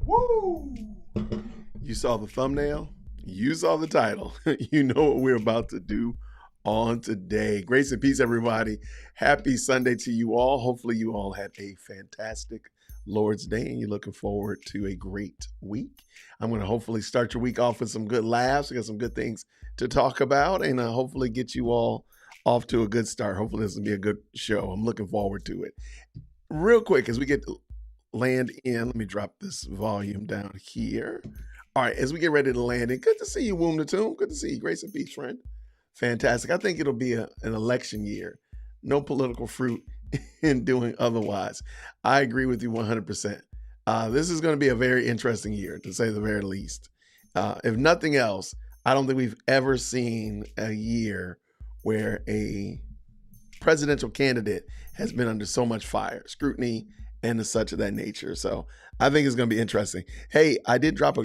Woo! You saw the thumbnail. You saw the title. You know what we're about to do on today. Grace and peace, everybody. Happy Sunday to you all. Hopefully you all had a fantastic Lord's Day and you're looking forward to a great week. I'm going to hopefully start your week off with some good laughs. We got some good things to talk about and hopefully get you all off to a good start. Hopefully this will be a good show. I'm looking forward to it. Real quick, as we get land in, let me drop this volume down here. All right, as we get ready to land in, good to see you, Womb the Tomb. Good to see you, Grace and peace, friend. Fantastic. I think it'll be an election year. No political fruit in doing otherwise. I agree with you 100%. This is going to be a very interesting year, to say the very least. If nothing else, I don't think we've ever seen a year where a presidential candidate has been under so much fire, scrutiny, and such of that nature. So I think it's going to be interesting. Hey, I did drop a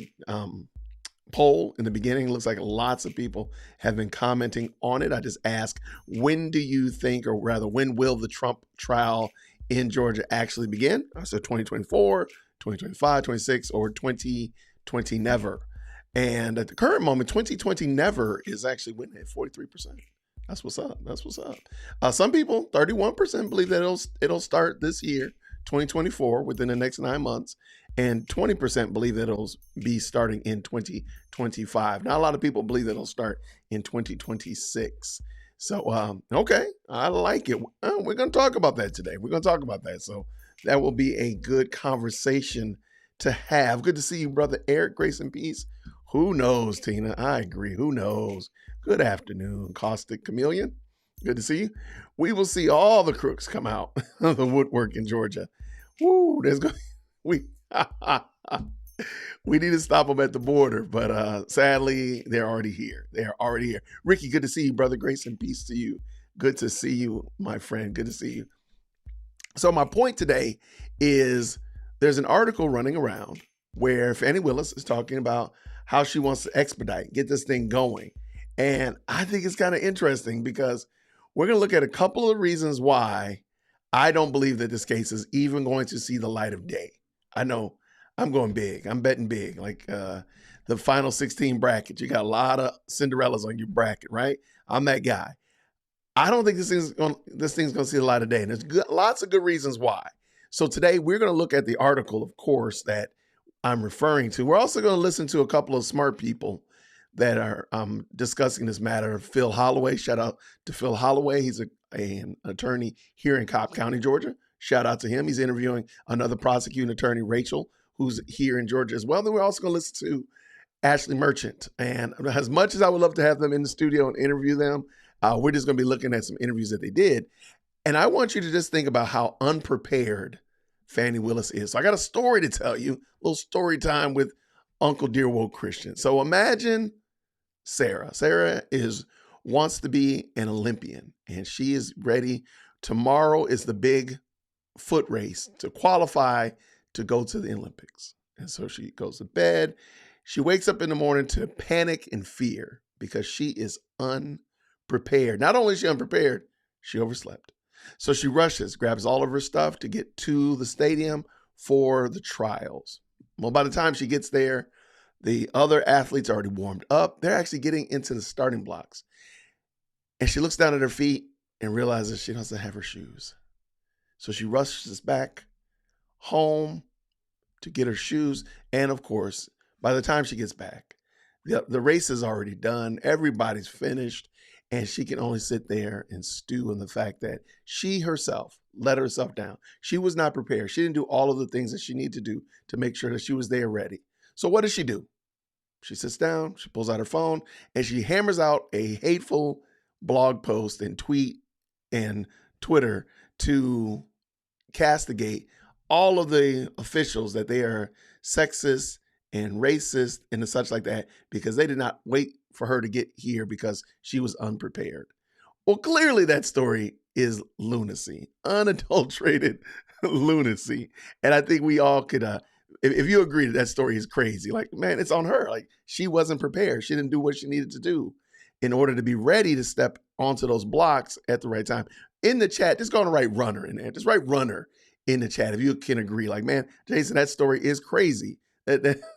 poll in the beginning. It looks like lots of people have been commenting on it. I just asked, when do you think, or rather, when will the Trump trial in Georgia actually begin? So 2024, 2025, 26, or 2020 never. And at the current moment, 2020 never is actually winning at 43%. That's what's up. That's what's up. Some people, 31%, believe that it'll start this year, 2024, within the next 9 months, and 20% believe that it'll be starting in 2025. Not a lot of people believe that it'll start in 2026. So, okay, I like it. We're going to talk about that today. We're going to talk about that. So that will be a good conversation to have. Good to see you, brother Eric. Grace and peace. Who knows, Tina? I agree. Who knows? Good afternoon, Caustic Chameleon. Good to see you. We will see all the crooks come out of the woodwork in Georgia. Woo, we need to stop them at the border, but sadly, they're already here. They're already here. Ricky, good to see you, brother. Grace and peace to you. Good to see you, my friend. Good to see you. So my point today is there's an article running around where Fani Willis is talking about how she wants to expedite, get this thing going. And I think it's kind of interesting because we're going to look at a couple of reasons why I don't believe that this case is even going to see the light of day. I know I'm going big. I'm betting big. Like the final 16 bracket. You got a lot of Cinderellas on your bracket, right? I'm that guy. I don't think this thing's going to see the light of day. And there's lots of good reasons why. So today we're going to look at the article, of course, that I'm referring to. We're also going to listen to a couple of smart people that are discussing this matter. Phil Holloway, shout out to Phil Holloway. He's an attorney here in Cobb County, Georgia. Shout out to him. He's interviewing another prosecuting attorney, Rachel, who's here in Georgia as well. Then we're also going to listen to Ashley Merchant. And as much as I would love to have them in the studio and interview them, we're just going to be looking at some interviews that they did. And I want you to just think about how unprepared Fani Willis is. So I got a story to tell you, a little story time with Uncle Dear Woke Christian. So imagine Sarah. Sarah wants to be an Olympian, and she is ready. Tomorrow is the big foot race to qualify to go to the Olympics. And so she goes to bed. She wakes up in the morning to panic and fear because she is unprepared. Not only is she unprepared, she overslept. So she rushes, grabs all of her stuff to get to the stadium for the trials. Well, by the time she gets there, the other athletes are already warmed up. They're actually getting into the starting blocks. And she looks down at her feet and realizes she doesn't have her shoes. So she rushes back home to get her shoes. And of course, by the time she gets back, the race is already done. Everybody's finished. And she can only sit there and stew in the fact that she herself let herself down. She was not prepared. She didn't do all of the things that she needed to do to make sure that she was there ready. So what does she do? She sits down, she pulls out her phone, and she hammers out a hateful blog post and tweet and Twitter to castigate all of the officials that they are sexist and racist and such like that because they did not wait for her to get here because she was unprepared. Well, clearly that story is lunacy, unadulterated lunacy. And I think we all could, if you agree that story is crazy, like, man, it's on her. Like, she wasn't prepared. She didn't do what she needed to do in order to be ready to step onto those blocks at the right time. In the chat, just go and write runner in there. Just write runner in the chat if you can agree. Like, man, Jason, that story is crazy.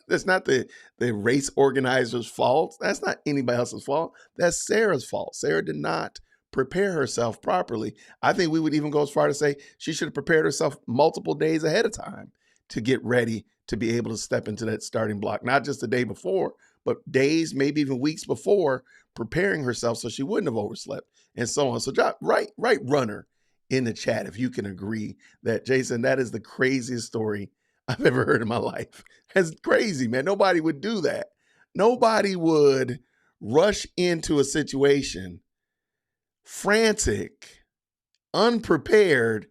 That's not the race organizer's fault. That's not anybody else's fault. That's Sarah's fault. Sarah did not prepare herself properly. I think we would even go as far to say she should have prepared herself multiple days ahead of time to get ready to be able to step into that starting block, not just the day before, but days, maybe even weeks before, preparing herself so she wouldn't have overslept and so on. So right runner in the chat if you can agree that, Jason, that is the craziest story I've ever heard in my life. That's crazy, man. Nobody would do that. Nobody would rush into a situation frantic, unprepared,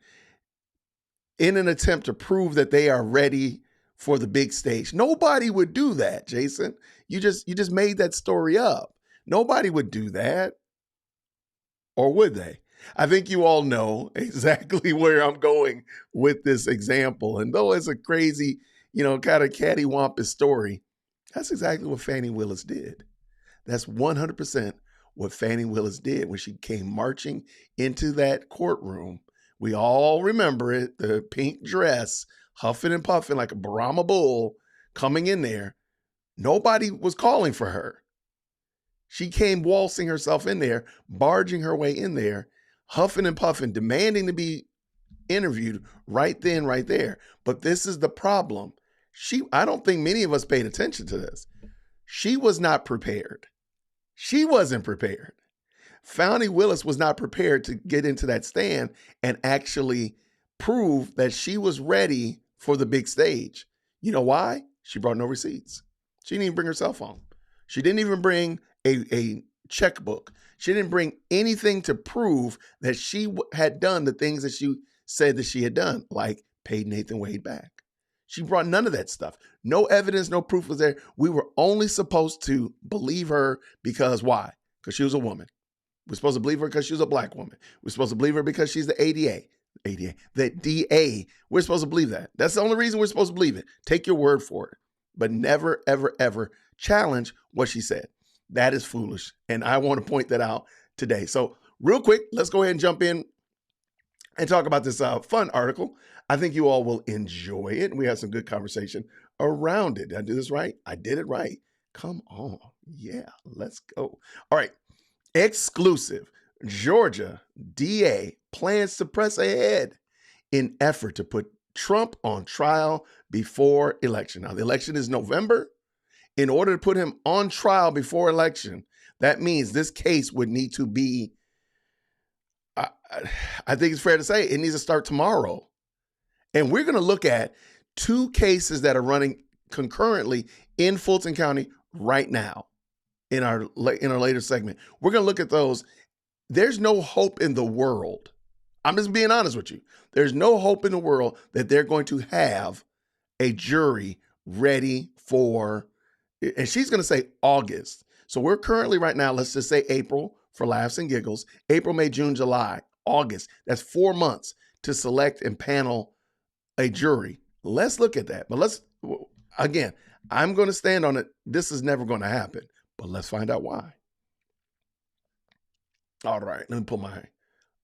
in an attempt to prove that they are ready for the big stage. Nobody would do that, Jason. You just made that story up. Nobody would do that. Or would they? I think you all know exactly where I'm going with this example. And though it's a crazy, kind of cattywampus story, that's exactly what Fani Willis did. That's 100% what Fani Willis did when she came marching into that courtroom. We all remember it, the pink dress, huffing and puffing like a Brahma bull coming in there. Nobody was calling for her. She came waltzing herself in there, barging her way in there, huffing and puffing, demanding to be interviewed right then, right there. But this is the problem. I don't think many of us paid attention to this. She was not prepared. She wasn't prepared. Fani Willis was not prepared to get into that stand and actually prove that she was ready for the big stage. You know why? She brought no receipts. She didn't even bring her cell phone. She didn't even bring a checkbook. She didn't bring anything to prove that she had done the things that she said that she had done, like paid Nathan Wade back. She brought none of that stuff. No evidence, no proof was there. We were only supposed to believe her because why? Because she was a woman. We're supposed to believe her because she was a black woman. We're supposed to believe her because she's the the DA. We're supposed to believe that. That's the only reason we're supposed to believe it. Take your word for it, but never, ever, ever challenge what she said. That is foolish. And I want to point that out today. So real quick, let's go ahead and jump in and talk about this fun article. I think you all will enjoy it. We have some good conversation around it. Did I do this right? I did it right. Come on. Yeah, let's go. All right. Exclusive. Georgia DA plans to press ahead in effort to put Trump on trial before election. Now, the election is November. In order to put him on trial before election, that means this case would need to be, I think it's fair to say, it needs to start tomorrow. And we're going to look at two cases that are running concurrently in Fulton County right now in our later segment. We're going to look at those. There's no hope in the world. I'm just being honest with you. There's no hope in the world that they're going to have a jury ready for, and she's going to say August. So we're currently right now, let's just say April for laughs and giggles, April, May, June, July, August. That's 4 months to select and panel a jury. Let's look at that. But again, I'm going to stand on it. This is never going to happen, but let's find out why. All right, let me put my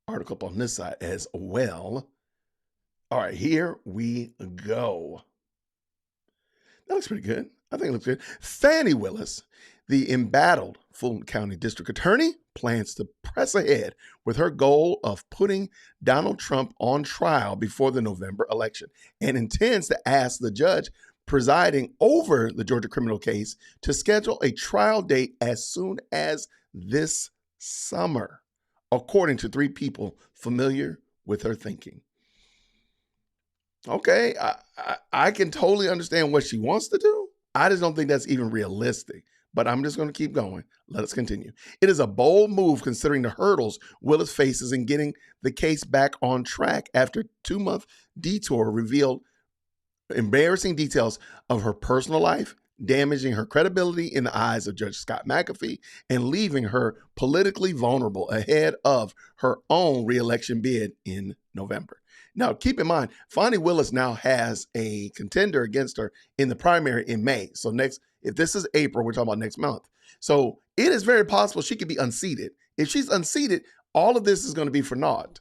article up on this side as well. All right, here we go. That looks pretty good. I think it looks good. Fani Willis, the embattled Fulton County District Attorney, plans to press ahead with her goal of putting Donald Trump on trial before the November election and intends to ask the judge presiding over the Georgia criminal case to schedule a trial date as soon as this summer, according to 3 people familiar with her thinking. Okay, I can totally understand what she wants to do. I just don't think that's even realistic, but I'm just going to keep going. Let us continue. It is a bold move considering the hurdles Willis faces in getting the case back on track after a 2-month detour revealed embarrassing details of her personal life, damaging her credibility in the eyes of Judge Scott McAfee and leaving her politically vulnerable ahead of her own reelection bid in November. Now, keep in mind, Fani Willis now has a contender against her in the primary in May. So if this is April, we're talking about next month. So it is very possible she could be unseated. If she's unseated, all of this is going to be for naught.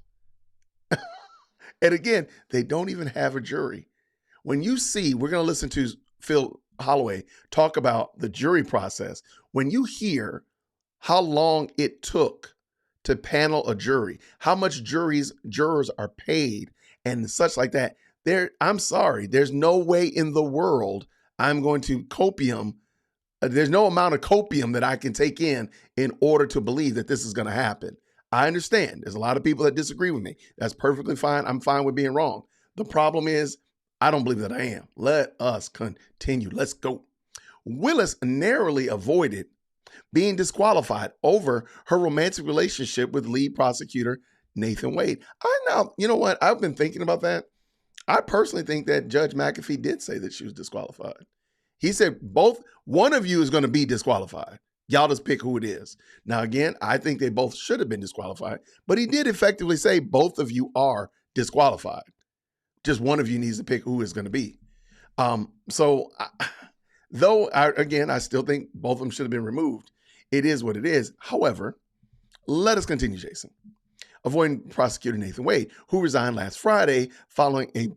And again, they don't even have a jury. When you see, we're going to listen to Phil Holloway talk about the jury process, when you hear how long it took to panel a jury, how much jurors are paid, and such like that, I'm sorry, there's no way in the world I'm going to copium. There's no amount of copium that I can take in order to believe that this is going to happen. I understand there's a lot of people that disagree with me. That's perfectly fine. I'm fine with being wrong. The problem is, I don't believe that I am. Let us continue. Let's go. Willis narrowly avoided being disqualified over her romantic relationship with lead prosecutor Nathan Wade. You know what? I've been thinking about that. I personally think that Judge McAfee did say that she was disqualified. He said one of you is going to be disqualified. Y'all just pick who it is. Now, again, I think they both should have been disqualified, but he did effectively say both of you are disqualified. Just one of you needs to pick who it's going to be. I still think both of them should have been removed. It is what it is. However, let us continue, Jason. Avoiding prosecutor Nathan Wade, who resigned last Friday following a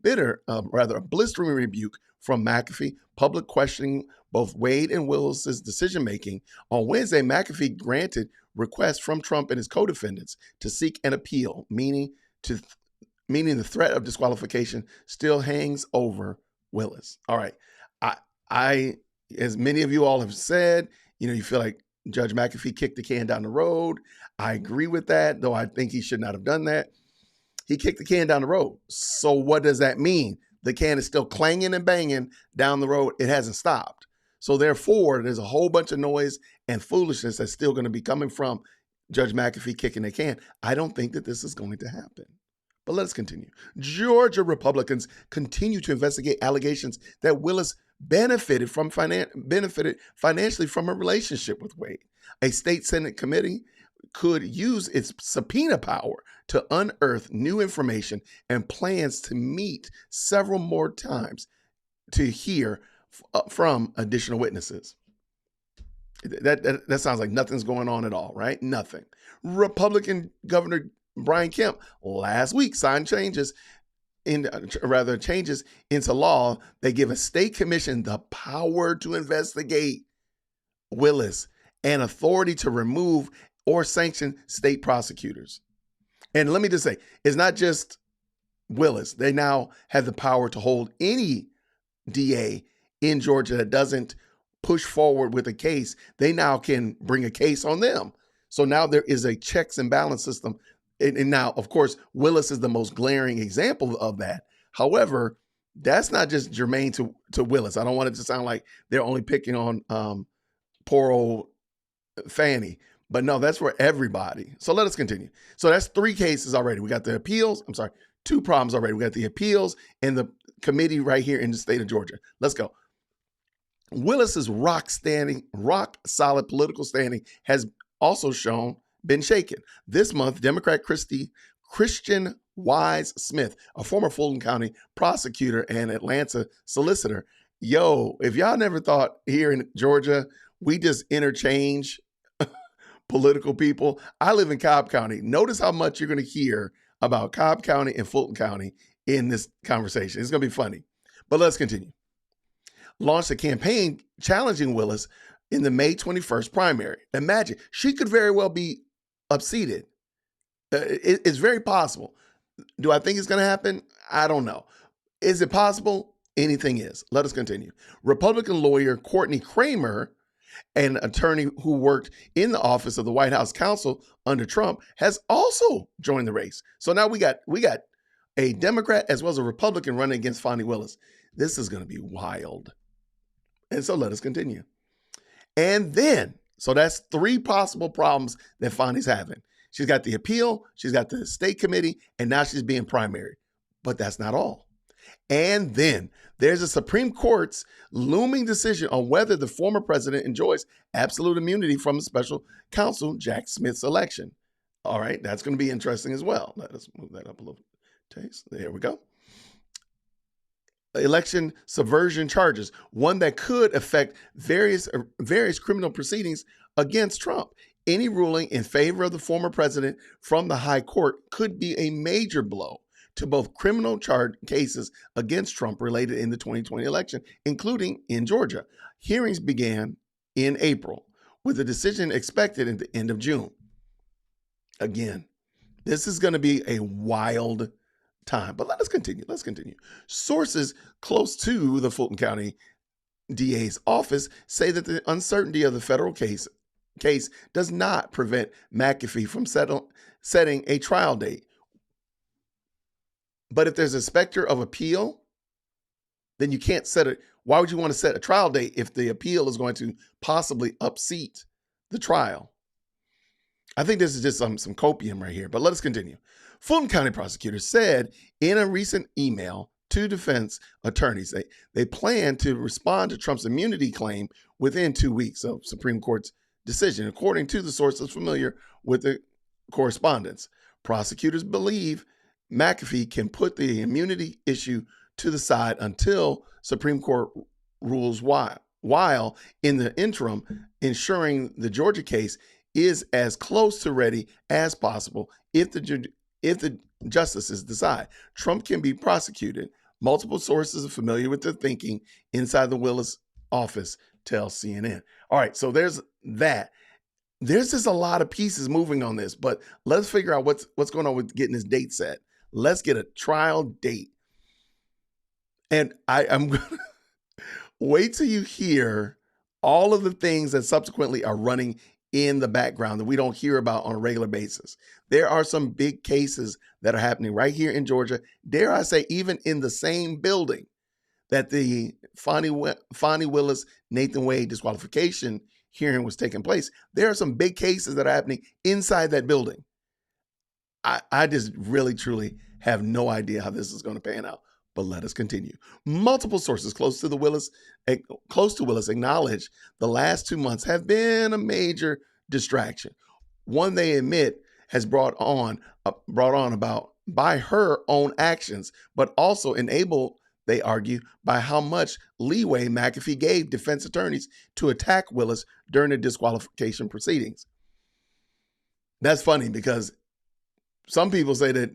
blistering rebuke from McAfee, public questioning both Wade and Willis's decision-making. On Wednesday, McAfee granted requests from Trump and his co-defendants to seek an appeal, meaning the threat of disqualification still hangs over Willis. All right. I, as many of you all have said, you feel like Judge McAfee kicked the can down the road. I agree with that, though I think he should not have done that. He kicked the can down the road. So what does that mean? The can is still clanging and banging down the road. It hasn't stopped. So therefore, there's a whole bunch of noise and foolishness that's still going to be coming from Judge McAfee kicking the can. I don't think that this is going to happen. But let's continue. Georgia Republicans continue to investigate allegations that Willis benefited financially from a relationship with Wade. A state Senate committee could use its subpoena power to unearth new information and plans to meet several more times to hear from additional witnesses. That sounds like nothing's going on at all, right? Nothing. Republican Governor Brian Kemp last week signed changes into law that give a state commission the power to investigate Willis and authority to remove or sanction state prosecutors. And let me just say, it's not just Willis. They now have the power to hold any DA in Georgia that doesn't push forward with a case. They now can bring a case on them. So now there is a checks and balance system. And now, of course, Willis is the most glaring example of that. However, that's not just germane to Willis. I don't want it to sound like they're only picking on poor old Fani. But no, that's for everybody. So let us continue. So that's 3 cases already. We got the appeals. 2 problems already. We got the appeals and the committee right here in the state of Georgia. Let's go. Willis's rock solid political standing has also been shaken. This month, Democrat Christian Wise Smith, a former Fulton County prosecutor and Atlanta solicitor. If y'all never thought here in Georgia, we just interchange political people. I live in Cobb County. Notice how much you're going to hear about Cobb County and Fulton County in this conversation. It's going to be funny. But let's continue. Launched a campaign challenging Willis in the May 21st primary. Imagine, she could very well be upseated. It's very possible. Do I think it's going to happen? I don't know. Is it possible? Anything is. Let us continue. Republican lawyer Courtney Kramer, an attorney who worked in the office of the White House counsel under Trump, has also joined the race. So now we got a Democrat as well as a Republican running against Fani Willis. This is going to be wild. And so let us continue. And then, so that's 3 possible problems that Fani's having. She's got the appeal, she's got the state committee, and now she's being primary. But that's not all. And then there's a Supreme Court's looming decision on whether the former president enjoys absolute immunity from the special counsel Jack Smith's election. All right, that's going to be interesting as well. Let us move that up a little taste. There we go. Election subversion charges, one that could affect various criminal proceedings against Trump. Any ruling in favor of the former president from the high court could be a major blow to both criminal charge cases against Trump related in the 2020 election, including in Georgia. Hearings began in April, with a decision expected at the end of June. Again, this is going to be a wild time, but let us continue. Let's continue. Sources close to the Fulton County DA's office say that the uncertainty of the federal case does not prevent McAfee from setting a trial date. But if there's a specter of appeal, then you can't set it. Why would you want to set a trial date if the appeal is going to possibly upseat the trial? I think this is just some copium right here, but let us continue. Fulton County prosecutors said in a recent email to defense attorneys they plan to respond to Trump's immunity claim within 2 weeks of Supreme Court's decision, according to the sources familiar with the correspondence. Prosecutors believe McAfee can put the immunity issue to the side until Supreme Court rules, while in the interim, ensuring the Georgia case is as close to ready as possible if the justices decide Trump can be prosecuted. Multiple sources are familiar with the thinking inside the Willis office tell CNN. All right, so there's that. There's just a lot of pieces moving on this, but let's figure out what's going on with getting this date set. Let's get a trial date. And I'm going to wait till you hear all of the things that subsequently are running in the background that we don't hear about on a regular basis. There are some big cases that are happening right here in Georgia. Dare I say, even in the same building that the Fani Willis, Nathan Wade disqualification hearing was taking place. There are some big cases that are happening inside that building. I just really, truly have no idea how this is going to pan out. But let us continue. Multiple sources close to Willis acknowledge the last 2 months have been a major distraction. One they admit has brought on about by her own actions, but also enabled, they argue, by how much leeway McAfee gave defense attorneys to attack Willis during the disqualification proceedings. That's funny because some people say that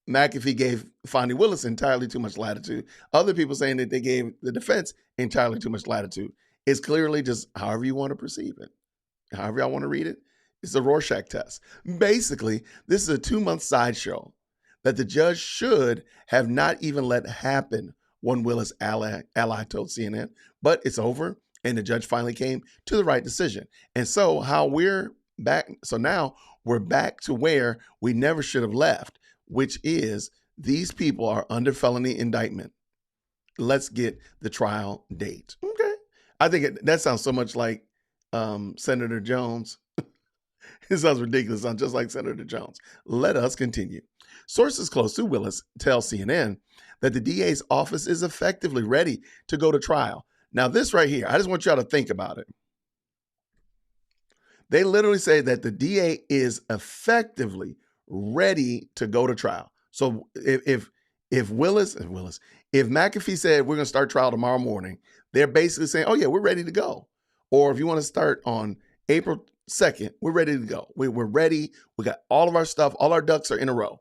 McAfee gave Fani Willis entirely too much latitude. Other people saying that they gave the defense entirely too much latitude. It's clearly just however you want to perceive it. However y'all want to read it. It's the Rorschach test. Basically, this is a 2-month sideshow that the judge should have not even let happen, one Willis ally told CNN. But it's over, and the judge finally came to the right decision. And so now we're back to where we never should have left, which is these people are under felony indictment. Let's get the trial date. Okay. I think that sounds so much like Senator Jones. It sounds ridiculous. It sounds just like Senator Jones. Let us continue. Sources close to Willis tell CNN that the DA's office is effectively ready to go to trial. Now, this right here, I just want y'all to think about it. They literally say that the DA is effectively ready to go to trial. So if McAfee said we're going to start trial tomorrow morning, they're basically saying, oh yeah, we're ready to go. Or if you want to start on April 2nd, we're ready to go. We're ready. We got all of our stuff. All our ducks are in a row.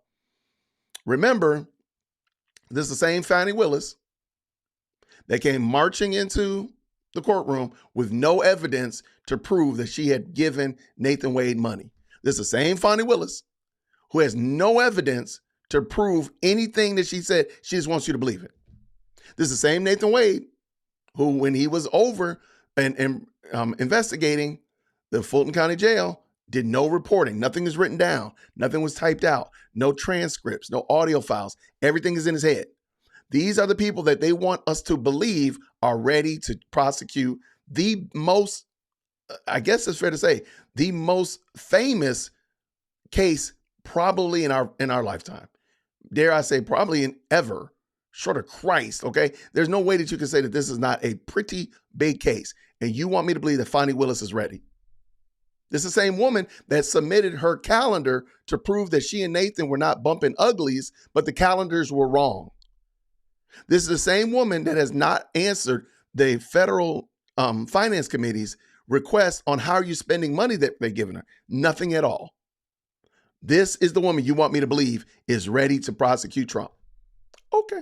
Remember, this is the same Fani Willis that came marching into the courtroom with no evidence to prove that she had given Nathan Wade money. This is the same Fani Willis who has no evidence to prove anything that she said. She just wants you to believe it. This is the same Nathan Wade who, when he was over and investigating the Fulton County Jail, did no reporting. Nothing is written down. Nothing was typed out. No transcripts, no audio files. Everything is in his head. These are the people that they want us to believe are ready to prosecute the most, I guess it's fair to say, the most famous case probably in our lifetime. Dare I say, probably in ever, short of Christ, okay? There's no way that you can say that this is not a pretty big case. And you want me to believe that Fani Willis is ready. This is the same woman that submitted her calendar to prove that she and Nathan were not bumping uglies, but the calendars were wrong. This is the same woman that has not answered the federal finance committee's request on how are you spending money that they've given her. Nothing at all. This is the woman you want me to believe is ready to prosecute Trump. Okay.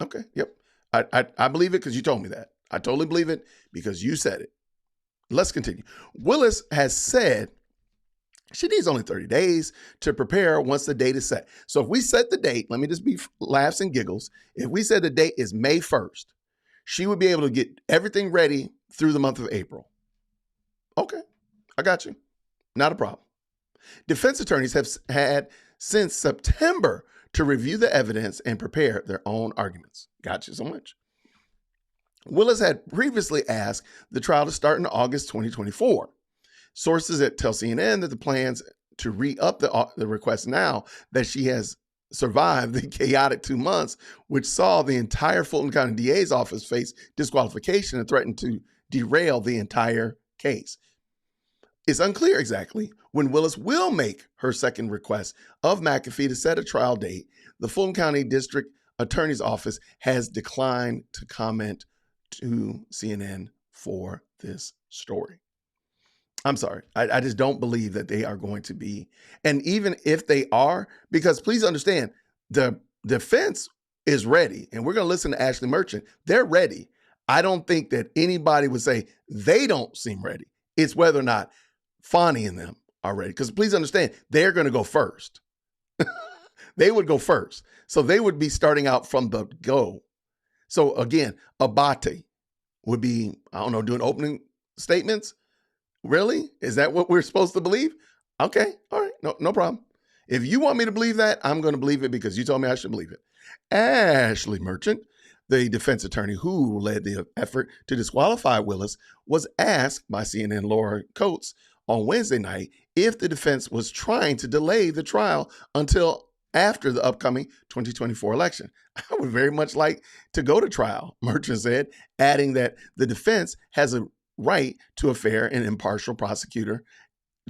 Okay. Yep. I believe it because you told me that. I totally believe it because you said it. Let's continue. Willis has said she needs only 30 days to prepare once the date is set. So if we set the date, let me just be laughs and giggles. If we said the date is May 1st, she would be able to get everything ready through the month of April. Okay, I got you. Not a problem. Defense attorneys have had since September to review the evidence and prepare their own arguments. Got you so much. Willis had previously asked the trial to start in August 2024. Sources tell CNN that the plans to re-up the request now that she has survived the chaotic 2 months, which saw the entire Fulton County DA's office face disqualification and threatened to derail the entire case. It's unclear exactly when Willis will make her second request of McAfee to set a trial date. The Fulton County District Attorney's Office has declined to comment to CNN for this story. I'm sorry. I just don't believe that they are going to be. And even if they are, because please understand, the defense is ready. And we're going to listen to Ashley Merchant. They're ready. I don't think that anybody would say they don't seem ready. It's whether or not Fani and them are ready. Because please understand, they're going to go first. They would go first. So they would be starting out from the go. So again, Abate would be, I don't know, doing opening statements. Really? Is that what we're supposed to believe? Okay. All right. No problem. If you want me to believe that, I'm going to believe it because you told me I should believe it. Ashley Merchant, the defense attorney who led the effort to disqualify Willis, was asked by CNN Laura Coates on Wednesday night if the defense was trying to delay the trial until after the upcoming 2024 election. I would very much like to go to trial, Merchant said, adding that the defense has a right to a fair and impartial prosecutor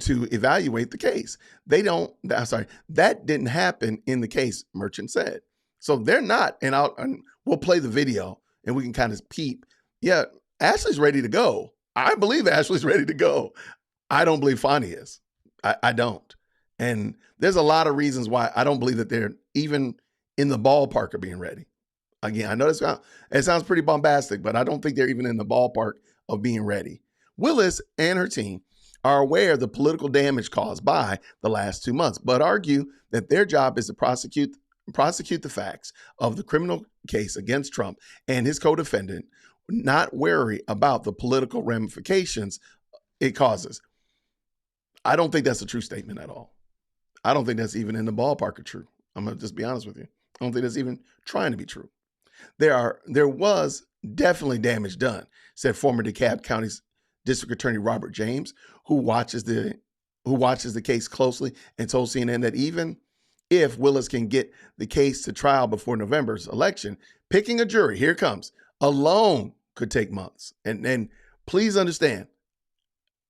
to evaluate the case. That didn't happen in the case, Merchant said. So they're not, and we'll play the video and we can kind of peep. Yeah, Ashley's ready to go. I believe Ashley's ready to go. I don't believe Fani is. I don't. And there's a lot of reasons why I don't believe that they're even in the ballpark of being ready. Again, I know it sounds pretty bombastic, but I don't think they're even in the ballpark of being ready. Willis and her team are aware of the political damage caused by the last 2 months, but argue that their job is to prosecute the facts of the criminal case against Trump and his co-defendant, not worry about the political ramifications it causes. I don't think that's a true statement at all. I don't think that's even in the ballpark of true. I'm going to just be honest with you. I don't think that's even trying to be true. There was definitely damage done, said former DeKalb County's District Attorney Robert James, who watches the case closely, and told CNN that even if Willis can get the case to trial before November's election, picking a jury, here it comes, alone could take months. And please understand,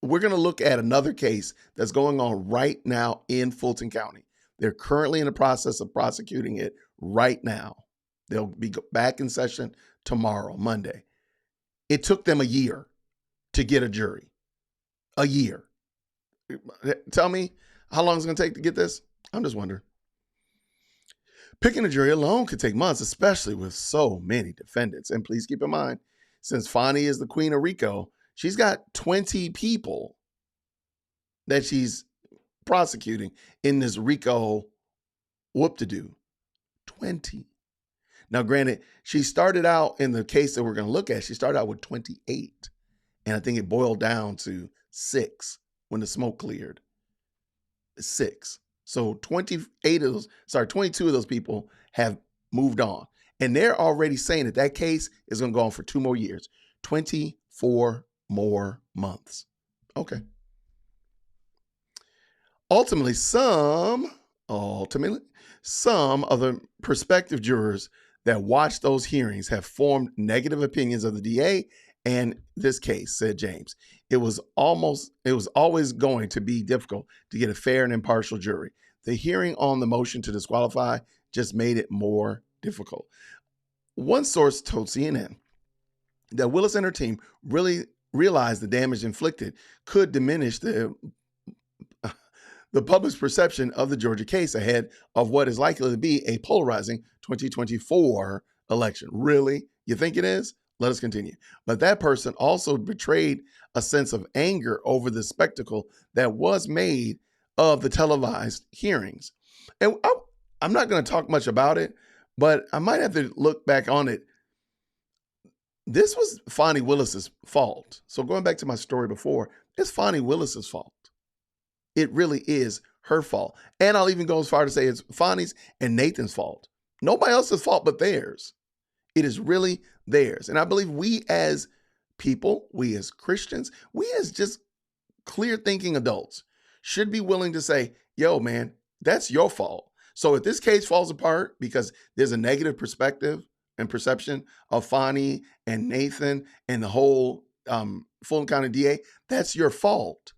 we're going to look at another case that's going on right now in Fulton County. They're currently in the process of prosecuting it right now. They'll be back in session tomorrow, Monday. It took them a year to get a jury. A year. Tell me how long it's going to take to get this? I'm just wondering. Picking a jury alone could take months, especially with so many defendants. And please keep in mind, since Fani is the queen of RICO, she's got 20 people that she's prosecuting in this RICO whoop-to-do. 20. Now, granted, she started out in the case that we're going to look at, she started out with 28. And I think it boiled down to 6 when the smoke cleared. 6. So 22 of those people have moved on. And they're already saying that case is going to go on for 2 more years. 24 more months. Okay. Ultimately, some of the prospective jurors that watched those hearings have formed negative opinions of the DA and this case, said James. It was always going to be difficult to get a fair and impartial jury. The hearing on the motion to disqualify just made it more difficult. One source told CNN that Willis and her team really realized the damage inflicted could diminish the public's perception of the Georgia case ahead of what is likely to be a polarizing 2024 election. Really? You think it is? Let us continue. But that person also betrayed a sense of anger over the spectacle that was made of the televised hearings. And I'm not going to talk much about it, but I might have to look back on it. This was Fani Willis's fault. So going back to my story before, it's Fani Willis's fault. It really is her fault. And I'll even go as far to say it's Fani's and Nathan's fault. Nobody else's fault but theirs. It is really theirs. And I believe we as people, we as Christians, we as just clear thinking adults should be willing to say, yo, man, that's your fault. So if this case falls apart because there's a negative perspective and perception of Fani and Nathan and the whole Fulton County DA, that's your fault.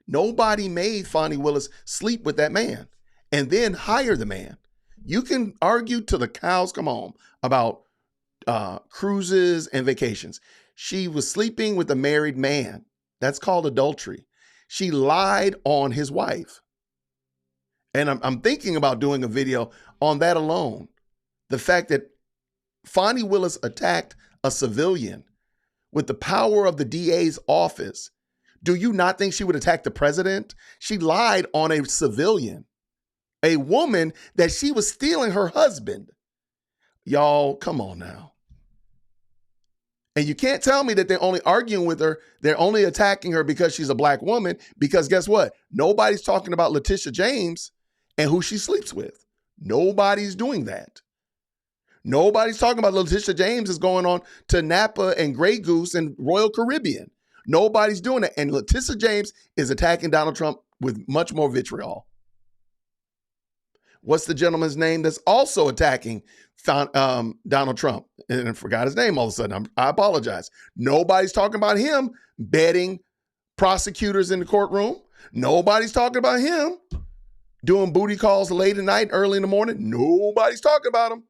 Nobody made Fani Willis sleep with that man and then hire the man. You can argue till the cows come home about cruises and vacations. She was sleeping with a married man. That's called adultery. She lied on his wife. And I'm thinking about doing a video on that alone. The fact that Fani Willis attacked a civilian with the power of the DA's office. Do you not think she would attack the president? She lied on a civilian, a woman that she was stealing her husband. Y'all, come on now. And you can't tell me that they're only arguing with her. They're only attacking her because she's a black woman. Because guess what? Nobody's talking about Letitia James and who she sleeps with. Nobody's doing that. Nobody's talking about Letitia James is going on to Napa and Grey Goose and Royal Caribbean. Nobody's doing that. And Letitia James is attacking Donald Trump with much more vitriol. What's the gentleman's name that's also attacking Donald Trump? And I forgot his name all of a sudden. I apologize. Nobody's talking about him bedding prosecutors in the courtroom. Nobody's talking about him doing booty calls late at night, early in the morning. Nobody's talking about him.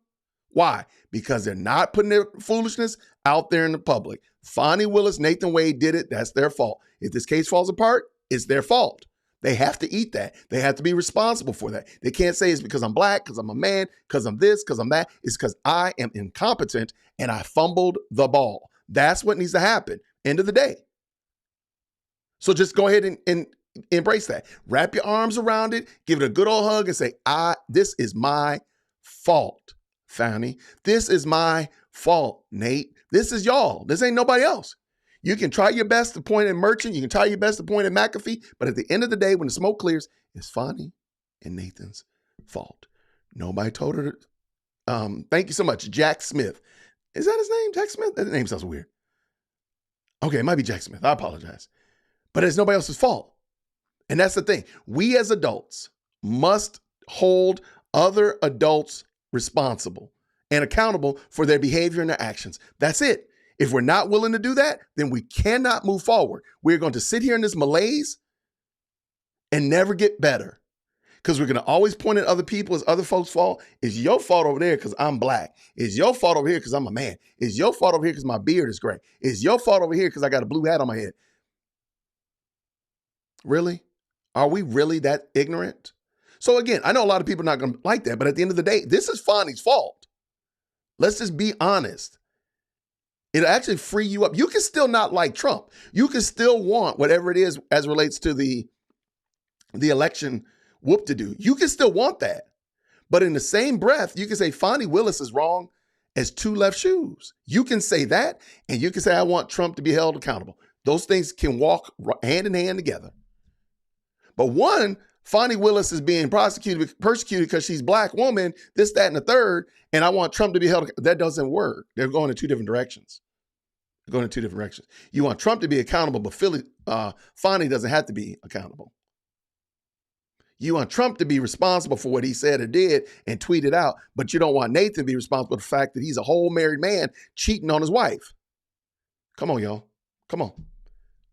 Why? Because they're not putting their foolishness out there in the public. Fani Willis, Nathan Wade did it. That's their fault. If this case falls apart, it's their fault. They have to eat that. They have to be responsible for that. They can't say it's because I'm black, because I'm a man, because I'm this, because I'm that. It's because I am incompetent and I fumbled the ball. That's what needs to happen. End of the day. So just go ahead and embrace that. Wrap your arms around it. Give it a good old hug and say, this is my fault, Fani. This is my fault, Nate. This is y'all. This ain't nobody else. You can try your best to point at Merchant. You can try your best to point at McAfee. But at the end of the day, when the smoke clears, it's Fani and Nathan's fault. Nobody told her. Thank you so much. Jack Smith. Is that his name? Jack Smith? That name sounds weird. Okay, it might be Jack Smith. I apologize. But it's nobody else's fault. And that's the thing. We as adults must hold other adults responsible and accountable for their behavior and their actions. That's it. If we're not willing to do that, then we cannot move forward. We're going to sit here in this malaise and never get better because we're going to always point at other people as other folks' fault. It's your fault over there because I'm black. It's your fault over here because I'm a man. It's your fault over here because my beard is gray. It's your fault over here because I got a blue hat on my head. Really? Are we really that ignorant? So again, I know a lot of people are not going to like that, but at the end of the day, this is Fani's fault. Let's just be honest. It'll actually free you up. You can still not like Trump. You can still want whatever it is as relates to the election whoop-de-doo. You can still want that. But in the same breath, you can say Fani Willis is wrong as two left shoes. You can say that, and you can say I want Trump to be held accountable. Those things can walk hand in hand together. But one, Fani Willis is being persecuted because she's a black woman, this, that, and the third, and I want Trump to be held. That doesn't work. They're going in two different directions. They're going in two different directions. You want Trump to be accountable, but Fani doesn't have to be accountable. You want Trump to be responsible for what he said or did and tweeted out, but you don't want Nathan to be responsible for the fact that he's a whole married man cheating on his wife. Come on, y'all. Come on.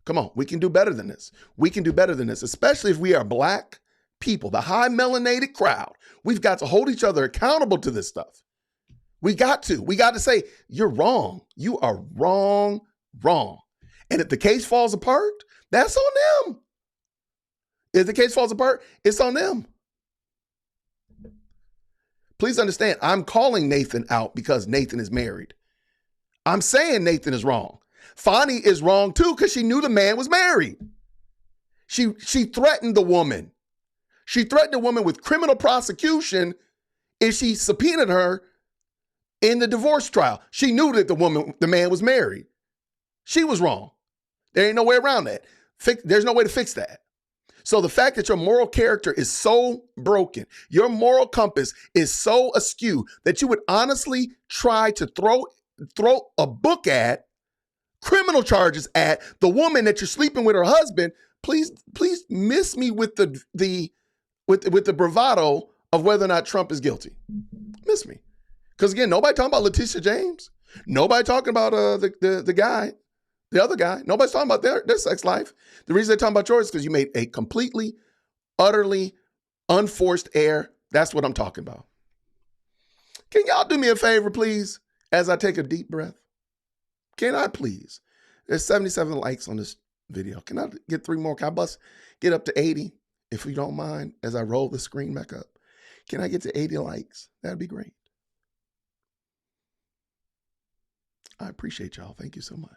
Come on. We can do better than this. We can do better than this, especially if we are black people, the high melanated crowd. We've got to hold each other accountable to this stuff. We got to say, you're wrong. You are wrong. And if the case falls apart, that's on them. If the case falls apart, it's on them. Please understand, I'm calling Nathan out because Nathan is married. I'm saying Nathan is wrong. Fani is wrong too because she knew the man was married. She threatened the woman. She threatened the woman with criminal prosecution if she subpoenaed her in the divorce trial. She knew that the man was married. She was wrong. There ain't no way around that. There's no way to fix that. So the fact that your moral character is so broken, your moral compass is so askew that you would honestly try to throw a book at, criminal charges at the woman that you're sleeping with her husband, please miss me with the bravado of whether or not Trump is guilty. Miss me. Because again, nobody talking about Letitia James. Nobody talking about the guy. The other guy, nobody's talking about their sex life. The reason they're talking about yours is because you made a completely, utterly unforced error. That's what I'm talking about. Can y'all do me a favor, please, as I take a deep breath? Can I please? There's 77 likes on this video. Can I get 3 more? Can I get up to 80, if you don't mind, as I roll the screen back up? Can I get to 80 likes? That'd be great. I appreciate y'all. Thank you so much.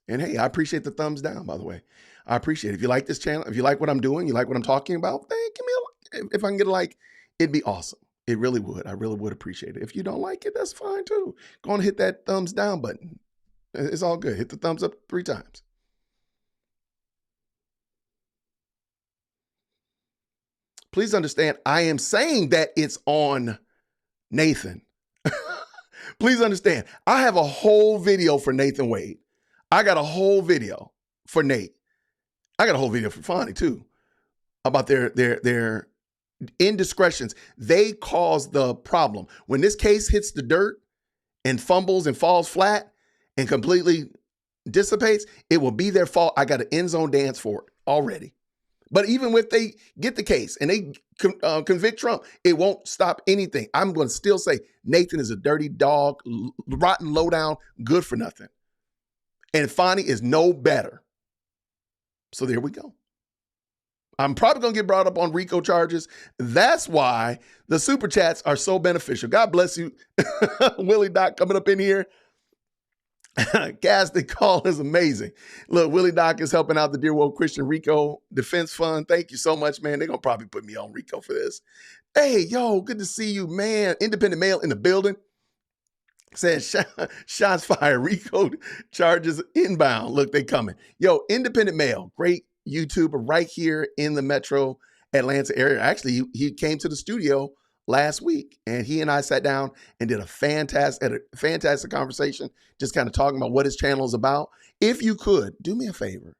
And hey, I appreciate the thumbs down, by the way. I appreciate it. If you like this channel, if you like what I'm doing, you like what I'm talking about, then give me a like. If I can get a like, it'd be awesome. It really would. I really would appreciate it. If you don't like it, that's fine too. Go on and hit that thumbs down button. It's all good. Hit the thumbs up 3 times. Please understand, I am saying that it's on Nathan. Please understand, I have a whole video for Nathan Wade. I got a whole video for Nate. I got a whole video for Fani too about their indiscretions. They cause the problem. When this case hits the dirt and fumbles and falls flat and completely dissipates, it will be their fault. I got an end zone dance for it already. But even if they get the case and they convict Trump, it won't stop anything. I'm going to still say Nathan is a dirty dog, rotten, low down, good for nothing. And Fani is no better. So there we go. I'm probably going to get brought up on RICO charges. That's why the super chats are so beneficial. God bless you. Willie Doc coming up in here. Casting call is amazing. Look, Willie Doc is helping out the Dear World Christian RICO Defense Fund. Thank you so much, man. They're going to probably put me on RICO for this. Hey, yo, good to see you, man. Independent Mail in the building. Says shots fired, RICO charges inbound. Look, they coming. Yo, Independent Mail, great YouTuber right here in the metro Atlanta area. Actually, he came to the studio last week and he and I sat down and did a fantastic conversation, just kind of talking about what his channel is about. If you could, do me a favor.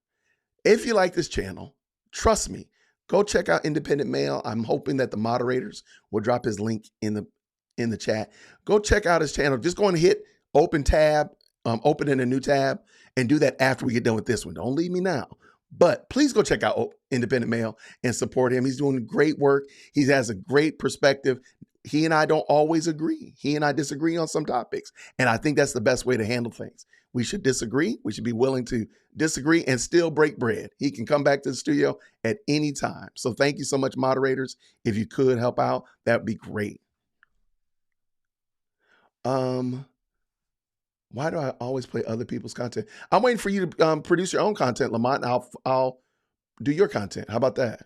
If you like this channel, trust me, go check out Independent Mail. I'm hoping that the moderators will drop his link in the chat. Go check out his channel. Just go and hit open tab, open in a new tab, and do that after we get done with this one. Don't leave me now. But please go check out Independent Mail and support him. He's doing great work. He has a great perspective. He and I don't always agree. He and I disagree on some topics. And I think that's the best way to handle things. We should disagree. We should be willing to disagree and still break bread. He can come back to the studio at any time. So thank you so much, moderators. If you could help out, that would be great. Why do I always play other people's content? I'm waiting for you to produce your own content, Lamont, and I'll do your content. How about that?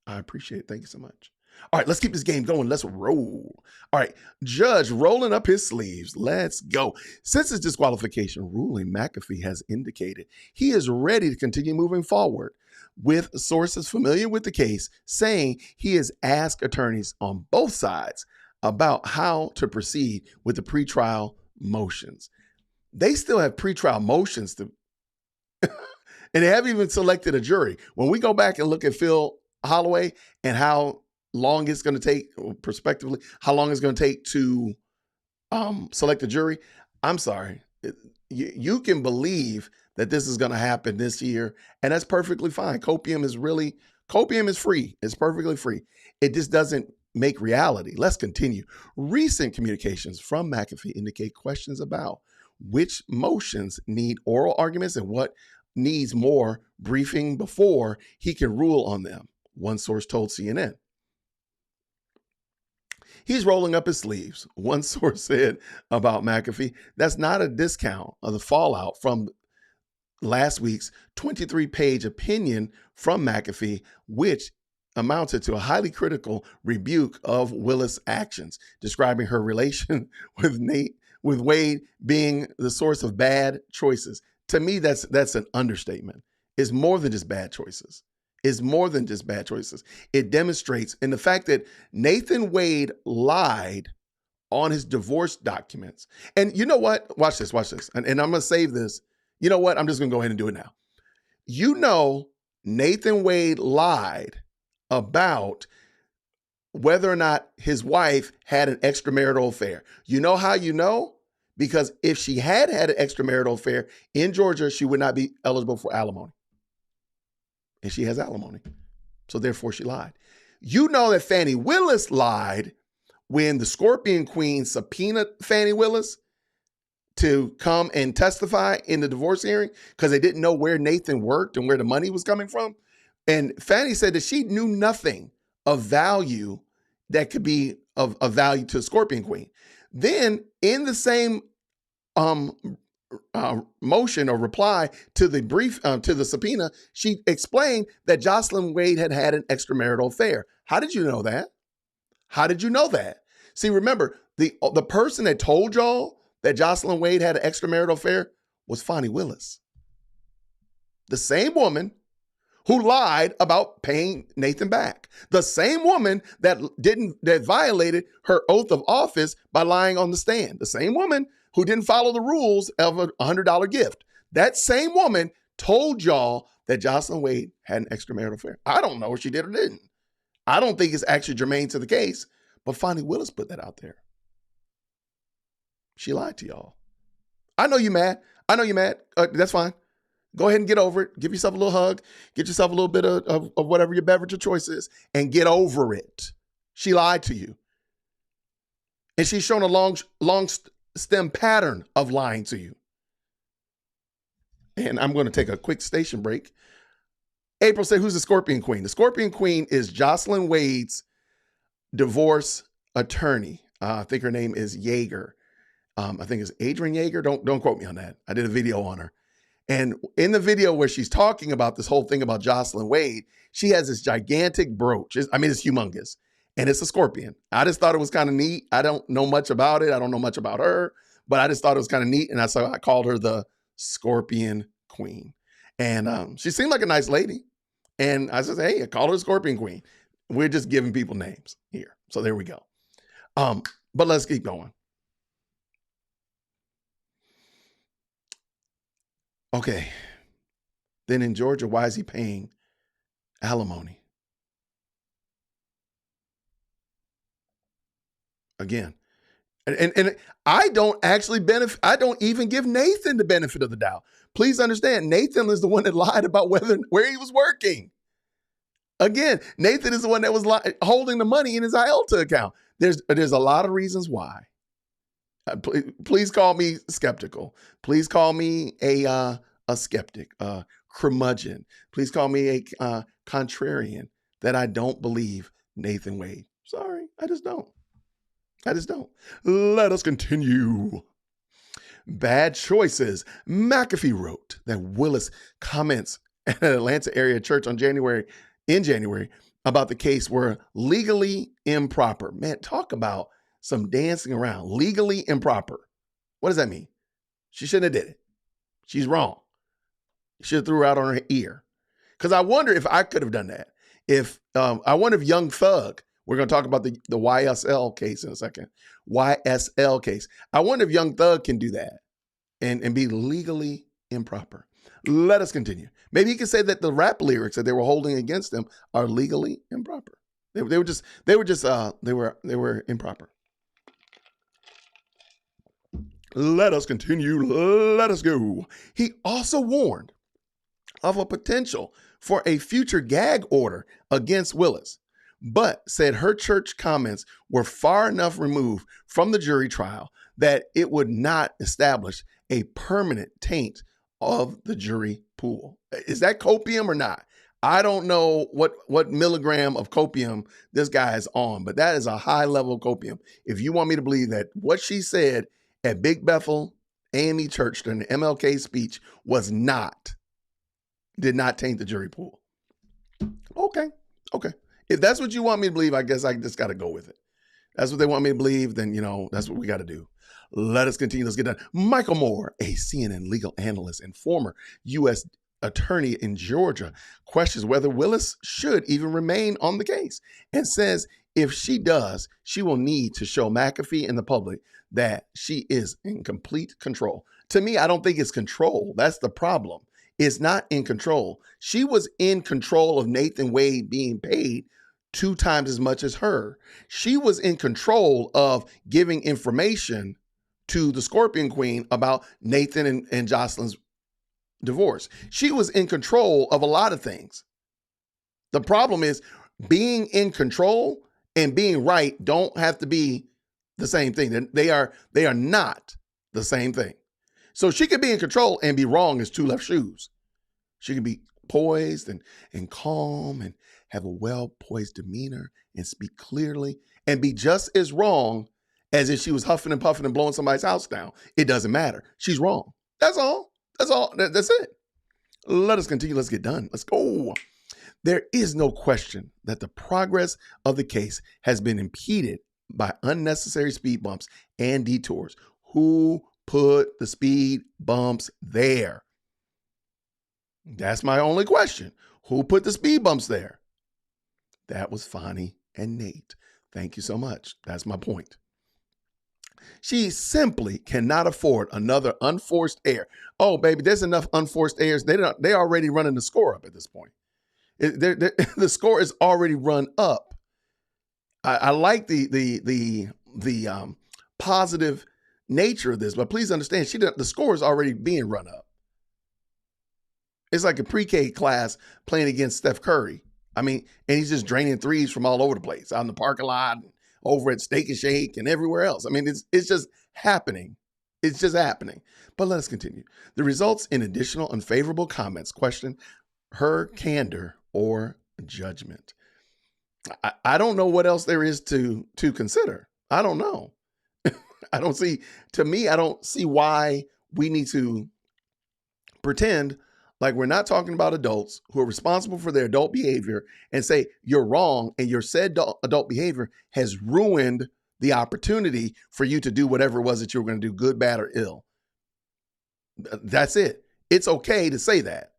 I appreciate it. Thank you so much. All right, let's keep this game going. Let's roll. All right, judge rolling up his sleeves. Let's go. Since his disqualification ruling, McAfee has indicated he is ready to continue moving forward, with sources familiar with the case saying he has asked attorneys on both sides about how to proceed with the pretrial motions. They still have pretrial motions to, and they haven't even selected a jury. When we go back and look at Phil Holloway and how long it's going to take, prospectively, how long it's going to take to select a jury, I'm sorry. You can believe that this is going to happen this year, and that's perfectly fine. Copium is free. It's perfectly free. It just doesn't make reality. Let's continue. Recent communications from McAfee indicate questions about which motions need oral arguments and what needs more briefing before he can rule on them, one source told CNN. He's rolling up his sleeves. One source said about McAfee, that's not a discount of the fallout from last week's 23-page opinion from McAfee, which amounted to a highly critical rebuke of Willis' actions, describing her relation with Wade being the source of bad choices. To me, that's an understatement. It's more than just bad choices. It's more than just bad choices. It demonstrates, and the fact that Nathan Wade lied on his divorce documents. And you know what? Watch this. And I'm going to save this. You know what? I'm just going to go ahead and do it now. You know, Nathan Wade lied about whether or not his wife had an extramarital affair. You know how you know? Because if she had an extramarital affair in Georgia, she would not be eligible for alimony. And she has alimony. So therefore she lied. You know that Fani Willis lied when the Scorpion Queen subpoenaed Fani Willis to come and testify in the divorce hearing because they didn't know where Nathan worked and where the money was coming from. And Fani said that she knew nothing of value that could be of value to the Scorpion Queen. Then in the same motion or reply to the brief, to the subpoena, she explained that Jocelyn Wade had an extramarital affair. How did you know that? How did you know that? See, remember, the person that told y'all that Jocelyn Wade had an extramarital affair was Fani Willis. The same woman who lied about paying Nathan back. The same woman that violated her oath of office by lying on the stand. The same woman who didn't follow the rules of a $100 gift. That same woman told y'all that Jocelyn Wade had an extramarital affair. I don't know if she did or didn't. I don't think it's actually germane to the case, but Fani Willis put that out there. She lied to y'all. I know you're mad. That's fine. Go ahead and get over it. Give yourself a little hug. Get yourself a little bit of whatever your beverage of choice is and get over it. She lied to you. And she's shown a long stem pattern of lying to you. And I'm going to take a quick station break. April said, who's the Scorpion Queen? The Scorpion Queen is Jocelyn Wade's divorce attorney. I think her name is Yeager. I think it's Adrian Yeager. Don't quote me on that. I did a video on her. And in the video where she's talking about this whole thing about Jocelyn Wade, she has this gigantic brooch. It's humongous. And it's a scorpion. I just thought it was kind of neat. I don't know much about it. I don't know much about her, but I just thought it was kind of neat. And I called her the Scorpion Queen. And she seemed like a nice lady. And I said, hey, I call her Scorpion Queen. We're just giving people names here. So there we go. But let's keep going. Okay. Then in Georgia, why is he paying alimony? Again. And I don't actually benefit. I don't even give Nathan the benefit of the doubt. Please understand, Nathan is the one that lied about where he was working. Again, Nathan is the one that was holding the money in his IELTA account. There's a lot of reasons why. Please call me skeptical. Please call me a skeptic, a curmudgeon. Please call me a contrarian that I don't believe Nathan Wade. Sorry, I just don't. Let us continue. Bad choices. McAfee wrote that Willis comments at an Atlanta area church in January about the case were legally improper. Man, talk about some dancing around. Legally improper. What does that mean? She shouldn't have did it. She's wrong. She should have threw her out on her ear. Because I wonder if I could have done that. I wonder if Young Thug, we're going to talk about the YSL case in a second. YSL case. I wonder if Young Thug can do that and be legally improper. Let us continue. Maybe he can say that the rap lyrics that they were holding against him are legally improper. They were improper. Let us continue. Let us go. He also warned of a potential for a future gag order against Willis, but said her church comments were far enough removed from the jury trial that it would not establish a permanent taint of the jury pool. Is that copium or not? I don't know what milligram of copium this guy is on, but that is a high level of copium. If you want me to believe that what she said at Big Bethel AME Church during the MLK speech did not taint the jury pool. Okay. If that's what you want me to believe, I guess I just got to go with it. That's what they want me to believe, then, that's what we got to do. Let us continue. Let's get done. Michael Moore, a CNN legal analyst and former U.S. attorney in Georgia, questions whether Willis should even remain on the case and says if she does, she will need to show McAfee and the public that she is in complete control. To me, I don't think it's control. That's the problem. It's not in control. She was in control of Nathan Wade being paid 2 times as much as her. She was in control of giving information to the Scorpion Queen about Nathan and Jocelyn's divorce. She was in control of a lot of things. The problem is being in control and being right don't have to be the same thing. They are not the same thing. So she could be in control and be wrong as 2 left shoes. She can be poised and calm and have a well-poised demeanor and speak clearly and be just as wrong as if she was huffing and puffing and blowing somebody's house down. It doesn't matter. She's wrong. That's all. That's it. Let us continue. Let's get done. Let's go. There is no question that the progress of the case has been impeded by unnecessary speed bumps and detours. Who put the speed bumps there? That's my only question. Who put the speed bumps there? That was Fani and Nate. Thank you so much. That's my point. She simply cannot afford another unforced error. Oh, baby, there's enough unforced errors. They're already running the score up at this point. The score is already run up. I like the positive nature of this, but please understand, the score is already being run up. It's like a pre-K class playing against Steph Curry. I mean, and he's just draining threes from all over the place, out in the parking lot, over at Steak and Shake and everywhere else. I mean, it's just happening. It's just happening. But let us continue. The results in additional unfavorable comments question her candor or judgment. I don't know what else there is to consider. I don't know. I don't see why we need to pretend like we're not talking about adults who are responsible for their adult behavior and say you're wrong and your said adult behavior has ruined the opportunity for you to do whatever it was that you were going to do, good, bad, or ill. That's it. It's okay to say that.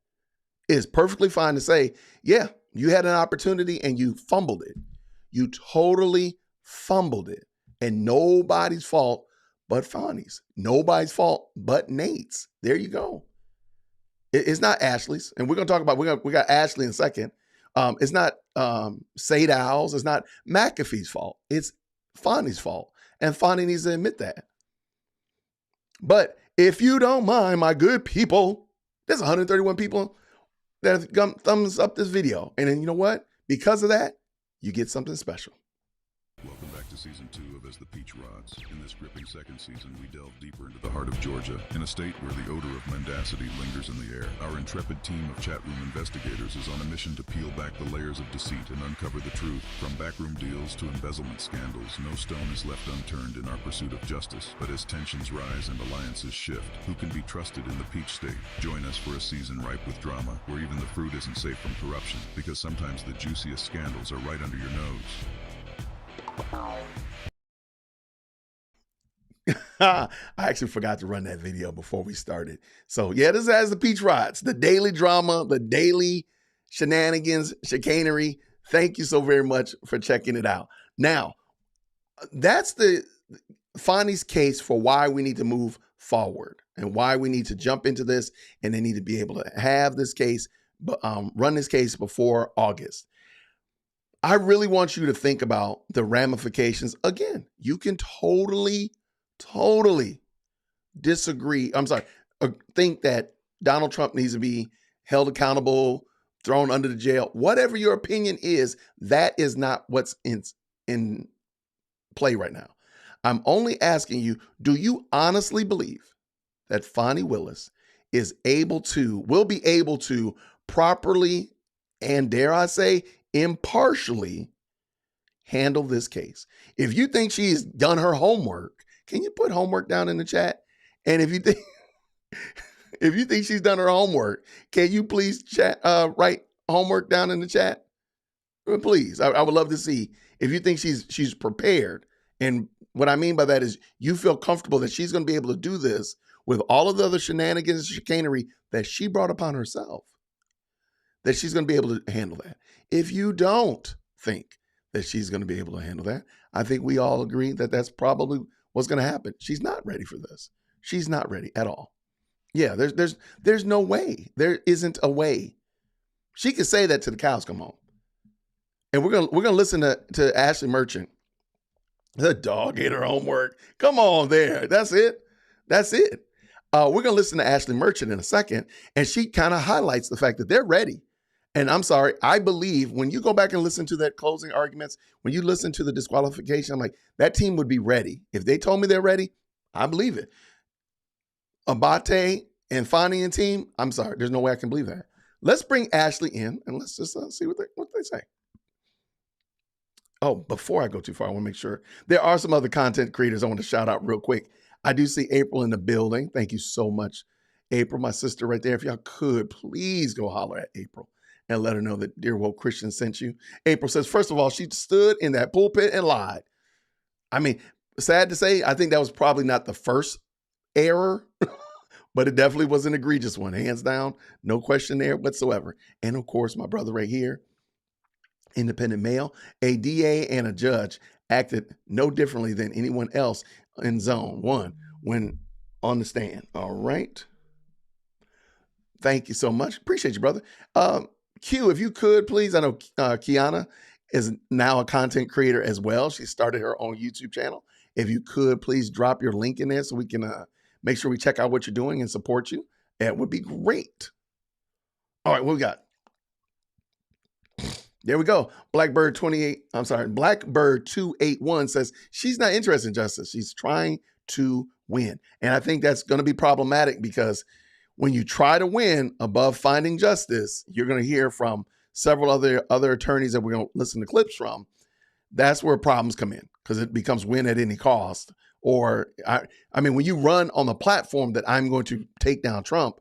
It's perfectly fine to say, yeah, you had an opportunity and you fumbled it. You totally fumbled it. And nobody's fault but Fani's. Nobody's fault but Nate's. There you go. It's not Ashley's. And we're going to talk about, we got Ashley in a second. It's not Sadow's. It's not McAfee's fault. It's Fani's fault. And Fani needs to admit that. But if you don't mind, my good people, there's 131 people that have thumbs up this video. And then you know what? Because of that, you get something special. Welcome back to season 2 of As the Peach Rods. In this gripping second season, we delve deeper into the heart of Georgia, in a state where the odor of mendacity lingers in the air. Our intrepid team of chat room investigators is on a mission to peel back the layers of deceit and uncover the truth. From backroom deals to embezzlement scandals, no stone is left unturned in our pursuit of justice. But as tensions rise and alliances shift, who can be trusted in the Peach State? Join us for a season ripe with drama, where even the fruit isn't safe from corruption, because sometimes the juiciest scandals are right under your nose. I actually forgot to run that video before we started. So yeah, this is As the Peach Rods, the daily drama, the daily shenanigans, chicanery. Thank you so very much for checking it out. Now, that's the Fani's case for why we need to move forward and why we need to jump into this, and they need to be able to have this case, run this case before August. I really want you to think about the ramifications. Again, you can totally disagree. Think that Donald Trump needs to be held accountable, thrown under the jail. Whatever your opinion is, that is not what's in play right now. I'm only asking you, do you honestly believe that Fani Willis will be able to properly and dare I say, impartially handle this case. If you think she's done her homework, can you put homework down in the chat? And if you think if you think she's done her homework, can you please write homework down in the chat? Please, I would love to see if you think she's prepared. And what I mean by that is you feel comfortable that she's going to be able to do this with all of the other shenanigans and chicanery that she brought upon herself, that she's going to be able to handle that. If you don't think that she's going to be able to handle that, I think we all agree that that's probably what's going to happen. She's not ready for this. She's not ready at all. Yeah, there's no way. There isn't a way. She could say that to the cows come home. And we're gonna listen to Ashley Merchant. The dog ate her homework. Come on there. That's it. That's it. We're gonna listen to Ashley Merchant in a second, and she kind of highlights the fact that they're ready. And I'm sorry, I believe when you go back and listen to that closing arguments, when you listen to the disqualification, I'm like, that team would be ready. If they told me they're ready, I believe it. Abate and Fani and team, I'm sorry, there's no way I can believe that. Let's bring Ashley in and let's just see what they say. Oh, before I go too far, I want to make sure there are some other content creators I want to shout out real quick. I do see April in the building. Thank you so much, April, my sister right there. If y'all could, please go holler at April and let her know that Dear Woke Christian sent you. April says, first of all, she stood in that pulpit and lied. I mean, sad to say, I think that was probably not the first error, but it definitely was an egregious one. Hands down, no question there whatsoever. And of course, my brother right here, independent male, a DA and a judge acted no differently than anyone else in zone one when on the stand. All right. Thank you so much. Appreciate you, brother. Q, if you could, please. I know Kiana is now a content creator as well. She started her own YouTube channel. If you could, please drop your link in there so we can make sure we check out what you're doing and support you. That would be great. All right, what we got? There we go. Blackbird 281 says she's not interested in justice. She's trying to win. And I think that's going to be problematic because when you try to win above finding justice, you're going to hear from several other attorneys that we're going to listen to clips from. That's where problems come in because it becomes win at any cost. Or, I mean, when you run on the platform that I'm going to take down Trump,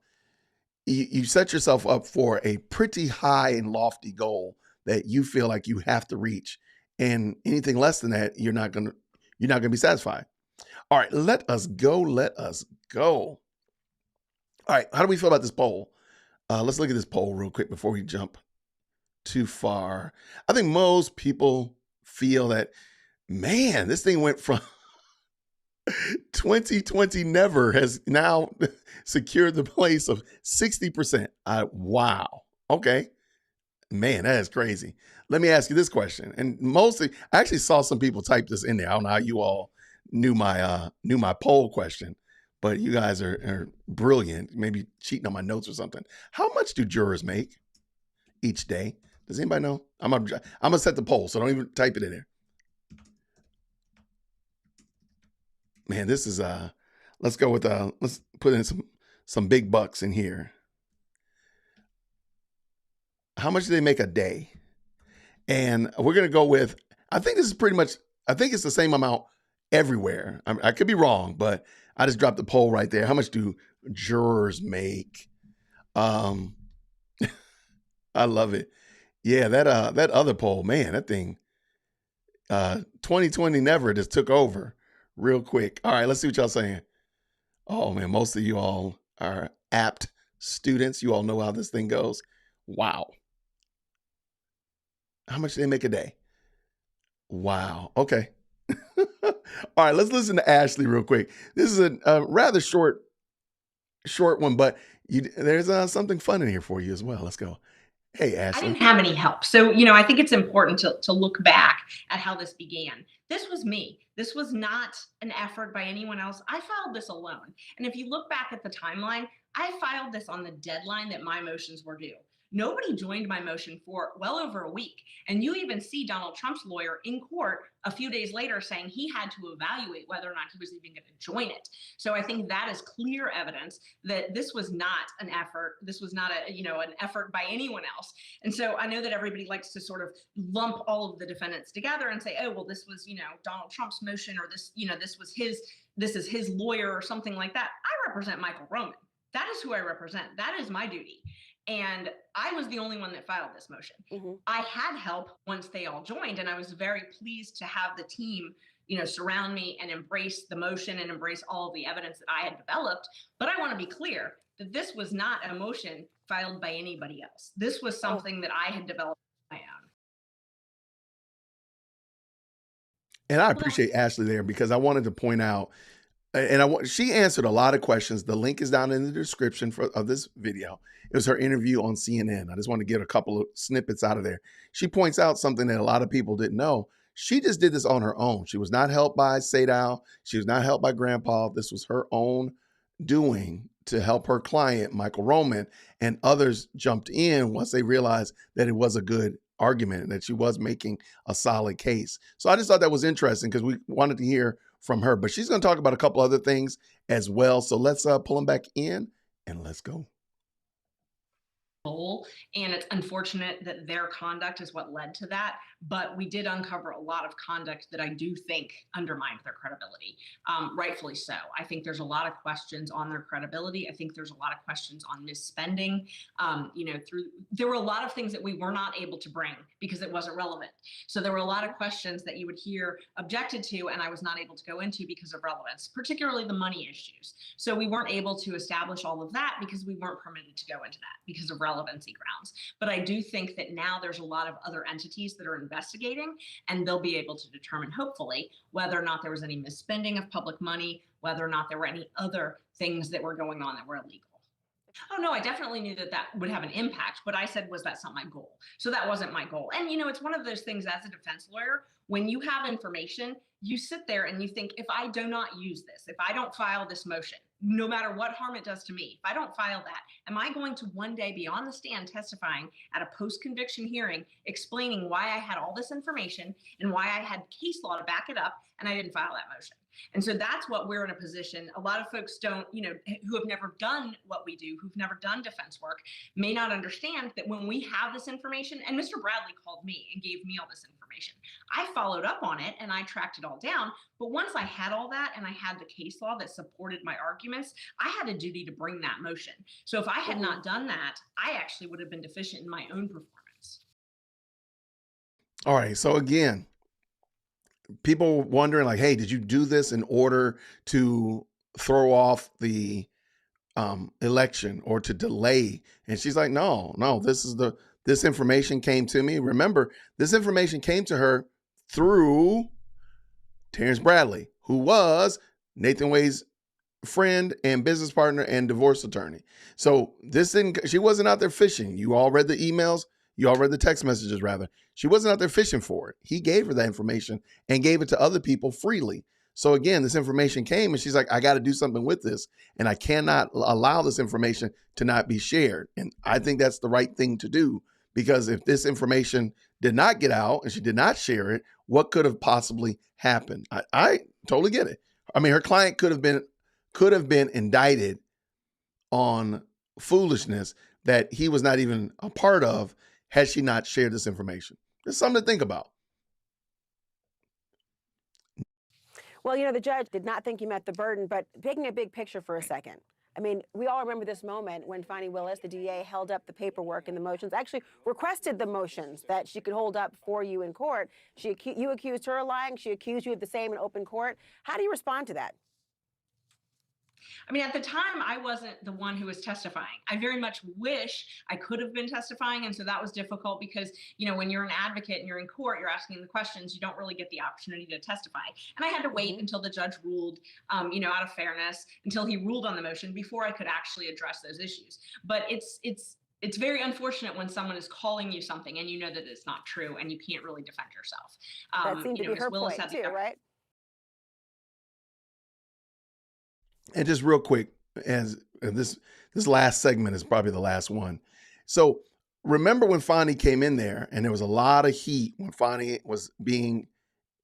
you set yourself up for a pretty high and lofty goal that you feel like you have to reach, and anything less than that, you're not gonna be satisfied. All right, let us go. All right, how do we feel about this poll? Let's look at this poll real quick before we jump too far. I think most people feel that, man, this thing went from 2020 never has now secured the place of 60%. Wow. Okay. Man, that is crazy. Let me ask you this question. And mostly, I actually saw some people type this in there. I don't know how you all knew my poll question, but you guys are brilliant. Maybe cheating on my notes or something. How much do jurors make each day? Does anybody know? I'm gonna set the poll, so don't even type it in there. Man, this is let's go with let's put in some big bucks in here. How much do they make a day? And we're going to go with, I think it's the same amount everywhere. I could be wrong, but I just dropped the poll right there. How much do jurors make? I love it. Yeah, that other poll, man, that thing, 2020 never just took over real quick. All right, let's see what y'all saying. Oh man, most of you all are apt students. You all know how this thing goes. Wow. How much do they make a day? Wow. Okay. All right, let's listen to Ashley real quick. This is a rather short one, but there's something fun in here for you as well. Let's go. Hey, Ashley. I didn't have any help. So, I think it's important to look back at how this began. This was me. This was not an effort by anyone else. I filed this alone. And if you look back at the timeline, I filed this on the deadline that my motions were due. Nobody joined my motion for well over a week. And you even see Donald Trump's lawyer in court a few days later saying he had to evaluate whether or not he was even going to join it. So I think that is clear evidence that this was not an effort. This was not an effort by anyone else. And so I know that everybody likes to sort of lump all of the defendants together and say, oh, well, this was, Donald Trump's motion, or this is his lawyer or something like that. I represent Michael Roman. That is who I represent. That is my duty. And I was the only one that filed this motion. I had help once they all joined, and I was very pleased to have the team, surround me and embrace the motion and embrace all of the evidence that I had developed. But I want to be clear that this was not a motion filed by anybody else. This was something that I had developed on my own. And I appreciate Ashley there, because I wanted to point out, and she answered a lot of questions. The link is down in the description of this video. It was her interview on CNN. I just want to get a couple of snippets out of there. She points out something that a lot of people didn't know. She just did this on her own. She was not helped by Sadao. She was not helped by Grandpa. This was her own doing to help her client, Michael Roman, and others jumped in once they realized that it was a good argument and that she was making a solid case. So I just thought that was interesting, because we wanted to hear from her, but she's going to talk about a couple other things as well. So let's pull them back in and let's go. And it's unfortunate that their conduct is what led to that. But we did uncover a lot of conduct that I do think undermined their credibility, rightfully so. I think there's a lot of questions on their credibility. I think there's a lot of questions on misspending. There were a lot of things that we were not able to bring because it wasn't relevant. So there were a lot of questions that you would hear objected to, and I was not able to go into because of relevance, particularly the money issues. So we weren't able to establish all of that because we weren't permitted to go into that because of relevancy grounds. But I do think that now there's a lot of other entities that are investigating, and they'll be able to determine, hopefully, whether or not there was any misspending of public money, whether or not there were any other things that were going on that were illegal. Oh, no, I definitely knew that would have an impact. What I said was that's not my goal. So that wasn't my goal. And, it's one of those things as a defense lawyer, when you have information, you sit there and you think, if I do not use this, if I don't file this motion, no matter what harm it does to me, if I don't file that, am I going to one day be on the stand testifying at a post-conviction hearing, explaining why I had all this information and why I had case law to back it up, and I didn't file that motion? And so that's what we're in a position. A lot of folks don't, who have never done what we do, who've never done defense work, may not understand that when we have this information, and Mr. Bradley called me and gave me all this information, I followed up on it and I tracked it all down. But once I had all that and I had the case law that supported my arguments, I had a duty to bring that motion. So if I had not done that, I actually would have been deficient in my own performance. All right. So again, people wondering like, hey, did you do this in order to throw off the election or to delay? And she's like, no, this information came to me. Remember, this information came to her through Terrence Bradley, who was Nathan Wade's friend and business partner and divorce attorney. So she wasn't out there fishing. You all read the emails. You all read the text messages, rather. She wasn't out there fishing for it. He gave her that information and gave it to other people freely. So again, this information came and she's like, I got to do something with this. And I cannot allow this information to not be shared. And I think that's the right thing to do, because if this information did not get out and she did not share it, what could have possibly happened? I totally get it. I mean, her client could have been indicted on foolishness that he was not even a part of had she not shared this information. It's something to think about. Well, the judge did not think he met the burden, but taking a big picture for a second. I mean, we all remember this moment when Fani Willis, the DA, held up the paperwork and the motions, actually requested the motions that she could hold up for you in court. You accused her of lying. She accused you of the same in open court. How do you respond to that? I mean, at the time, I wasn't the one who was testifying. I very much wish I could have been testifying. And so that was difficult because, when you're an advocate and you're in court, you're asking the questions, you don't really get the opportunity to testify. And I had to wait until the judge ruled, out of fairness, until he ruled on the motion before I could actually address those issues. But it's very unfortunate when someone is calling you something and you know that it's not true and you can't really defend yourself. That seemed to be her point too, right? And just real quick, as this last segment is probably the last one. So remember when Fani came in there and there was a lot of heat when Fani was being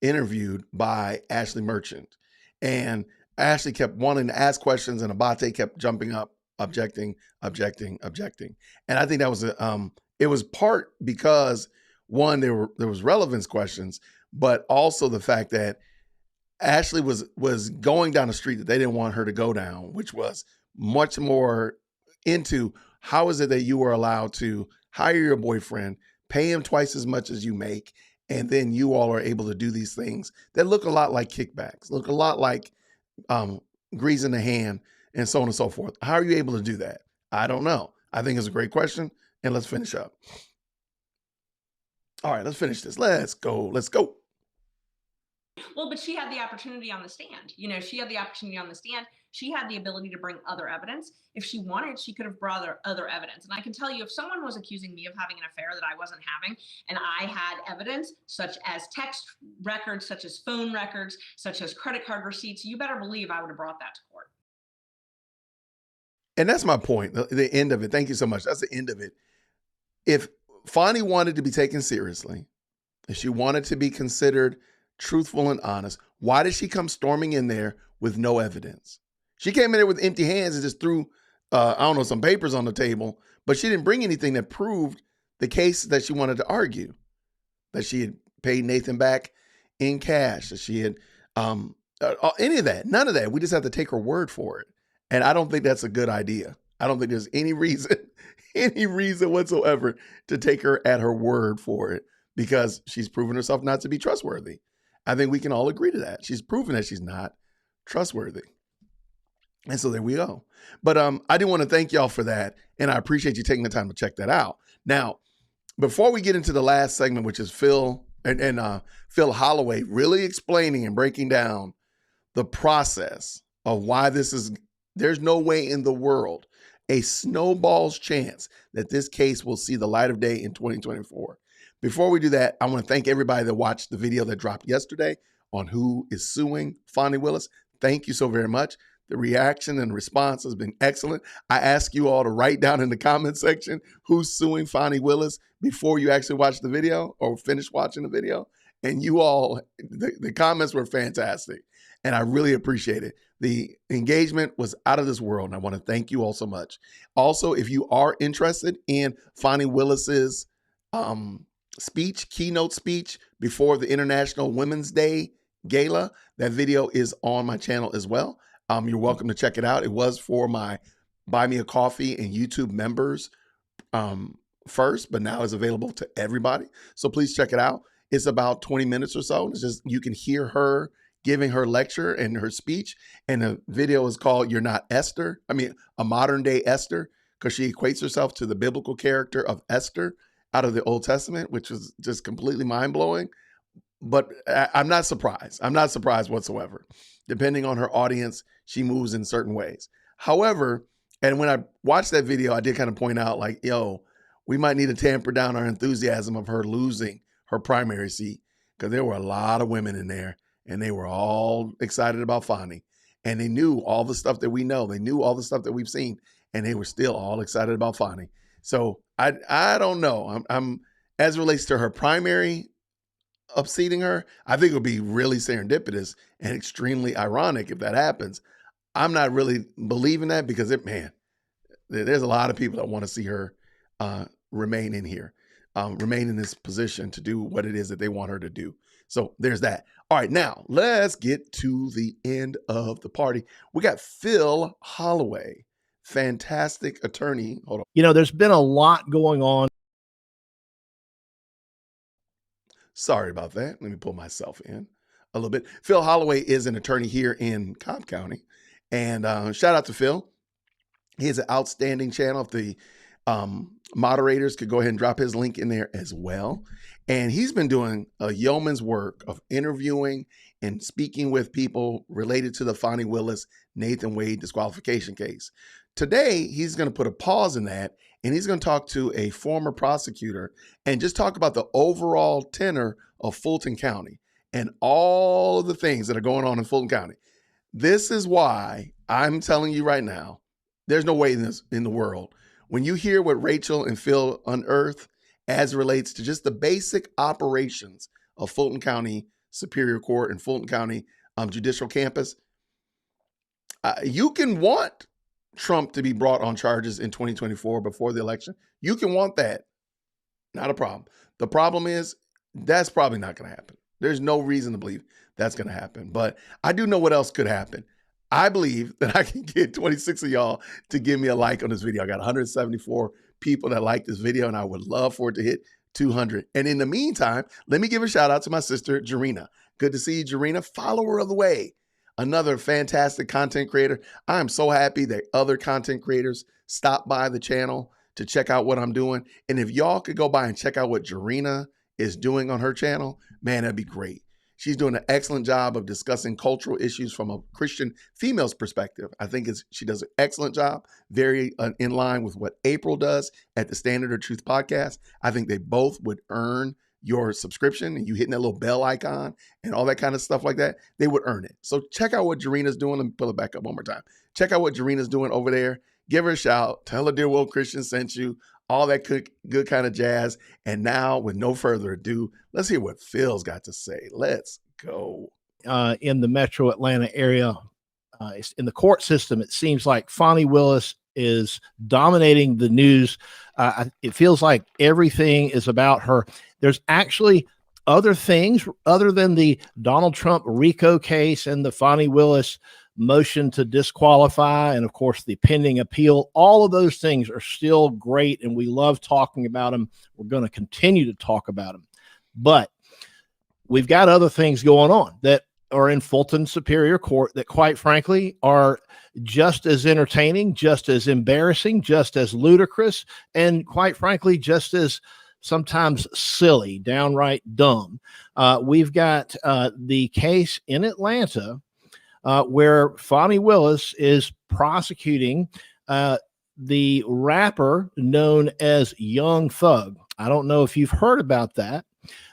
interviewed by Ashley Merchant. And Ashley kept wanting to ask questions and Abate kept jumping up, objecting. And I think that was it was part because one, there was relevance questions, but also the fact that Ashley was going down a street that they didn't want her to go down, which was much more into how is it that you were allowed to hire your boyfriend, pay him twice as much as you make, and then you all are able to do these things that look a lot like kickbacks, look a lot like greasing the hand and so on and so forth. How are you able to do that? I don't know. I think it's a great question, and let's finish up. All right, let's finish this. Let's go. Well, but she had the opportunity on the stand. She had the opportunity on the stand. She had the ability to bring other evidence. If she wanted, she could have brought other evidence. And I can tell you, if someone was accusing me of having an affair that I wasn't having, and I had evidence such as text records, such as phone records, such as credit card receipts, you better believe I would have brought that to court. And that's my point, the end of it. Thank you so much. That's the end of it. If Fani wanted to be taken seriously, if she wanted to be considered truthful and honest, why did she come storming in there with no evidence? She came in there with empty hands and just threw, some papers on the table, but she didn't bring anything that proved the case that she wanted to argue, that she had paid Nathan back in cash, that she had, any of that, none of that. We just have to take her word for it. And I don't think that's a good idea. I don't think there's any reason whatsoever to take her at her word for it because she's proven herself not to be trustworthy. I think we can all agree to that. She's proven that she's not trustworthy. And so there we go. But I do want to thank y'all for that. And I appreciate you taking the time to check that out. Now, before we get into the last segment, which is Phil and Phil Holloway really explaining and breaking down the process of why there's no way in the world, a snowball's chance that this case will see the light of day in 2024. Before we do that, I want to thank everybody that watched the video that dropped yesterday on who is suing Fani Willis. Thank you so very much. The reaction and response has been excellent. I ask you all to write down in the comment section who's suing Fani Willis before you actually watch the video or finish watching the video. And you all, the comments were fantastic. And I really appreciate it. The engagement was out of this world. And I want to thank you all so much. Also, if you are interested in Fani Willis's keynote speech before the International Women's Day Gala, that video is on my channel as well. You're welcome to check it out. It was for my Buy Me a Coffee and YouTube members first, but now it's available to everybody. So please check it out. It's about 20 minutes or so. It's just, you can hear her giving her lecture and her speech. And the video is called You're Not Esther. A modern day Esther, because she equates herself to the biblical character of Esther out of the Old Testament, which was just completely mind blowing. But I'm not surprised. I'm not surprised whatsoever. Depending on her audience, she moves in certain ways. However, and when I watched that video, I did kind of point out we might need to tamper down our enthusiasm of her losing her primary seat, because there were a lot of women in there and they were all excited about Fani, and they knew all the stuff that we know. They knew all the stuff that we've seen, and they were still all excited about Fani. So I don't know. I'm as it relates to her primary upseating her, I think it would be really serendipitous and extremely ironic if that happens. I'm not really believing that because there's a lot of people that want to see her remain in here, remain in this position to do what it is that they want her to do. So there's that. All right, now let's get to the end of the party. We got Phil Holloway, fantastic attorney. Hold on. There's been a lot going on. Sorry about that. Let me pull myself in a little bit. Phil Holloway is an attorney here in Cobb County. And shout out to Phil. He has an outstanding channel. If the moderators could go ahead and drop his link in there as well. And he's been doing a yeoman's work of interviewing and speaking with people related to the Fani Willis, Nathan Wade disqualification case. Today, he's going to put a pause in that, and he's going to talk to a former prosecutor and just talk about the overall tenor of Fulton County and all of the things that are going on in Fulton County. This is why I'm telling you right now, there's no way in the world When you hear what Rachel and Phil unearthed as it relates to just the basic operations of Fulton County Superior Court and Fulton County Judicial Campus, you can want Trump to be brought on charges in 2024 before the election. You can want that. Not a problem. The problem is that's probably not going to happen. There's no reason to believe that's going to happen. But I do know what else could happen. I believe that I can get 26 of y'all to give me a like on this video. I got 174 people that like this video, and I would love for it to hit 200. And in the meantime, let me give a shout out to my sister, Jarena. Good to see you, Jarena, follower of the way. Another fantastic content creator. I am so happy that other content creators stop by the channel to check out what I'm doing. And if y'all could go by and check out what Jarena is doing on her channel, man, that'd be great. She's doing an excellent job of discussing cultural issues from a Christian female's perspective. I think she does an excellent job, very in line with what April does at the Standard of Truth podcast. I think they both would earn your subscription and you hitting that little bell icon and all that kind of stuff like that. They would earn it. So check out what Jarena's doing. Let me pull it back up one more time. Check out what Jarena's doing over there. Give her a shout. Tell her Dear Will Christian sent you. All that good kind of jazz. And now, with no further ado, let's hear what Phil's got to say. Let's go. In the metro Atlanta area, in the court system, it seems like Fani Willis is dominating the news. It feels like everything is about her. There's actually other things other than the Donald Trump RICO case and the Fani Willis motion to disqualify, and of course the pending appeal. All of those things are still great, and we love talking about them. We're going to continue to talk about them, but we've got other things going on that are in Fulton Superior Court that, quite frankly, are just as entertaining, just as embarrassing, just as ludicrous, and quite frankly, just as sometimes silly, downright dumb. We've got the case in Atlanta where Fani Willis is prosecuting the rapper known as Young Thug. I don't know if you've heard about that,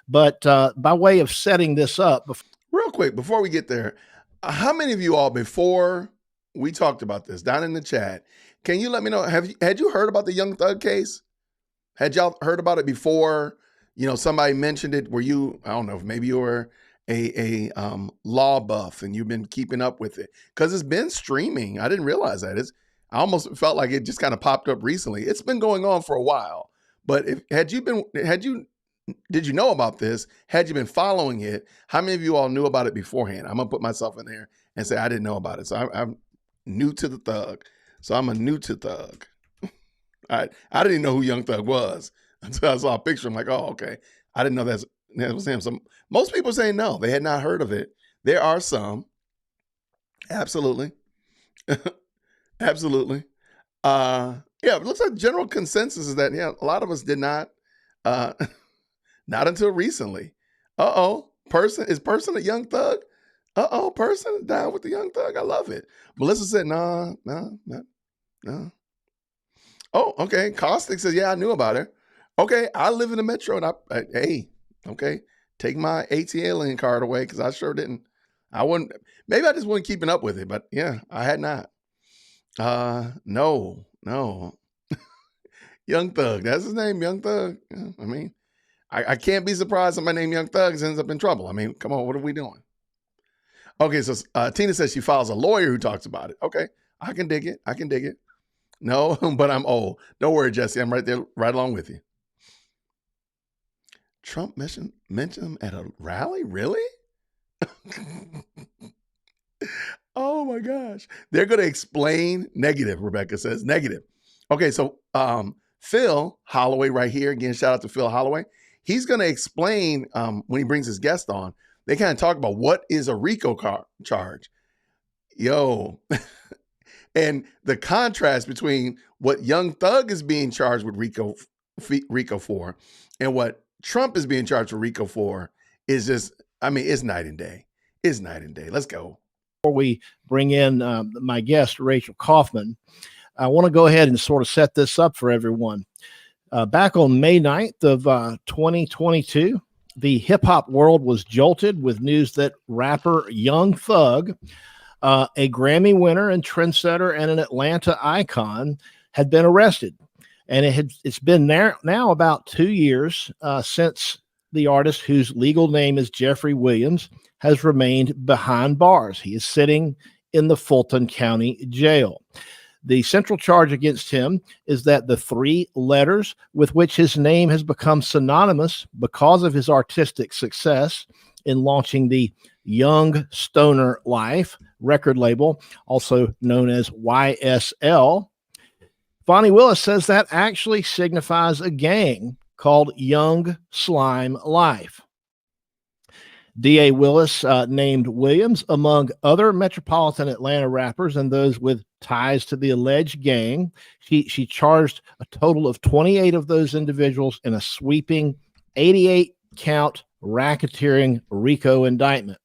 but by way of setting this up. Real quick, before we get there, how many of you all, before we talked about this, down in the chat, can you let me know, had you heard about the Young Thug case? Had y'all heard about it before, somebody mentioned it? Were you, I don't know, if maybe you were a law buff and you've been keeping up with it? Because it's been streaming. I didn't realize that. I almost felt like it just kind of popped up recently. It's been going on for a while. But did you know about this? Had you been following it? How many of you all knew about it beforehand? I'm going to put myself in there and say I didn't know about it. So I'm new to the thug. So I'm a new to thug. I didn't even know who Young Thug was until I saw a picture. I'm like, oh, okay. I didn't know that was him. So most people say no, they had not heard of it. There are some. Absolutely. Absolutely. Yeah, it looks like general consensus is that, a lot of us did not, not until recently. Is person a Young Thug? Person down with the Young Thug. I love it. Melissa said, no. Oh, okay. Caustic says, yeah, I knew about her. Okay, I live in the metro, and okay, take my ATL card away because I sure didn't. Maybe I just wasn't keeping up with it, but yeah, I had not. No. Young Thug, that's his name, Young Thug. I mean, I can't be surprised if my name Young Thug ends up in trouble. I mean, come on, what are we doing? Okay, so Tina says she files a lawyer who talks about it. Okay, I can dig it. No, but I'm old. Don't worry, Jesse. I'm right there, right along with you. Trump mentioned him at a rally? Really? Oh my gosh. They're going to explain negative, Rebecca says. Negative. Okay, so Phil Holloway right here. Again, shout out to Phil Holloway. He's going to explain when he brings his guest on. They kind of talk about what is a RICO charge. Yo. And the contrast between what Young Thug is being charged with RICO for and what Trump is being charged with RICO for is just, it's night and day. It's night and day. Let's go. Before we bring in my guest, Rachel Kaufman, I want to go ahead and sort of set this up for everyone. Back on May 9th of 2022, the hip hop world was jolted with news that rapper Young Thug, a Grammy winner and trendsetter and an Atlanta icon, had been arrested. And it's been there now about 2 years since the artist, whose legal name is Jeffrey Williams, has remained behind bars. He is sitting in the Fulton County Jail. The central charge against him is that the 3 letters with which his name has become synonymous because of his artistic success in launching the Young Stoner Life record label, also known as YSL, Fani Willis says that actually signifies a gang called Young Slime Life. D.A. Willis named Williams among other metropolitan Atlanta rappers and those with ties to the alleged gang. She charged a total of 28 of those individuals in a sweeping 88-count racketeering RICO indictment.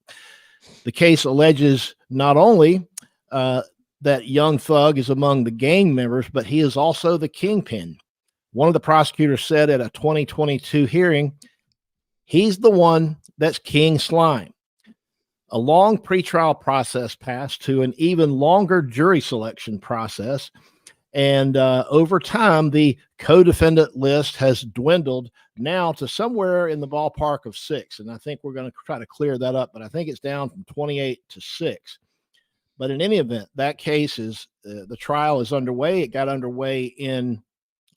The case alleges not only that Young Thug is among the gang members, but he is also the kingpin. One of the prosecutors said at a 2022 hearing, he's the one that's King Slime. A long pretrial process passed to an even longer jury selection process. And over time, the co-defendant list has dwindled now to somewhere in the ballpark of 6. And I think we're going to try to clear that up, but I think it's down from 28 to 6. But in any event, that case is, the trial is underway. It got underway in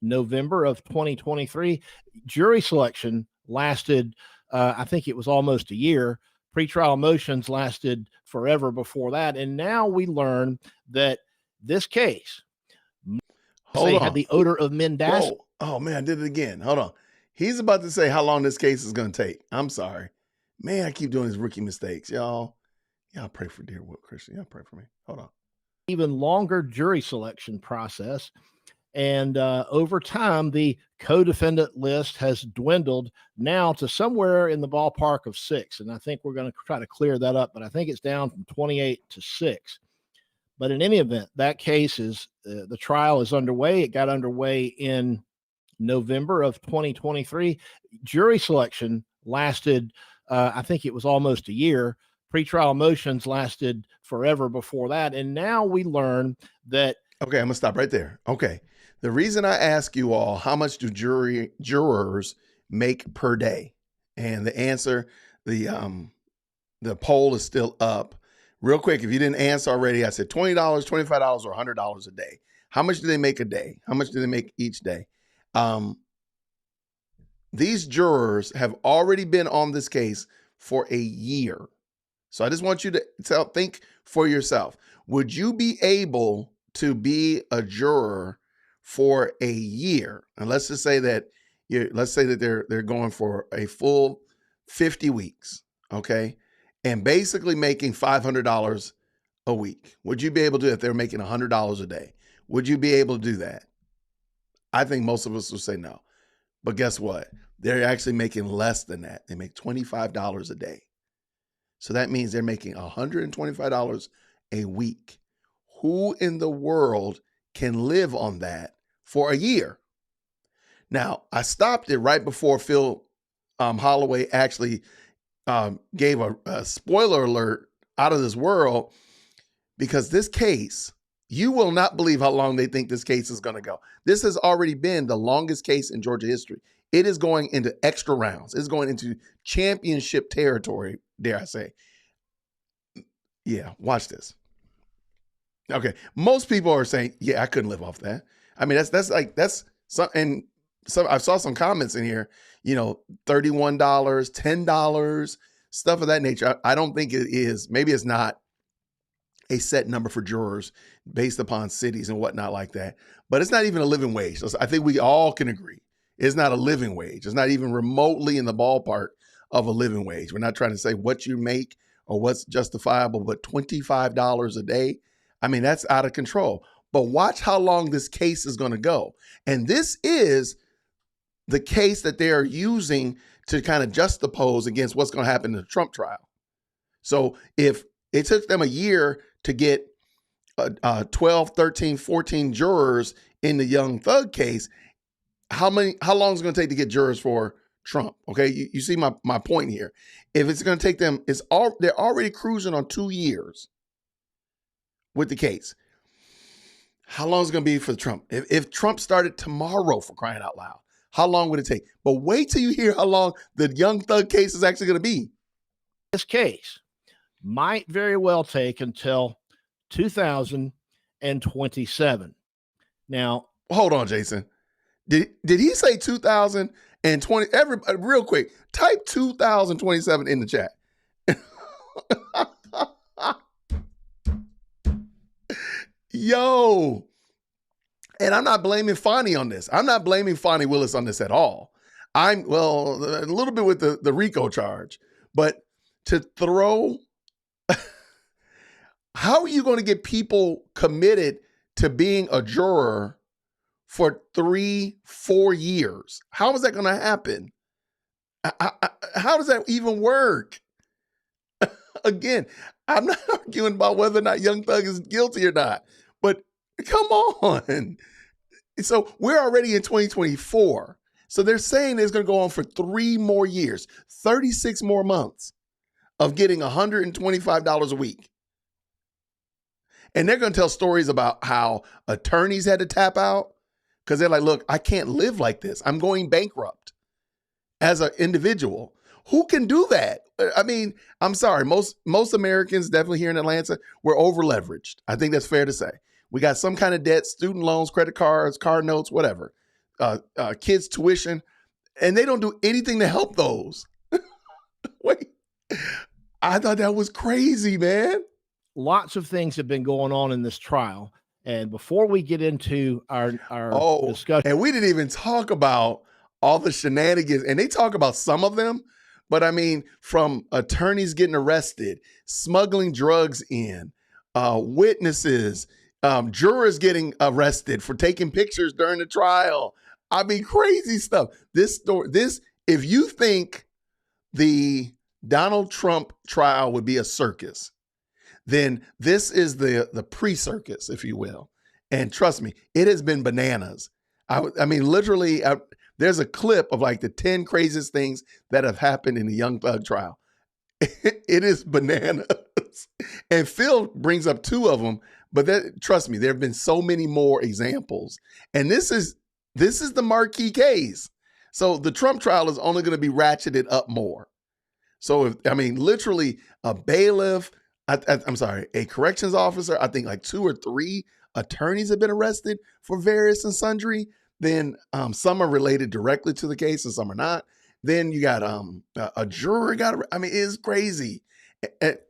November of 2023. Jury selection lasted, I think it was almost a year. Pretrial motions lasted forever before that. And now we learn that this case had the odor of mendacity. Oh, man, I did it again. Hold on. He's about to say how long this case is going to take. I'm sorry. Man, I keep doing these rookie mistakes, y'all. Y'all pray for dear Will Christian. Y'all pray for me. Hold on. Even longer jury selection process. And over time, the co-defendant list has dwindled now to somewhere in the ballpark of 6. And I think we're going to try to clear that up, but I think it's down from 28 to 6. But in any event, that case is, the trial is underway. It got underway in November of 2023. Jury selection lasted, I think it was almost a year. Pretrial motions lasted forever before that. And now we learn that. Okay, I'm going to stop right there. Okay. The reason I ask you all, how much do jurors make per day? And the answer, the poll is still up. Real quick, if you didn't answer already, I said $20, $25, or $100 a day. How much do they make a day? How much do they make each day? These jurors have already been on this case for a year. So I just want you to think for yourself. Would you be able to be a juror for a year? And let's just say that they're going for a full 50 weeks, okay? And basically making $500 a week. Would you be able to do it if they're making $100 a day? Would you be able to do that? I think most of us will say no. But guess what? They're actually making less than that. They make $25 a day. So that means they're making $125 a week. Who in the world can live on that for a year? Now, I stopped it right before Phil Holloway actually gave a spoiler alert out of this world, because this case, you will not believe how long they think this case is going to go. This has already been the longest case in Georgia history. It is going into extra rounds. It's going into championship territory, dare I say. Yeah, watch this. Okay, most people are saying, yeah, I couldn't live off that. I mean, that's some, and so I saw some comments in here, $31, $10, stuff of that nature. I don't think it is. Maybe it's not a set number for jurors based upon cities and whatnot like that. But it's not even a living wage. So I think we all can agree it's not a living wage. It's not even remotely in the ballpark of a living wage. We're not trying to say what you make or what's justifiable, but $25 a day, I mean, that's out of control. But watch how long this case is going to go. And this is the case that they are using to kind of juxtapose against what's going to happen in the Trump trial. So if it took them a year to get 12, 13, 14 jurors in the Young Thug case, how long is it going to take to get jurors for Trump? Okay, you see my point here. If it's going to take them, they're already cruising on 2 years with the case. How long is it going to be for Trump? If Trump started tomorrow, for crying out loud, how long would it take? But wait till you hear how long the Young Thug case is actually going to be. This case might very well take until 2027. Now, hold on, Jason. Did he say 2020? Everybody, real quick, type 2027 in the chat. Yo. And I'm not blaming Fani on this. I'm not blaming Fani Willis on this at all. Well, a little bit with the RICO charge, but to throw, how are you going to get people committed to being a juror for 3-4 years? How is that going to happen? How does that even work? Again, I'm not arguing about whether or not Young Thug is guilty or not, but come on. So we're already in 2024. So they're saying it's going to go on for 3 more years, 36 more months of getting $125 a week. And they're going to tell stories about how attorneys had to tap out because they're like, look, I can't live like this. I'm going bankrupt as an individual. Who can do that? I mean, I'm sorry. Most Americans, definitely here in Atlanta, we're over leveraged. I think that's fair to say. We got some kind of debt, student loans, credit cards, car notes, whatever, kids' tuition, and they don't do anything to help those. Wait, I thought that was crazy, man. Lots of things have been going on in this trial. And before we get into our discussion. And we didn't even talk about all the shenanigans, and they talk about some of them, but I mean, from attorneys getting arrested, smuggling drugs in, witnesses, jurors getting arrested for taking pictures during the trial. I mean, crazy stuff. If you think the Donald Trump trial would be a circus, then this is the pre-circus, if you will. And trust me, it has been bananas. I mean, literally, there's a clip of like the 10 craziest things that have happened in the Young Thug trial. It is bananas. And Phil brings up 2 of them, but trust me, there have been so many more examples. And this is the marquee case. So the Trump trial is only going to be ratcheted up more. So literally a bailiff, a corrections officer, I think like 2 or 3 attorneys have been arrested for various and sundry. Then some are related directly to the case and some are not. Then you got a juror it's crazy.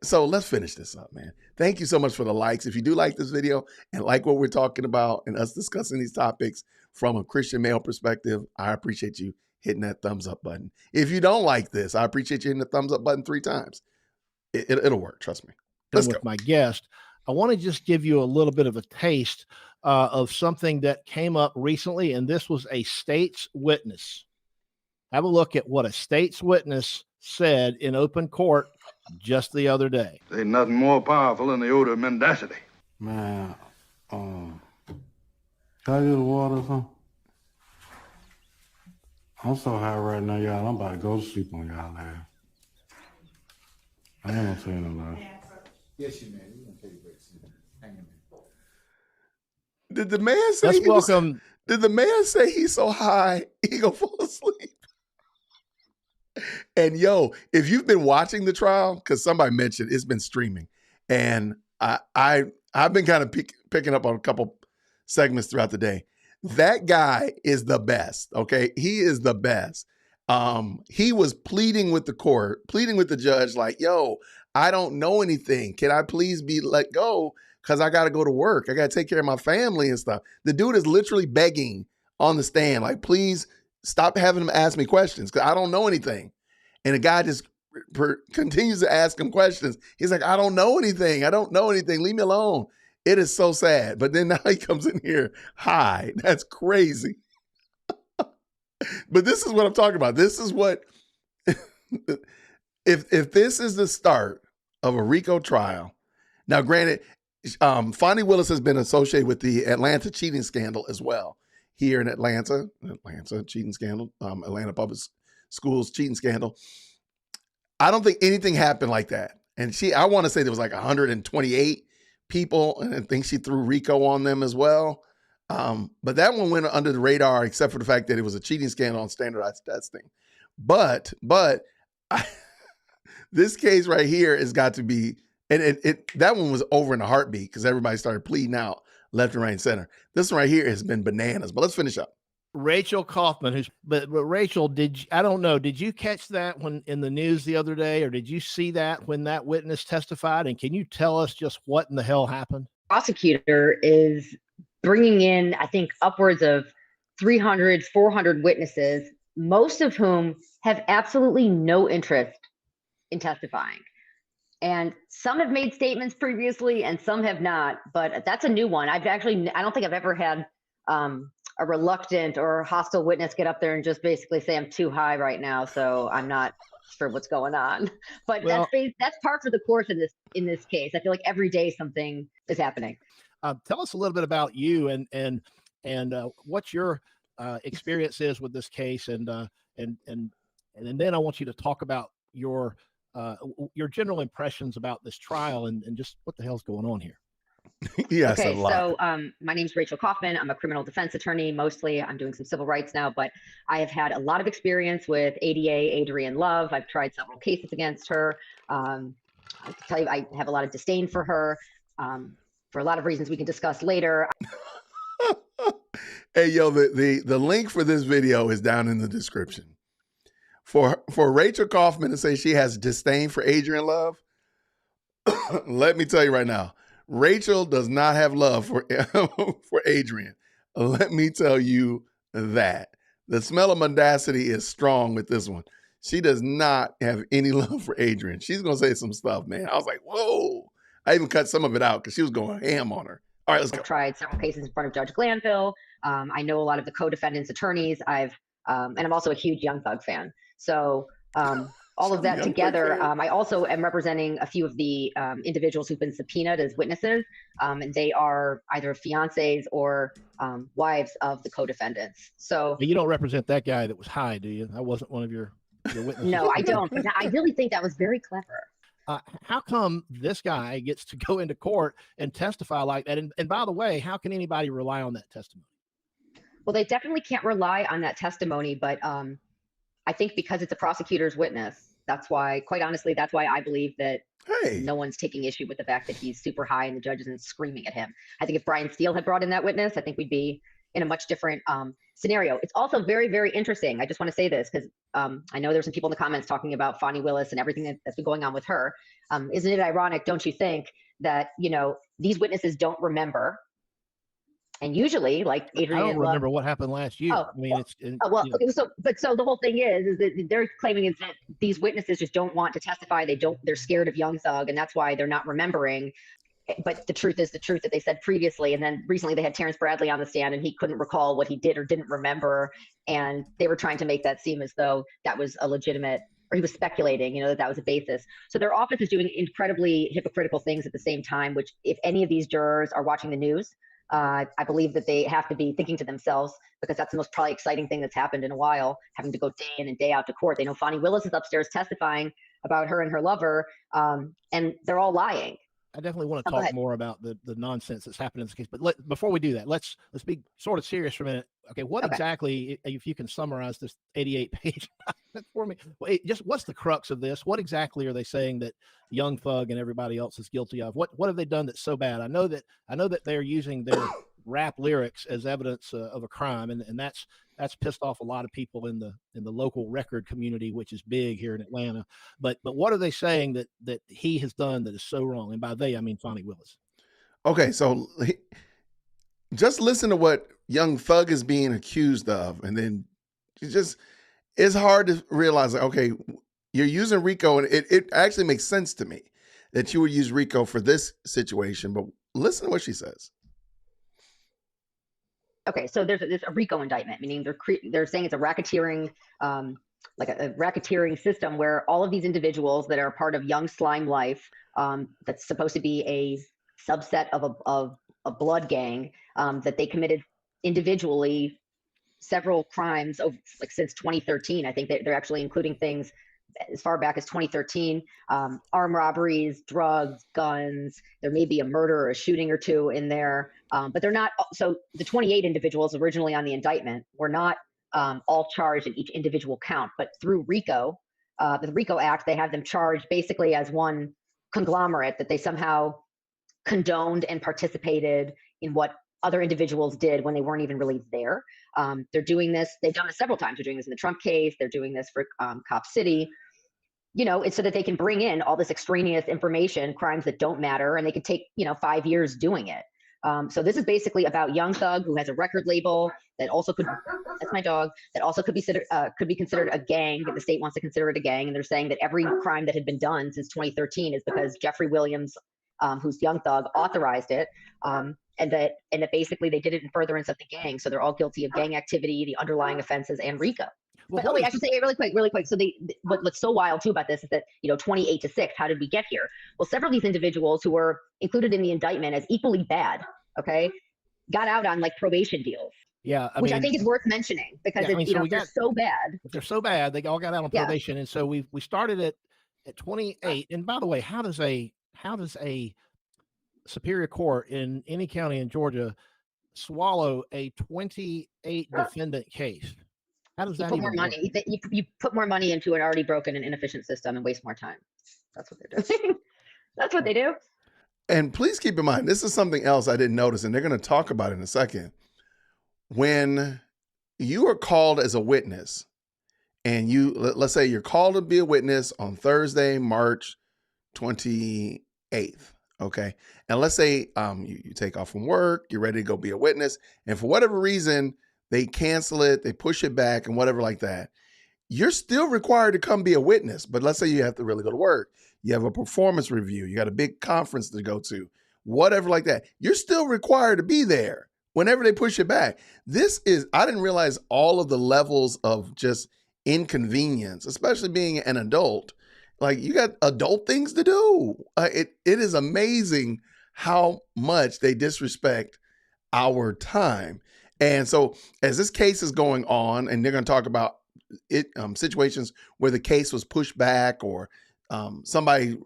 So let's finish this up, man. Thank you so much for the likes. If you do like this video and like what we're talking about and us discussing these topics from a Christian male perspective, I appreciate you hitting that thumbs up button. If you don't like this, I appreciate you hitting the thumbs up button 3 times. It'll work, trust me. Let's go. With my guest, I want to just give you a little bit of a taste of something that came up recently, and this was a state's witness. Have a look at what a state's witness said in open court just the other day. There's nothing more powerful than the odor of mendacity. Man, can I get a water or something? I'm so high right now, y'all. I'm about to go to sleep on y'all ass. I ain't gonna tell you no lie. Yes, you man. You're gonna take a break soon. Hang in there. Did the man say did the man say he's so high he gonna fall asleep? And yo, if you've been watching the trial, because somebody mentioned it's been streaming, and I've been kind of picking up on a couple segments throughout the day. That guy is the best. Okay, he is the best. He was pleading with the court, pleading with the judge, like, yo, I don't know anything. Can I please be let go? Because I got to go to work. I got to take care of my family and stuff. The dude is literally begging on the stand, like, please stop having him ask me questions because I don't know anything. And the guy just continues to ask him questions. He's like, I don't know anything. I don't know anything. Leave me alone. It is so sad. But then now he comes in here high. That's crazy. But this is what I'm talking about. This is what, if this is the start of a RICO trial. Now, granted, Fani Willis has been associated with the Atlanta cheating scandal as well. Here in Atlanta cheating scandal, Atlanta Public Schools cheating scandal. I don't think anything happened like that. And I want to say there was like 128 people, and I think she threw RICO on them as well. But that one went under the radar, except for the fact that it was a cheating scandal on standardized testing. But this case right here has got to be, and that one was over in a heartbeat because everybody started pleading out left and right and center. This one right here has been bananas. But let's finish up. Rachel Kaufman, but Rachel, I don't know, did you catch that when in the news the other day, or did you see that when that witness testified? And can you tell us just what in the hell happened? Prosecutor is bringing in, I think, upwards of 300, 400 witnesses, most of whom have absolutely no interest in testifying. And some have made statements previously and some have not, but that's a new one. I don't think I've ever had a reluctant or hostile witness get up there and just basically say, I'm too high right now, so I'm not sure what's going on. But well, that's par for the course in this case. I feel like every day something is happening. Tell us a little bit about you and what your experience is with this case, and then I want you to talk about your general impressions about this trial and just what the hell's going on here. Yes. Okay, so my name is Rachel Kaufman. I'm a criminal defense attorney. Mostly I'm doing some civil rights now, but I have had a lot of experience with ADA Adrienne Love. I've tried several cases against her. I can tell you, I have a lot of disdain for her for a lot of reasons we can discuss later. Hey, yo, the link for this video is down in the description. For Rachel Kaufman to say she has disdain for Adrienne Love, let me tell you right now, Rachel does not have love for Adrienne. Let me tell you that. The smell of mendacity is strong with this one. She does not have any love for Adrienne. She's going to say some stuff, man. I was like, whoa. I even cut some of it out because she was going ham on her. All right, let's go. I've tried several cases in front of Judge Glanville. I know a lot of the co-defendants' attorneys. And I'm also a huge Young Thug fan. So all of that together, I also am representing a few of the individuals who've been subpoenaed as witnesses, and they are either fiancés or wives of the co-defendants. So you don't represent that guy that was high, do you? I wasn't one of your witnesses. No, I don't. But I really think that was very clever. How come this guy gets to go into court and testify like that? And by the way, how can anybody rely on that testimony? Well, they definitely can't rely on that testimony, but I think because it's a prosecutor's witness, that's why, quite honestly, that's why I believe that no one's taking issue with the fact that he's super high and the judge isn't screaming at him. I think if Brian Steele had brought in that witness, I think we'd be in a much different scenario. It's also very, very interesting. I just want to say this because I know there's some people in the comments talking about Fani Willis and everything that's been going on with her. Isn't it ironic, don't you think, that, these witnesses don't remember? And usually, like Adrienne, I don't remember what happened last year. I mean, so the whole thing is that they're claiming is that these witnesses just don't want to testify. They're scared of Young Thug, and that's why they're not remembering. But the truth is the truth that they said previously. And then recently they had Terrence Bradley on the stand, and he couldn't recall what he did or didn't remember. And they were trying to make that seem as though that was a legitimate, or he was speculating, that was a basis. So their office is doing incredibly hypocritical things at the same time, which if any of these jurors are watching the news, I believe that they have to be thinking to themselves, because that's the most probably exciting thing that's happened in a while, having to go day in and day out to court. They know Fani Willis is upstairs testifying about her and her lover, and they're all lying. I definitely want to talk more about the nonsense that's happened in this case. But before we do that, let's be sort of serious for a minute. Okay, exactly, if you can summarize this 88-page for me, just what's the crux of this? What exactly are they saying that Young Thug and everybody else is guilty of? What have they done that's so bad? I know that they're using their rap lyrics as evidence of a crime, and that's pissed off a lot of people in the local record community, which is big here in Atlanta. But what are they saying that he has done that is so wrong? And by they, I mean Fani Willis. Okay, so just listen to what Young Thug is being accused of, and then it's hard to realize, okay, you're using RICO, and it actually makes sense to me that you would use RICO for this situation. But listen to what she says. Okay, so there's a RICO indictment, meaning they're saying it's a racketeering, like a racketeering system where all of these individuals that are part of Young Slime Life, that's supposed to be a subset of a blood gang, that they committed individually several crimes over, like since 2013. I think that they're actually including things as far back as 2013, armed robberies, drugs, guns. There may be a murder or a shooting or two in there, but they're not. So the 28 individuals originally on the indictment were not all charged in each individual count, but through RICO, the RICO Act, they have them charged basically as one conglomerate, that they somehow condoned and participated in what other individuals did when they weren't even really there. They're doing this. They've done this several times. They're doing this in the Trump case. They're doing this for Cop City. It's so that they can bring in all this extraneous information, crimes that don't matter, and they could take 5 years doing it. So this is basically about Young Thug, who has a record label that also could, that's my dog, that also could be considered a gang, if the state wants to consider it a gang. And they're saying that every crime that had been done since 2013 is because Jeffrey Williams, who's Young Thug, authorized it. And that basically they did it in furtherance of the gang. So they're all guilty of gang activity, the underlying offenses, and RICO. Well, but wait, I should say really quick. So what's so wild too about this is that 28-6. How did we get here? Well, several of these individuals who were included in the indictment as equally bad, okay, got out on like probation deals. Yeah, I think is worth mentioning because they're so bad. If they're so bad, they all got out on probation, and so we started at 28. And by the way, how does a superior court in any county in Georgia swallow a 28 defendant case? How does that put more work? money? You put more money into an already broken and inefficient system and waste more time. That's what they're doing. That's what they do. And please keep in mind, this is something else I didn't notice, and they're going to talk about it in a second. When you are called as a witness, and let's say you're called to be a witness on Thursday, March 28th, okay? And let's say you take off from work, you're ready to go be a witness, and for whatever reason, they cancel it, they push it back and whatever like that. You're still required to come be a witness, but let's say you have to really go to work. You have a performance review. You got a big conference to go to, whatever like that. You're still required to be there whenever they push it back. I didn't realize all of the levels of just inconvenience, especially being an adult. Like, you got adult things to do. It is amazing how much they disrespect our time. And so as this case is going on, and they're going to talk about it, situations where the case was pushed back, or somebody,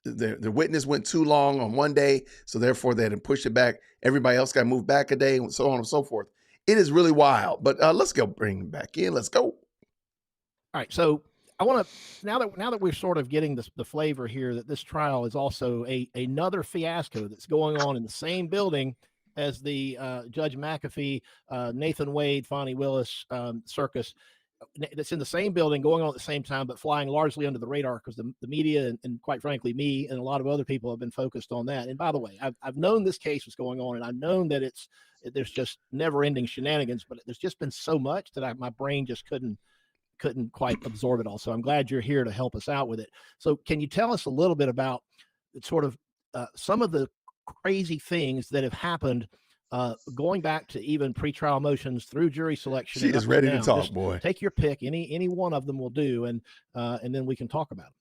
the witness went too long on one day, so therefore they had to push it back. Everybody else got moved back a day, and so on and so forth. It is really wild. But let's go bring him back in. Let's go. All right. So I want to, now that we're sort of getting the flavor here, that this trial is also another fiasco that's going on in the same building as the Judge McAfee, Nathan Wade, Fani Willis circus. That's in the same building, going on at the same time, but flying largely under the radar because the media and quite frankly me and a lot of other people have been focused on that. And by the way, I've known this case was going on, and I've known that there's just never-ending shenanigans, but there's just been so much that my brain just couldn't quite absorb it all. So I'm glad you're here to help us out with it. So can you tell us a little bit about sort of some of the crazy things that have happened, going back to even pretrial motions through jury selection? She is ready to talk, Just boy. take your pick. Any one of them will do, and then we can talk about it.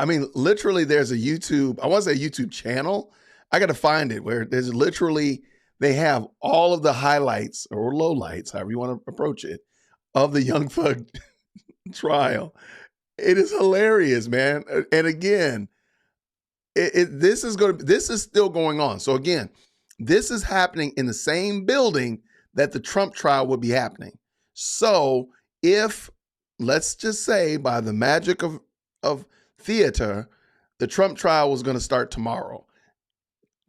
I mean, literally, there's a YouTube, I want to say a YouTube channel. I got to find it, where there's literally, they have all of the highlights or lowlights, however you want to approach it, of the Young Thug trial. It is hilarious, man. And again, this is still going on. So again, this is happening in the same building that the Trump trial would be happening. So if, let's just say, by the magic of theater, the Trump trial was going to start tomorrow,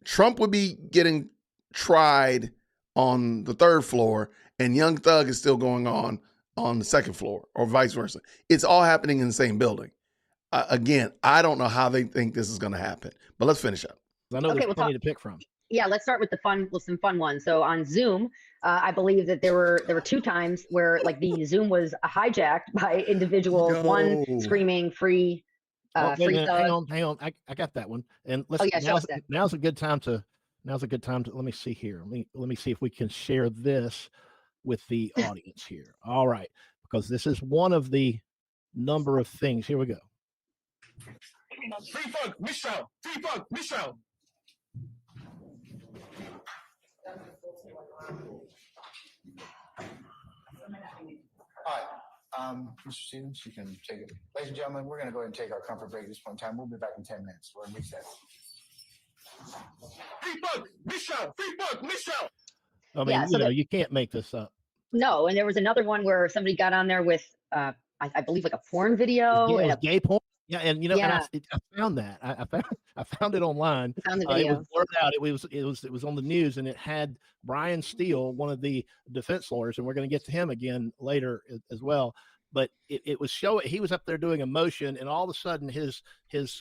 Trump would be getting tried on the third floor, and Young Thug is still going on the second floor, or vice versa. It's all happening in the same building. Again, I don't know how they think this is going to happen, but let's finish up. I know there's plenty to pick from. Yeah, let's start with some fun ones. So on Zoom, I believe that there were 2 times where like the Zoom was hijacked by individuals. One screaming free, free thug. Hang on. I got that one. And let's. Now's a good time to. Let me see here. Let me see if we can share this with the audience here. All right, because this is one of the number of things. Here we go. Free thug, mistrial. Free thug, mistrial. All right. Mr. Stevens, you can take it. Ladies and gentlemen, we're going to go ahead and take our comfort break at this point in time. We'll be back in 10 minutes. We're in recess. Free bug, mistrial. Free bug, mistrial. I mean, Yeah, so you can't make this up. No, and there was another one where somebody got on there with, I believe, like a porn video. It And was gay porn. Yeah, and and Yeah. I found that. I found it online. found the It video. was blurred out. It was on the news, and it had Brian Steele, one of the defense lawyers, and we're going to get to him again later as well. But it was showing he was up there doing a motion, and all of a sudden his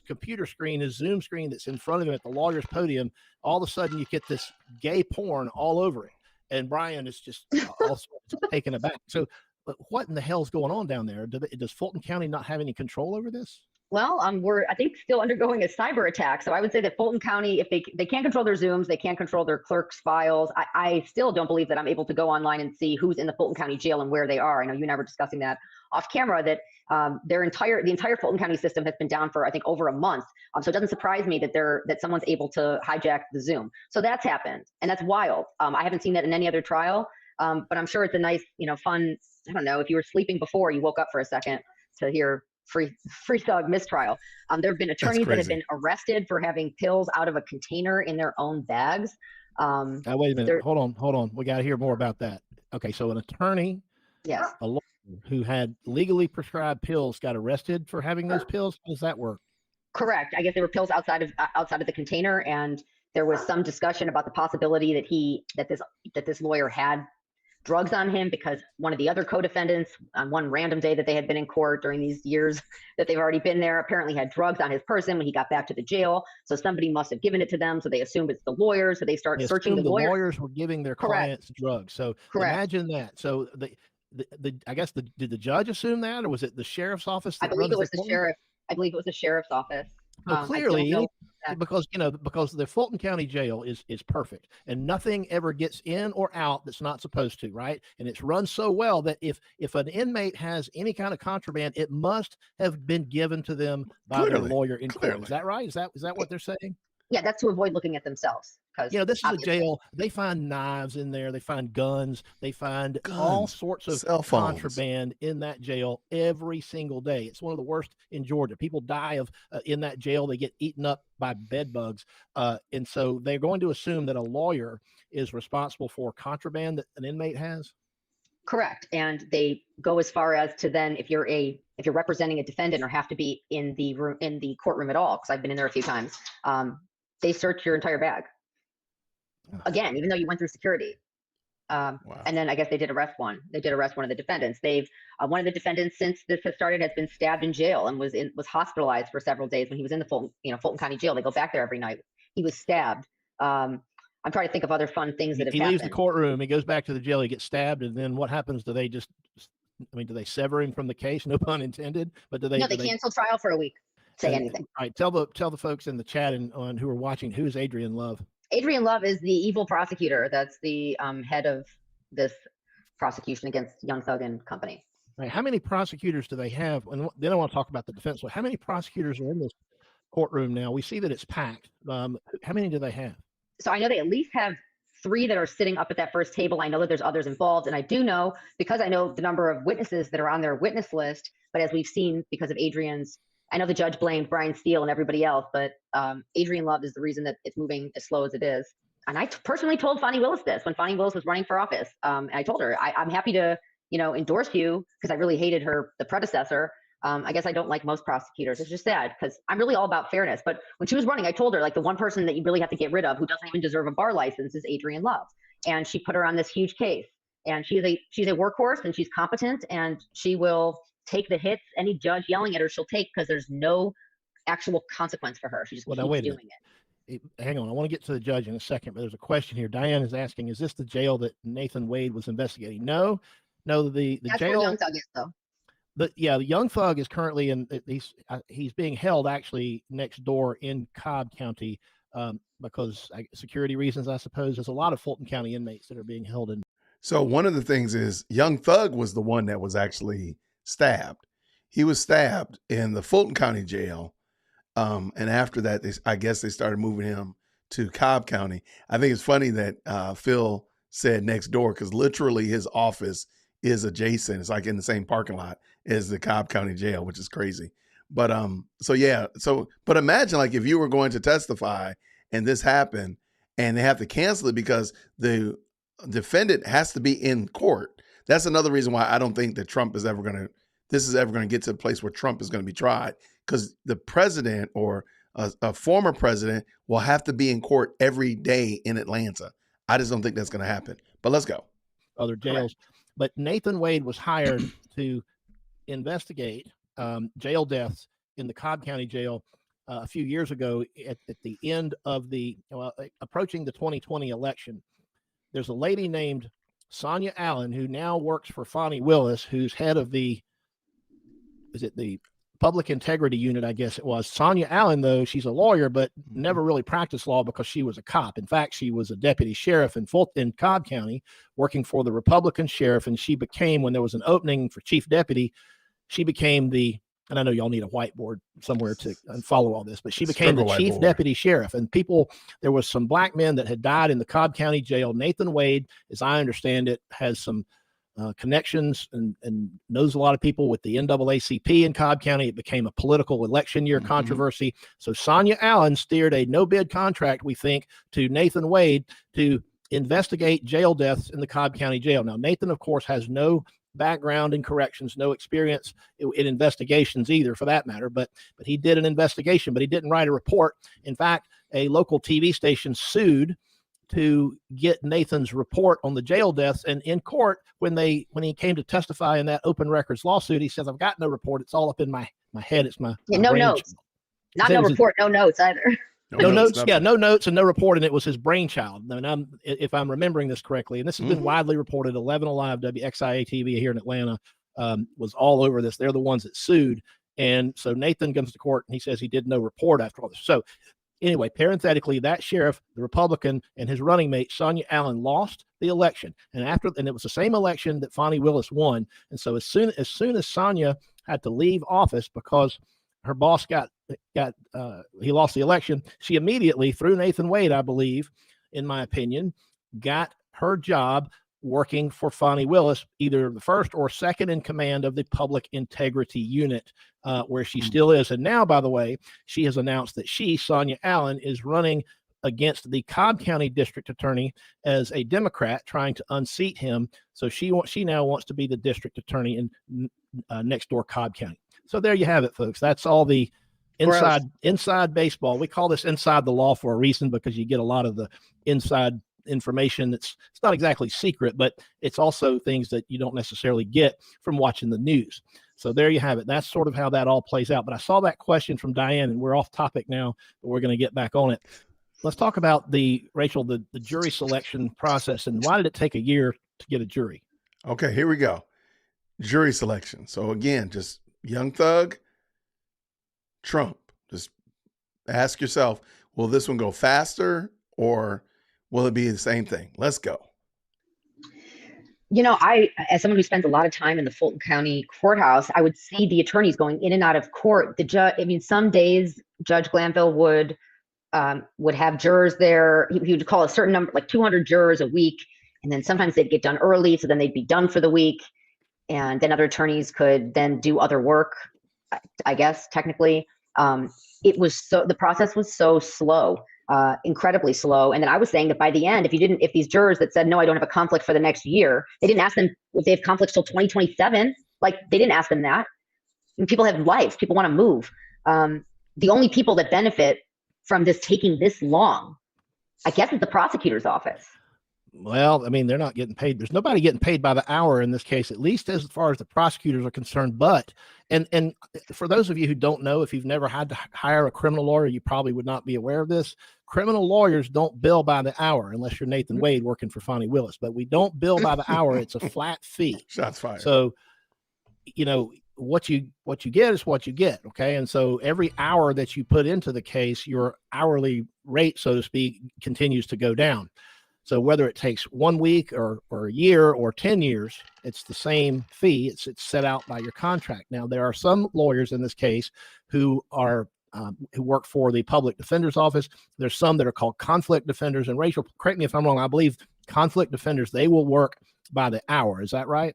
computer screen, his Zoom screen that's in front of him at the lawyer's podium, all of a sudden you get this gay porn all over it, and Brian is just also taken aback. So, but what in the hell's going on down there? Does Fulton County not have any control over this? Well, we're, I think, still undergoing a cyber attack. So I would say that Fulton County, if they can't control their Zooms, they can't control their clerks' files. I still don't believe that I'm able to go online and see who's in the Fulton County jail and where they are. I know you and I were discussing that off camera, that the entire Fulton County system has been down for, I think, over a month. So it doesn't surprise me that someone's able to hijack the Zoom. So that's happened, and that's wild. I haven't seen that in any other trial, but I'm sure it's a nice, fun. I don't know, if you were sleeping before, you woke up for a second to hear free thug mistrial. There have been attorneys that have been arrested for having pills out of a container in their own bags. Now, wait a minute. Hold on. We got to hear more about that. Okay, so an attorney, yes, a lawyer who had legally prescribed pills got arrested for having those pills. How does that work? Correct. I guess there were pills outside of the container, and there was some discussion about the possibility that this lawyer had drugs on him because one of the other co-defendants on one random day that they had been in court during these years that they've already been there apparently had drugs on his person when he got back to the jail. So somebody must have given it to them. So they assumed it's the lawyers. So they start searching the lawyers. Lawyers were giving their clients drugs. So imagine that. So did the judge assume that, or was it the sheriff's office? I believe it was the sheriff. I believe it was the sheriff's office. Clearly, because the Fulton County Jail is perfect, and nothing ever gets in or out that's not supposed to, right? And it's run so well that if an inmate has any kind of contraband, it must have been given to them by their lawyer in court. Is that right? Is that what they're saying? Yeah, that's to avoid looking at themselves. Because this is a jail. They find knives in there. They find guns. They find all sorts of contraband in that jail every single day. It's one of the worst in Georgia. People die in that jail. They get eaten up by bed bugs. And so they're going to assume that a lawyer is responsible for contraband that an inmate has. Correct. And they go as far as to then, if you're representing a defendant or have to be in the courtroom at all, because I've been in there a few times, they search your entire bag. Again, even though you went through security. Wow. And then I guess they did arrest one. They did arrest one of the defendants. One of the defendants, since this has started, has been stabbed in jail and was hospitalized for several days when he was in the Fulton County Jail. They go back there every night. He was stabbed. I'm trying to think of other fun things that have happened. He leaves the courtroom. He goes back to the jail. He gets stabbed, and then what happens? Do they do they sever him from the case? No pun intended. But do they? No, they cancel trial for a week. Say anything. All right. Tell the folks in the chat and who are watching, who's Adrian Love? Adrian Love is the evil prosecutor. That's the head of this prosecution against Young Thug and Company. Right. How many prosecutors do they have? And then I want to talk about the defense. How many prosecutors are in this courtroom now? We see that it's packed. How many do they have? So I know they at least have 3 that are sitting up at that first table. I know that there's others involved. And I do know, because I know the number of witnesses that are on their witness list, but as we've seen because of Adrian's, I know the judge blamed Brian Steele and everybody else, but Adrian Love is the reason that it's moving as slow as it is. And I personally told Fani Willis this when Fani Willis was running for office. And I told her, I'm happy to, endorse you, because I really hated the predecessor. I guess I don't like most prosecutors. It's just sad because I'm really all about fairness. But when she was running, I told her, like, the one person that you really have to get rid of who doesn't even deserve a bar license is Adrian Love. And she put her on this huge case. And she's a workhorse, and she's competent, and she will take the hits any judge yelling at her she'll take, because there's no actual consequence for her. She just keeps doing it. Hang on, I want to get to the judge in a second, but there's a question here. Diane is asking, is this the jail that Nathan Wade was investigating? No, the That's jail. where Young Thug is, though. But yeah, the Young Thug is currently he's being held actually next door in Cobb County because security reasons, I suppose. There's a lot of Fulton County inmates that are being held in. So one of the things is Young Thug was the one that was actually stabbed. He was stabbed in the Fulton County Jail. And after that, I guess they started moving him to Cobb County. I think it's funny that Phil said next door, because literally his office is adjacent. It's like in the same parking lot as the Cobb County Jail, which is crazy. But but imagine like if you were going to testify and this happened and they have to cancel it because the defendant has to be in court. That's another reason why I don't think that this is ever going to get to the place where Trump is going to be tried, because the president or a former president will have to be in court every day in Atlanta. I just don't think that's going to happen. But let's go. Other jails. But Nathan Wade was hired to investigate jail deaths in the Cobb County Jail a few years ago at the end of approaching the 2020 election. There's a lady named Sonia Allen who now works for Fani Willis, who's head of the Public Integrity Unit, I guess it was. Sonia Allen, though, she's a lawyer, but never really practiced law because she was a cop. In fact, she was a deputy sheriff in Cobb County working for the Republican sheriff. And she became, when there was an opening for chief deputy, she became and I know y'all need a whiteboard somewhere to follow all this, but she became the chief deputy sheriff. And there was some black men that had died in the Cobb County Jail. Nathan Wade, as I understand it, has some connections and knows a lot of people with the NAACP in Cobb County. It became a political election year controversy. So Sonia Allen steered a no-bid contract, we think, to Nathan Wade to investigate jail deaths in the Cobb County Jail. Now, Nathan, of course, has no background in corrections, no experience in investigations either, for that matter, but he did an investigation, but he didn't write a report. In fact, a local TV station sued to get Nathan's report on the jail deaths. And in court, when he came to testify in that open records lawsuit, he says, I've got no report. It's all up in my head. It's my no notes. Not no report, no notes either. No notes. Yeah, no notes and no report. And it was his brainchild. And if I'm remembering this correctly, and this has been widely reported, 11 Alive, WXIA TV here in Atlanta was all over this. They're the ones that sued. And so Nathan comes to court and he says he did no report after all this. So anyway, parenthetically, that sheriff, the Republican, and his running mate, Sonia Allen, lost the election. And it was the same election that Fani Willis won. And so as soon as Sonia had to leave office because her boss he lost the election, she immediately, through Nathan Wade, I believe, in my opinion, got her job working for Fani Willis, either the first or second in command of the Public Integrity Unit, where she still is. And now, by the way, she has announced that Sonia Allen, is running against the Cobb County District Attorney as a Democrat, trying to unseat him. So she now wants to be the District Attorney in next door Cobb County. So there you have it, folks. That's all the inside baseball. We call this inside the law for a reason, because you get a lot of the inside information it's not exactly secret, but it's also things that you don't necessarily get from watching the news. So there you have it. That's sort of how that all plays out. But I saw that question from Diane, and we're off topic now, but we're going to get back on it. Let's talk about the jury selection process, and why did it take a year to get a jury? Okay, here we go. Jury selection. So again, just Young Thug, Trump. Just ask yourself, will this one go faster or will it be the same thing? Let's go. You know, as someone who spends a lot of time in the Fulton County courthouse, I would see the attorneys going in and out of court. Some days Judge Glanville would have jurors there. He would call a certain number, like 200 jurors a week. And then sometimes they'd get done early, so then they'd be done for the week. And then other attorneys could then do other work, I guess, technically. The process was so slow, incredibly slow. And then I was saying that by the end, if these jurors that said, no, I don't have a conflict for the next year, they didn't ask them if they have conflicts till 2027. Like, they didn't ask them that. And people have lives, people want to move. The only people that benefit from this taking this long, I guess, is the prosecutor's office. Well, I mean, they're not getting paid. There's nobody getting paid by the hour in this case, at least as far as the prosecutors are concerned. But, and for those of you who don't know, if you've never had to hire a criminal lawyer, you probably would not be aware of this. Criminal lawyers don't bill by the hour unless you're Nathan Wade working for Fani Willis. But we don't bill by the hour. It's a flat fee. Shots fired. So, what you get is what you get. Okay. And so every hour that you put into the case, your hourly rate, so to speak, continues to go down. So whether it takes 1 week or a year or 10 years, it's the same fee. It's set out by your contract. Now, there are some lawyers in this case who work for the public defender's office. There's some that are called conflict defenders. And Rachel, correct me if I'm wrong, I believe conflict defenders, they will work by the hour. Is that right?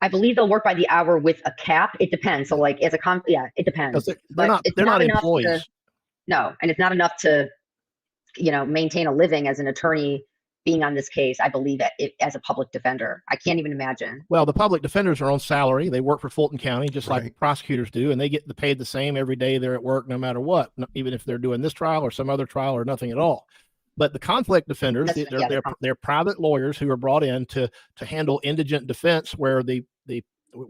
I believe they'll work by the hour with a cap. It depends. So like as a yeah, it depends. They're But it's not enough employees. no, and it's not enough to, maintain a living as an attorney being on this case. I believe as a public defender. I can't even imagine. Well, the public defenders are on salary. They work for Fulton County, just like prosecutors do, and they get paid the same every day they're at work, no matter what, even if they're doing this trial or some other trial or nothing at all. But the conflict defenders, they're private lawyers who are brought in to handle indigent defense where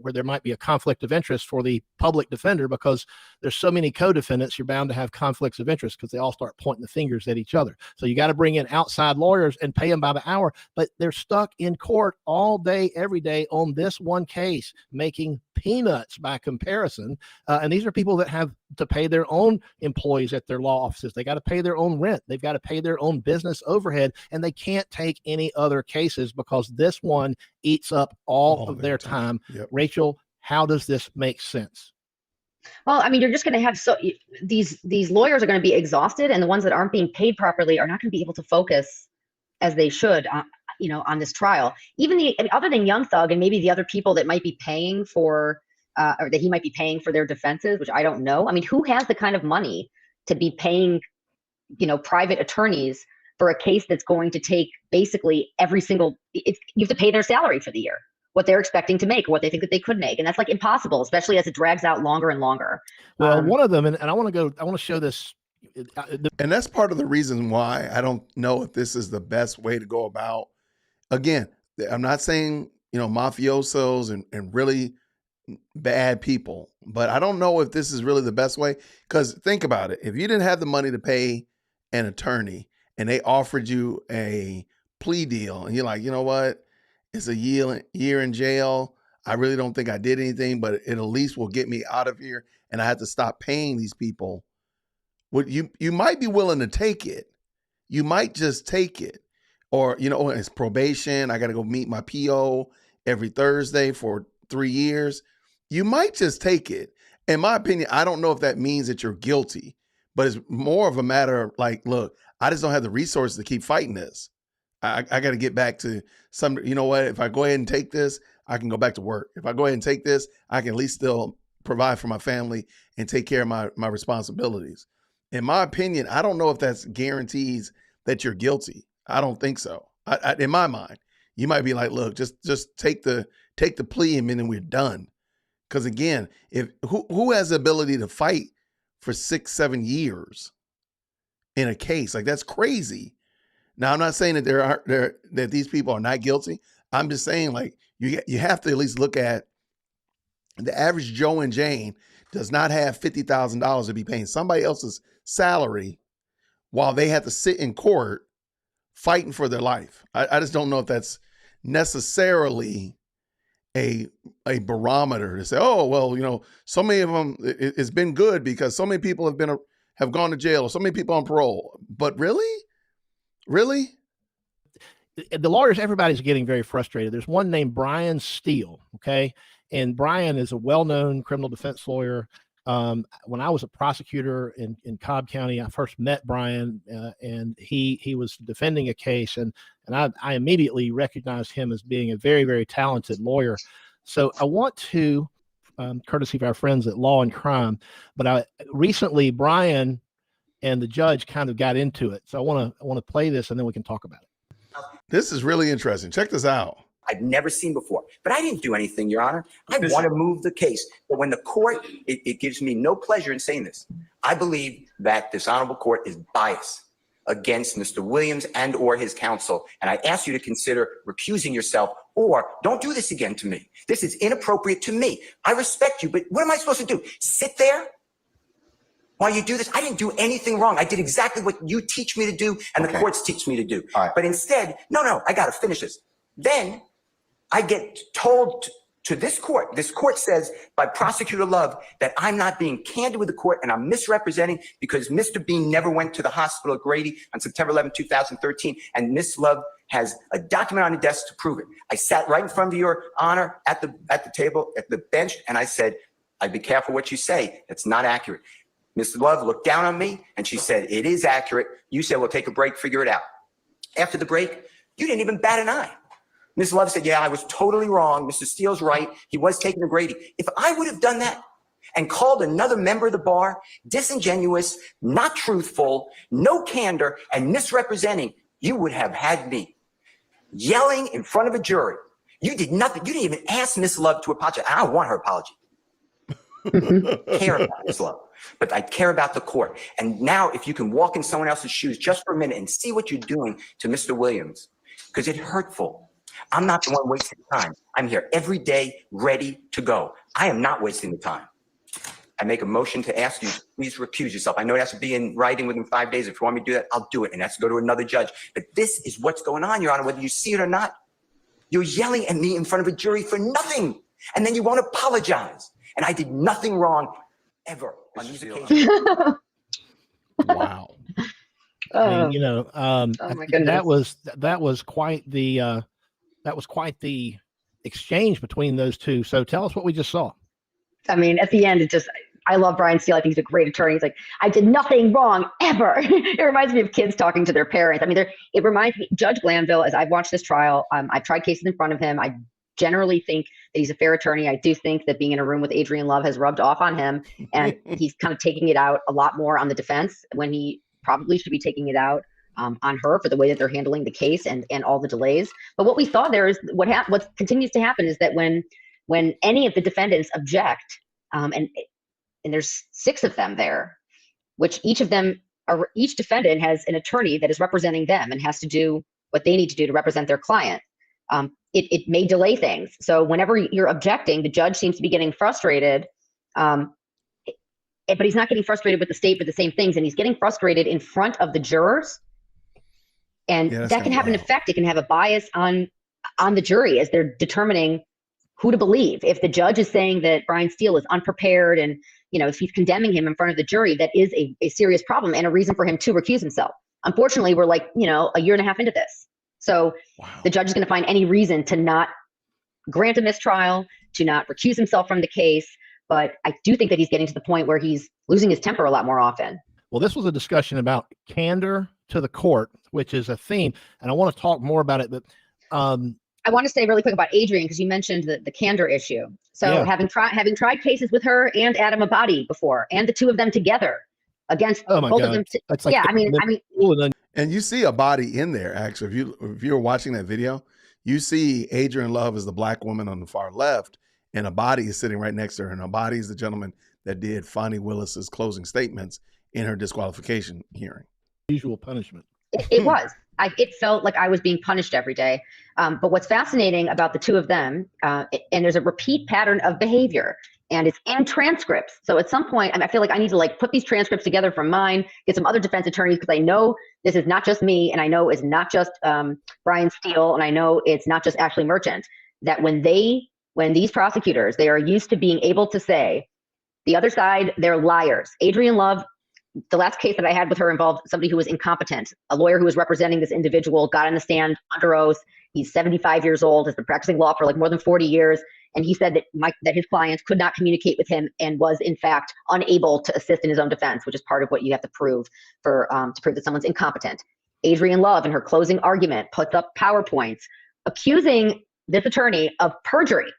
where there might be a conflict of interest for the public defender, because there's so many co-defendants, you're bound to have conflicts of interest because they all start pointing the fingers at each other. So you got to bring in outside lawyers and pay them by the hour, but they're stuck in court all day, every day on this one case, making peanuts by comparison. And these are people that have to pay their own employees at their law offices. They got to pay their own rent. They've got to pay their own business overhead, and they can't take any other cases because this one eats up all of their time. Yep. Rachel, how does this make sense? Well, I mean, you're just going to have these lawyers are going to be exhausted, and the ones that aren't being paid properly are not going to be able to focus as they should on this trial. Even other than Young Thug and maybe the other people that might be paying for or that he might be paying for their defenses, which I don't know. I mean, who has the kind of money to be paying, private attorneys for a case that's going to take basically you have to pay their salary for the year, what they're expecting to make, what they think that they could make. And that's like impossible, especially as it drags out longer and longer. Well, one of them, and I want to show this. And that's part of the reason why I don't know if this is the best way to go about. Again, I'm not saying, mafiosos and really bad people, but I don't know if this is really the best way. Because think about it. If you didn't have the money to pay an attorney and they offered you a plea deal and you're like, you know what? It's a year in jail. I really don't think I did anything, but it at least will get me out of here. And I have to stop paying these people. You might be willing to take it. You might just take it. Or, it's probation. I got to go meet my PO every Thursday for 3 years. You might just take it. In my opinion, I don't know if that means that you're guilty, but it's more of a matter of like, look, I just don't have the resources to keep fighting this. I got to get back to if I go ahead and take this, I can go back to work. If I go ahead and take this, I can at least still provide for my family and take care of my responsibilities. In my opinion, I don't know if that's guarantees that you're guilty. I don't think so. In my mind, you might be like, look, just take the plea and then we're done. Because again, who has the ability to fight for 6-7 years in a case? Like, that's crazy. Now, I'm not saying that that these people are not guilty. I'm just saying, like, you have to at least look at the average Joe and Jane does not have $50,000 to be paying somebody else's salary while they have to sit in court fighting for their life. I just don't know if that's necessarily a barometer to say, oh, well, so many of them, it's been good because so many people have gone to jail or so many people on parole. But really? The lawyers, everybody's getting very frustrated. There's one named Brian Steele, okay? And Brian is a well-known criminal defense lawyer. When I was a prosecutor in Cobb County, I first met Brian, and he was defending a case, and I immediately recognized him as being a very, very talented lawyer. So I want to, courtesy of our friends at Law and Crime, but recently Brian and the judge kind of got into it. So I want to play this, and then we can talk about it. This is really interesting. Check this out. I've never seen before. But I didn't do anything, Your Honor. I want to move the case. But when the court, it gives me no pleasure in saying this. I believe that this honorable court is biased against Mr. Williams and or his counsel. And I ask you to consider recusing yourself, or don't do this again to me. This is inappropriate to me. I respect you, but what am I supposed to do? Sit there while you do this? I didn't do anything wrong. I did exactly what you teach me to do and the courts teach me to do. All right. But instead, no, I got to finish this. Then I get told to this court says by Prosecutor Love that I'm not being candid with the court and I'm misrepresenting because Mr. Bean never went to the hospital at Grady on September 11, 2013, and Miss Love has a document on the desk to prove it. I sat right in front of Your Honor at the table, at the bench, and I said, I'd be careful what you say. It's not accurate. Mr. Love looked down on me and she said, it is accurate. You said, we'll take a break, figure it out. After the break, you didn't even bat an eye. Ms. Love said, yeah, I was totally wrong. Mr. Steele's right. He was taking a Grady. If I would have done that and called another member of the bar disingenuous, not truthful, no candor, and misrepresenting, you would have had me yelling in front of a jury. You did nothing. You didn't even ask Ms. Love to apologize. I don't want her apology. Care about Ms. Love, but I care about the court. And now if you can walk in someone else's shoes just for a minute and see what you're doing to Mr. Williams, because it's hurtful. I'm not the one wasting time. I'm here every day ready to go. I am not wasting the time. I make a motion to ask you to please recuse yourself. I know it has to be in writing within 5 days. If you want me to do that, I'll do it. And that's to go to another judge. But this is what's going on, Your Honor, whether you see it or not. You're yelling at me in front of a jury for nothing. And then you won't apologize. And I did nothing wrong ever on these occasions. Wow. I mean, you know, Oh my goodness. that was quite the exchange between those two. So tell us what we just saw. I mean, at the end, I love Brian Steele. I think he's a great attorney. He's like, I did nothing wrong ever. It reminds me of kids talking to their parents. I mean, it reminds me, Judge Glanville, as I've watched this trial, I've tried cases in front of him. I generally think that he's a fair attorney. I do think that being in a room with Adrian Love has rubbed off on him, and he's kind of taking it out a lot more on the defense when he probably should be taking it out on her for the way that they're handling the case and all the delays. But what we saw there is what continues to happen is that when any of the defendants object, and there's 6 of them there, which each defendant has an attorney that is representing them and has to do what they need to do to represent their client. It may delay things. So whenever you're objecting, the judge seems to be getting frustrated, but he's not getting frustrated with the state for the same things, and he's getting frustrated in front of the jurors. And that can have an effect. It can have a bias on the jury as they're determining who to believe. If the judge is saying that Brian Steele is unprepared and, you know, if he's condemning him in front of the jury, that is a serious problem and a reason for him to recuse himself. Unfortunately, we're like, you know, a year and a half into this. So the judge is going to find any reason to not grant a mistrial, to not recuse himself from the case. But I do think that he's getting to the point where he's losing his temper a lot more often. Well, this was a discussion about candor to the court, which is a theme, and I want to talk more about it. But I want to say really quick about Adrian, because you mentioned the candor issue. So having tried cases with her and Adam Abadi before, and the two of them together against both of them. And you see Abadi in there, actually. If you're watching that video, you see Adrian Love is the black woman on the far left, and Abadi is sitting right next to her. And Abadi is the gentleman that did Fani Willis's closing statements in her disqualification hearing. Usual punishment. It was. It felt like I was being punished every day. But what's fascinating about the two of them, and there's a repeat pattern of behavior, and it's in transcripts. So at some point, I feel like I need to put these transcripts together from mine, get some other defense attorneys, because I know this is not just me, and I know it's not just Brian Steele, and I know it's not just Ashley Merchant, that when these prosecutors, they are used to being able to say, the other side, they're liars. Adrian Love, the last case that I had with her involved somebody who was incompetent. A lawyer who was representing this individual got on the stand under oath. He's 75 years old, has been practicing law for more than 40 years. And he said that his clients could not communicate with him and was in fact unable to assist in his own defense, which is part of what you have to prove to prove that someone's incompetent. Adrian Love, in her closing argument, puts up PowerPoints accusing this attorney of perjury,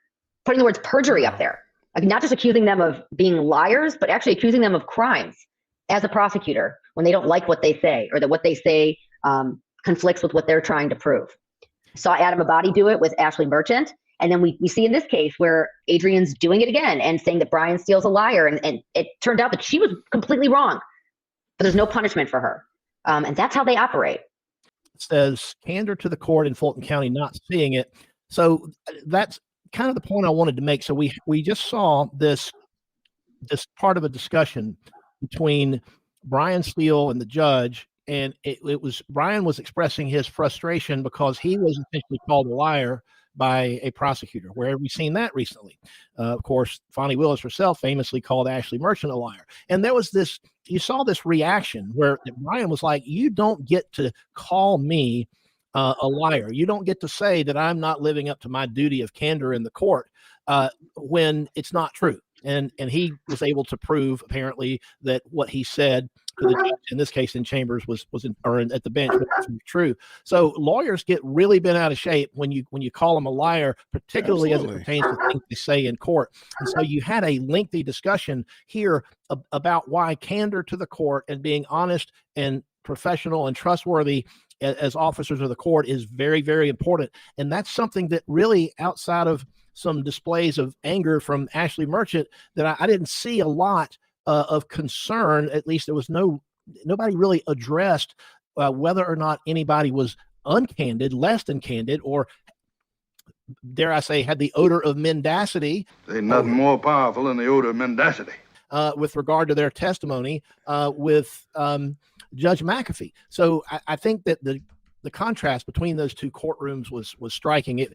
putting the words perjury up there. Not just accusing them of being liars, but actually accusing them of crimes as a prosecutor when they don't like what they say, or that what they say conflicts with what they're trying to prove. Saw Adam Abadi do it with Ashley Merchant. And then we see in this case where Adrian's doing it again and saying that Brian Steele's a liar. And it turned out that she was completely wrong, but there's no punishment for her. And that's how they operate. It says candor to the court in Fulton County, not seeing it. So that's kind of the point I wanted to make. So we just saw this part of a discussion between Brian Steele and the judge, and it was Brian was expressing his frustration because he was essentially called a liar by a prosecutor. Where have we seen that recently? Of course, Fani Willis herself famously called Ashley Merchant a liar. And there was you saw this reaction where Brian was like, you don't get to call me a liar. You don't get to say that I'm not living up to my duty of candor in the court when it's not true. And he was able to prove, apparently, that what he said to the judge, in this case in chambers, at the bench, which was true. So lawyers get really bent out of shape when you call them a liar, particularly as it pertains to things they say in court. And so you had a lengthy discussion here about why candor to the court and being honest and professional and trustworthy as officers of the court is very, very important. And that's something that really, outside of some displays of anger from Ashley Merchant, that I didn't see a lot of concern. At least there was nobody really addressed whether or not anybody was uncandid, less than candid, or dare I say, had the odor of mendacity. There's nothing more powerful than the odor of mendacity. With regard to their testimony with Judge McAfee. So I think that the contrast between those two courtrooms was striking.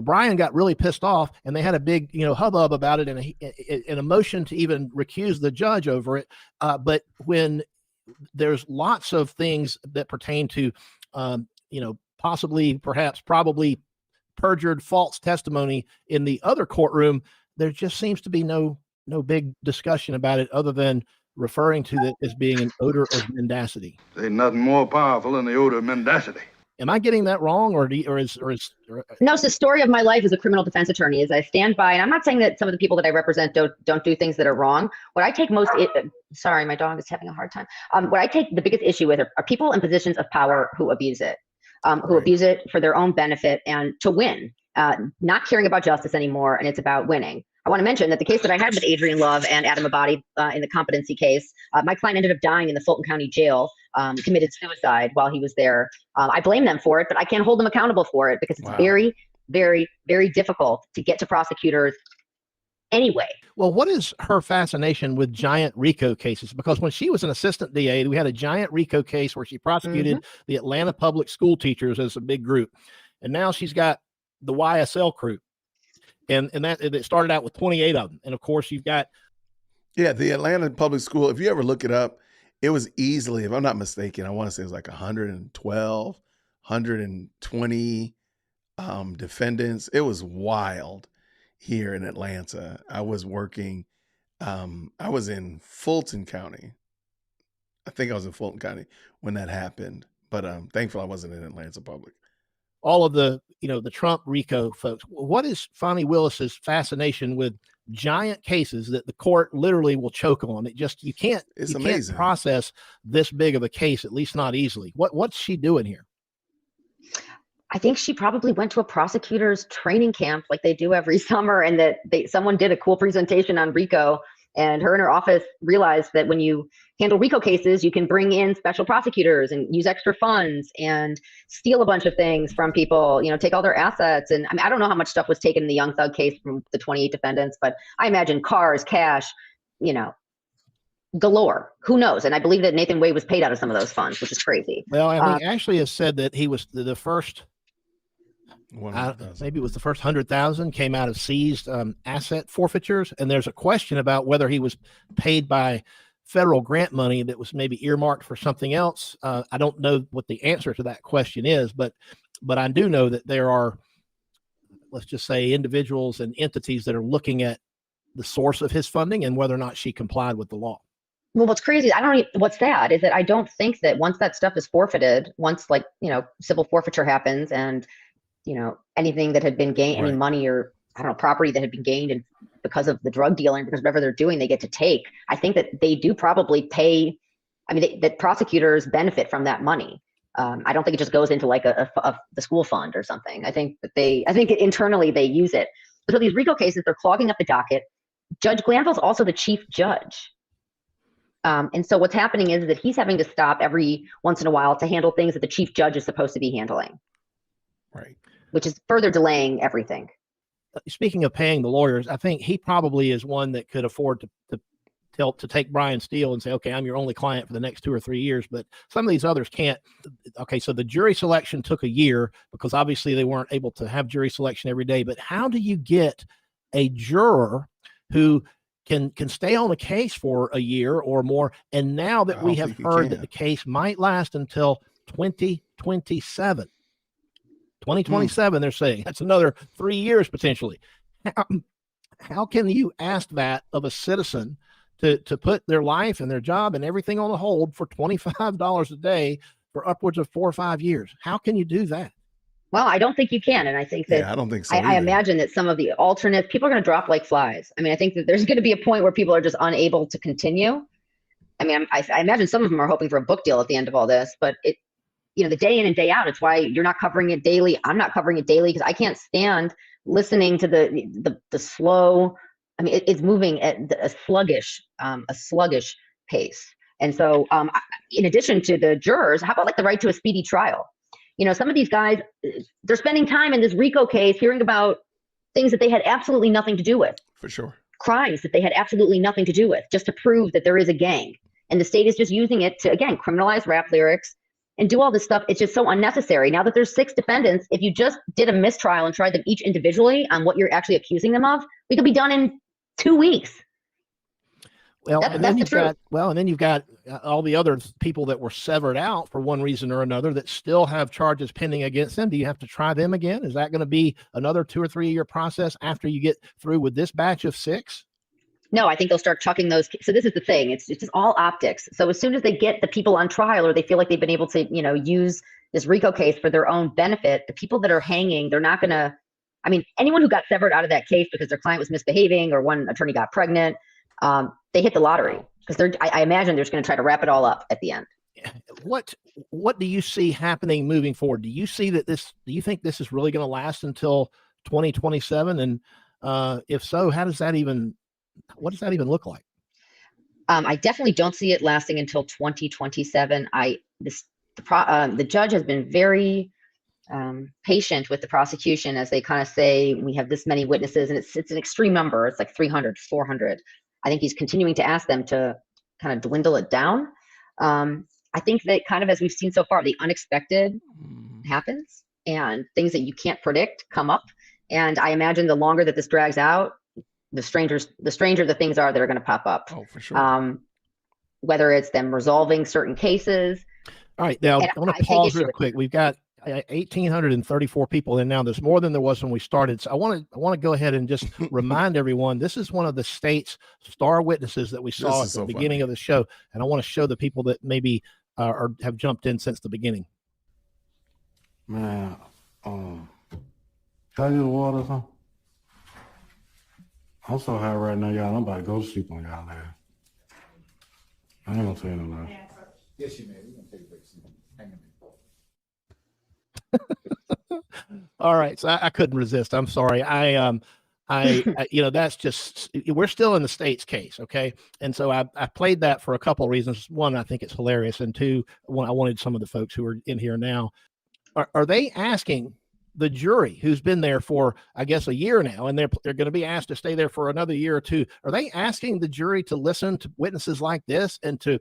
Brian got really pissed off, and they had a big, hubbub about it, and a motion to even recuse the judge over it. But when there's lots of things that pertain to, possibly, perhaps, probably perjured, false testimony in the other courtroom, there just seems to be no big discussion about it, other than referring to it as being an odor of mendacity. There's nothing more powerful than the odor of mendacity. Am I getting that wrong, or is No, it's the story of my life as a criminal defense attorney. As I stand by, and I'm not saying that some of the people that I represent don't do things that are wrong. What I take sorry, my dog is having a hard time. What I take the biggest issue with are people in positions of power who abuse it, who abuse it for their own benefit and to win, not caring about justice anymore, and it's about winning. I want to mention that the case that I had with Adrian Love and Adam Abadi in the competency case, my client ended up dying in the Fulton County Jail, committed suicide while he was there. I blame them for it, but I can't hold them accountable for it because it's very, very, very difficult to get to prosecutors anyway. Well, what is her fascination with giant RICO cases? Because when she was an assistant DA, we had a giant RICO case where she prosecuted the Atlanta public school teachers as a big group. And now she's got the YSL crew. And that it started out with 28 of them. And of course you've got. Yeah, the Atlanta public school, if you ever look it up, it was easily, if I'm not mistaken, I want to say it was like 112, 120 defendants. It was wild here in Atlanta. I was working, I was in Fulton County. I think I was in Fulton County when that happened. But thankfully I wasn't in Atlanta public. All of the Trump RICO folks. What is Fani Willis's fascination with giant cases that the court literally will choke on? You can't process this big of a case, at least not easily. What's she doing here? I think she probably went to a prosecutor's training camp like they do every summer, and that someone did a cool presentation on RICO, and her and her office realized that when you handle RICO cases, you can bring in special prosecutors and use extra funds and steal a bunch of things from people, take all their assets. And I don't know how much stuff was taken in the Young Thug case from the 28 defendants, but I imagine cars, cash, galore. Who knows? And I believe that Nathan Wade was paid out of some of those funds, which is crazy. Well, I mean, Ashley has said that he was the first. Maybe it was the first 100,000 came out of seized asset forfeitures, and there's a question about whether he was paid by federal grant money that was maybe earmarked for something else. I don't know what the answer to that question is, but I do know that there are, let's just say, individuals and entities that are looking at the source of his funding and whether or not she complied with the law. Well, what's crazy, what's sad is that I don't think that once that stuff is forfeited, once civil forfeiture happens and anything that had been gained, any money or property that had been gained because of the drug dealing, because whatever they're doing, they get to take. I think that they do probably pay. That prosecutors benefit from that money. I don't think it just goes into like the school fund or something. I think internally they use it. So these RICO cases, they're clogging up the docket. Judge Glanville's also the chief judge. And so what's happening is that he's having to stop every once in a while to handle things that the chief judge is supposed to be handling. Right. Which is further delaying everything. Speaking of paying the lawyers, I think he probably is one that could afford to take Brian Steele and say, okay, I'm your only client for the next 2 or 3 years, but some of these others can't. Okay, so the jury selection took a year because obviously they weren't able to have jury selection every day, but how do you get a juror who can stay on a case for a year or more? And now that we have heard that the case might last until 2027. 2027, they're saying that's another 3 years potentially. How can you ask that of a citizen to put their life and their job and everything on hold for $25 a day for upwards of 4 or 5 years. How can you do that? Well, I don't think you can. And I think that I don't think so. I imagine that some of the alternates, people are going to drop like flies. I mean, I think that there's going to be a point where people are just unable to continue. I mean, I imagine some of them are hoping for a book deal at the end of all this, but the day in and day out, it's why you're not covering it daily. I'm not covering it daily because I can't stand listening to the slow. I mean, it's moving at a sluggish pace. And so, in addition to the jurors, how about like the right to a speedy trial? Some of these guys, they're spending time in this RICO case hearing about things that they had absolutely nothing to do with. For sure. Crimes that they had absolutely nothing to do with, just to prove that there is a gang. And the state is just using it to, again, criminalize rap lyrics and do all this stuff. It's just so unnecessary. Now that there's 6 defendants, if you just did a mistrial and tried them each individually on what you're actually accusing them of, we could be done in 2 weeks. Well, and then you've got all the other people that were severed out for one reason or another that still have charges pending against them. Do you have to try them again? Is that going to be another 2 or 3 year process after you get through with this batch of 6? No, I think they'll start chucking those. So this is the thing. It's just all optics. So as soon as they get the people on trial or they feel like they've been able to, use this RICO case for their own benefit, the people that are hanging, they're not going to, anyone who got severed out of that case because their client was misbehaving or one attorney got pregnant, they hit the lottery because I imagine they're just going to try to wrap it all up at the end. What do you see happening moving forward? Do you think this is really going to last until 2027? And if so, what does that even look like? I definitely don't see it lasting until 2027. The judge has been very patient with the prosecution as they kind of say, we have this many witnesses, and it's an extreme number. It's like 300, 400. I think he's continuing to ask them to kind of dwindle it down. I think that kind of, as we've seen so far, the unexpected happens and things that you can't predict come up. And I imagine the longer that this drags out, the stranger the things are that are going to pop up. Oh, for sure. Whether it's them resolving certain cases. All right. Now, I want to pause real quick. We've got 1,834 people in now. There's more than there was when we started. So I want to go ahead and just remind everyone, this is one of the state's star witnesses that we saw at the beginning of the show. And I want to show the people that maybe have jumped in since the beginning. Man, can I get water or something? I'm so high right now, y'all. I'm about to go to sleep on y'all now. I ain't gonna tell you no lie. Yes, you may. We're gonna take a break. Hang on. All right. So I couldn't resist. I'm sorry. That's just, we're still in the state's case. Okay. And so I played that for a couple of reasons. One, I think it's hilarious. And two, I wanted some of the folks who are in here now. Are they asking the jury who's been there for, I guess, a year now, and they're going to be asked to stay there for another year or two? Are they asking the jury to listen to witnesses like this and to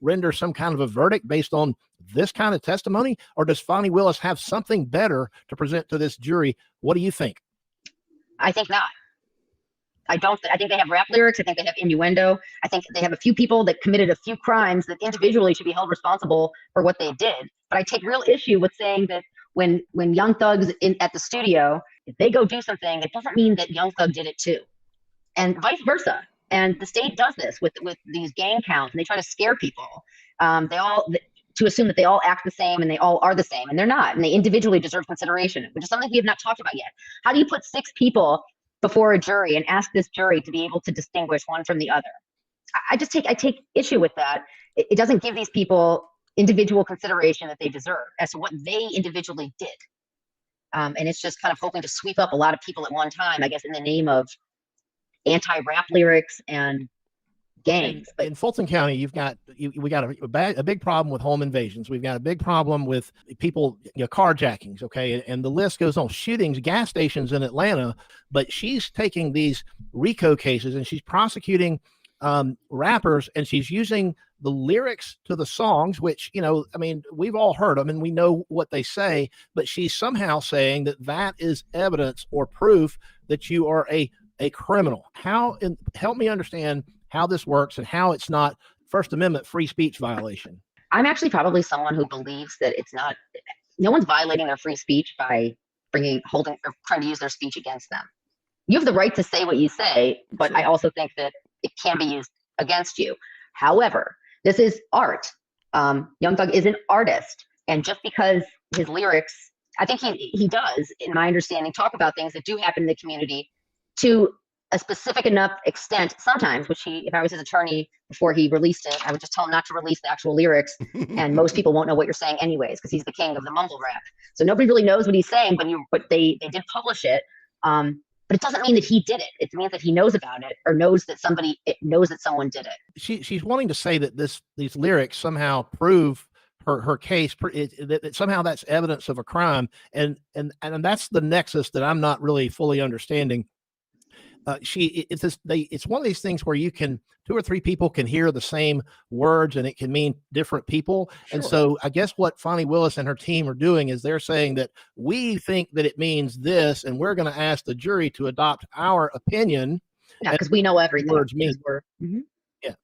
render some kind of a verdict based on this kind of testimony? Or does Fani Willis have something better to present to this jury? What do you think? I think not. I think they have rap lyrics. I think they have innuendo. I think they have a few people that committed a few crimes that individually should be held responsible for what they did. But I take real issue with saying that when Young Thug's at the studio, if they go do something, it doesn't mean that Young Thug did it too, and vice versa. And the state does this with these gang counts, and they try to scare people. To assume that they all act the same and they all are the same, and they're not, and they individually deserve consideration, which is something we have not talked about yet. How do you put 6 people before a jury and ask this jury to be able to distinguish one from the other? I take issue with that. It doesn't give these people individual consideration that they deserve as to what they individually did. And it's just kind of hoping to sweep up a lot of people at one time, I guess, in the name of anti-rap lyrics and gangs. In Fulton County, we got a big problem with home invasions. We've got a big problem with people, carjackings. Okay. And the list goes on. Shootings, gas stations in Atlanta, but she's taking these RICO cases and she's prosecuting rappers, and she's using the lyrics to the songs, which, we've all heard them and we know what they say, but she's somehow saying that is evidence or proof that you are a criminal. Help me understand how this works and how it's not First Amendment free speech violation. I'm actually probably someone who believes that no one's violating their free speech by holding or trying to use their speech against them. You have the right to say what you say, but I also think that it can be used against you. However, this is art. Young Thug is an artist, and just because his lyrics, I think he does, in my understanding, talk about things that do happen in the community to a specific enough extent sometimes, which if I was his attorney before he released it, I would just tell him not to release the actual lyrics, and most people won't know what you're saying anyways, because he's the king of the mumble rap. So nobody really knows what he's saying, but they did publish it. But it doesn't mean that he did it. It means that he knows about it, or knows that someone did it. She's wanting to say that these lyrics somehow prove her case, that somehow that's evidence of a crime, and that's the nexus that I'm not really fully understanding. It's one of these things where two or three people can hear the same words and it can mean different people. Sure. And so I guess what Fani Willis and her team are doing is they're saying that we think that it means this, and we're going to ask the jury to adopt our opinion. Yeah, because we know everything. Words mean. Yeah.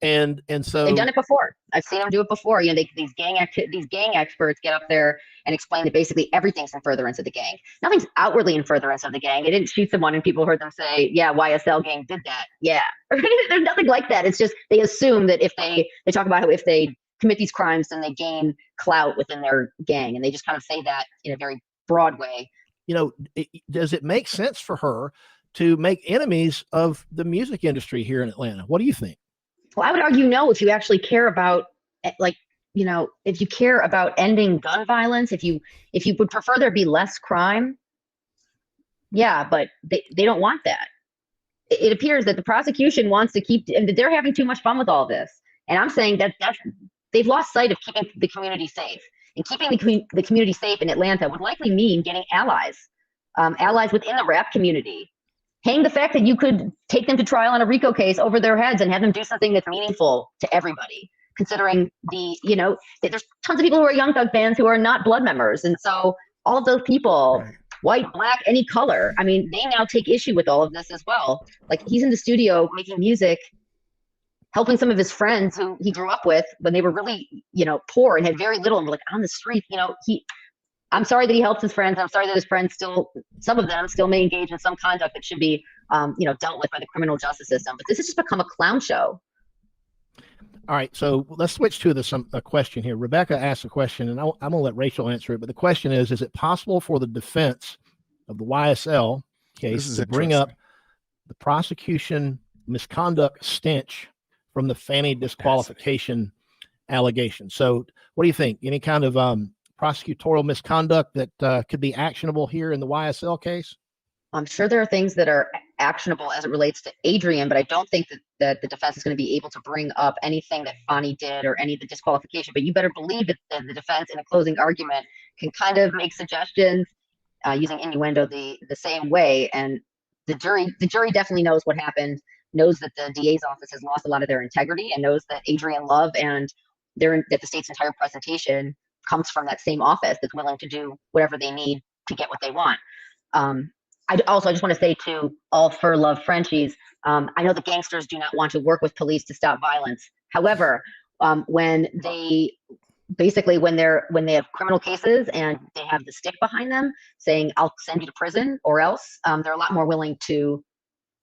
And so they've done it before. I've seen them do it before. You know, these gang experts get up there and explain that basically everything's in furtherance of the gang. Nothing's outwardly in furtherance of the gang. They didn't shoot someone and people heard them say, yeah, YSL gang did that. Yeah. There's nothing like that. It's just they assume that if they talk about how if they commit these crimes, then they gain clout within their gang. And they just kind of say that in a very broad way. You know, does it make sense for her to make enemies of the music industry here in Atlanta? What do you think? Well, I would argue no, if you actually care about, if you care about ending gun violence, if you would prefer there be less crime, yeah, but they don't want that. It appears that the prosecution wants to and they're having too much fun with all this. And I'm saying that they've lost sight of keeping the community safe. And keeping the community safe in Atlanta would likely mean getting allies within the rap community. Hang the fact that you could take them to trial on a RICO case over their heads and have them do something that's meaningful to everybody, considering there's tons of people who are Young Thug fans who are not blood members. And so all of those people, right, white, black, any color, I mean, they now take issue with all of this as well. Like, he's in the studio making music, helping some of his friends who he grew up with when they were really, poor and had very little and were like on the street. I'm sorry that he helps his friends. I'm sorry that his friends some of them still may engage in some conduct that should be, dealt with by the criminal justice system. But this has just become a clown show. All right, so let's switch to a question here. Rebecca asked a question, and I'm going to let Rachel answer it. But the question is it possible for the defense of the YSL case to bring up the prosecution misconduct stench from the Fani disqualification allegation? So what do you think? Any kind of prosecutorial misconduct that could be actionable here in the YSL case? I'm sure there are things that are actionable as it relates to Adrian, but I don't think that the defense is going to be able to bring up anything that Fani did or any of the disqualification. But you better believe that the defense in a closing argument can kind of make suggestions using innuendo the same way. And the jury definitely knows what happened, knows that the DA's office has lost a lot of their integrity, and knows that Adrian Love and that the state's entire presentation comes from that same office that's willing to do whatever they need to get what they want. I just want to say to all Fur Love Frenchies, I know the gangsters do not want to work with police to stop violence. However, when they have criminal cases and they have the stick behind them saying, I'll send you to prison or else, they're a lot more willing to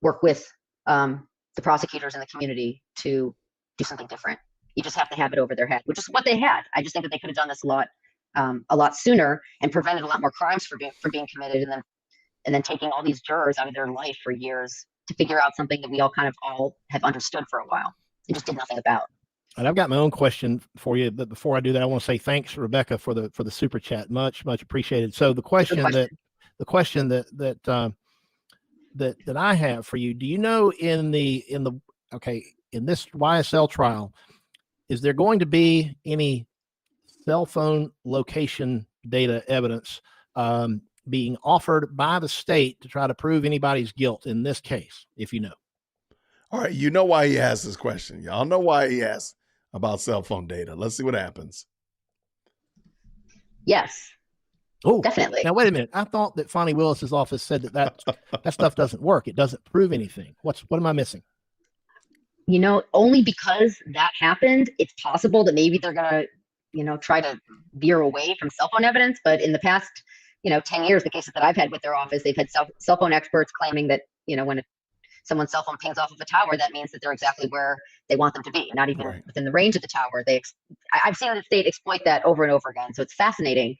work with the prosecutors in the community to do something different. You just have to have it over their head, which is what they had. I just think that they could have done this a lot sooner and prevented a lot more crimes from being committed, and then taking all these jurors out of their life for years to figure out something that we all have understood for a while. They just did nothing about. And I've got my own question for you, but before I do that, I want to say thanks, Rebecca, for the super chat. Much appreciated. So the question that I have for you, do you know in this YSL trial, is there going to be any cell phone location data evidence being offered by the state to try to prove anybody's guilt in this case, if you know? All right, you know why he asked this question. Y'all know why he asked about cell phone data. Let's see what happens. Yes. Oh, definitely. Now, wait a minute. I thought that Fani Willis's office said that stuff doesn't work. It doesn't prove anything. What am I missing? Only because that happened, it's possible that maybe they're going to, try to veer away from cell phone evidence. But in the past, 10 years, the cases that I've had with their office, they've had cell phone experts claiming that, when a someone's cell phone pings off of a tower, that means that they're exactly where they want them to be, not even within the range of the tower. I've seen the state exploit that over and over again. So it's fascinating.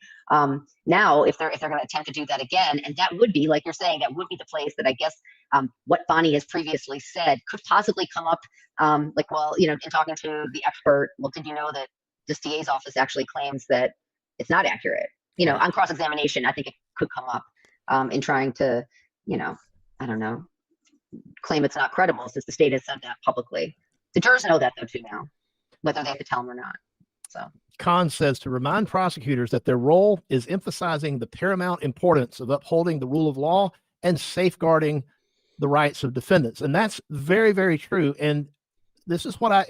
Now, if they're going to attempt to do that again, and that would be, like you're saying, that would be the place that I guess what Fani has previously said could possibly come up. Like, well, in talking to the expert, well, did you know that this DA's office actually claims that it's not accurate? On cross-examination, I think it could come up in trying to, I don't know, claim it's not credible, since the state has said that publicly. The jurors know that though too now, whether they have to tell them or not. So Kahn says to remind prosecutors that their role is emphasizing the paramount importance of upholding the rule of law and safeguarding the rights of defendants. And that's very, very true. And this is what I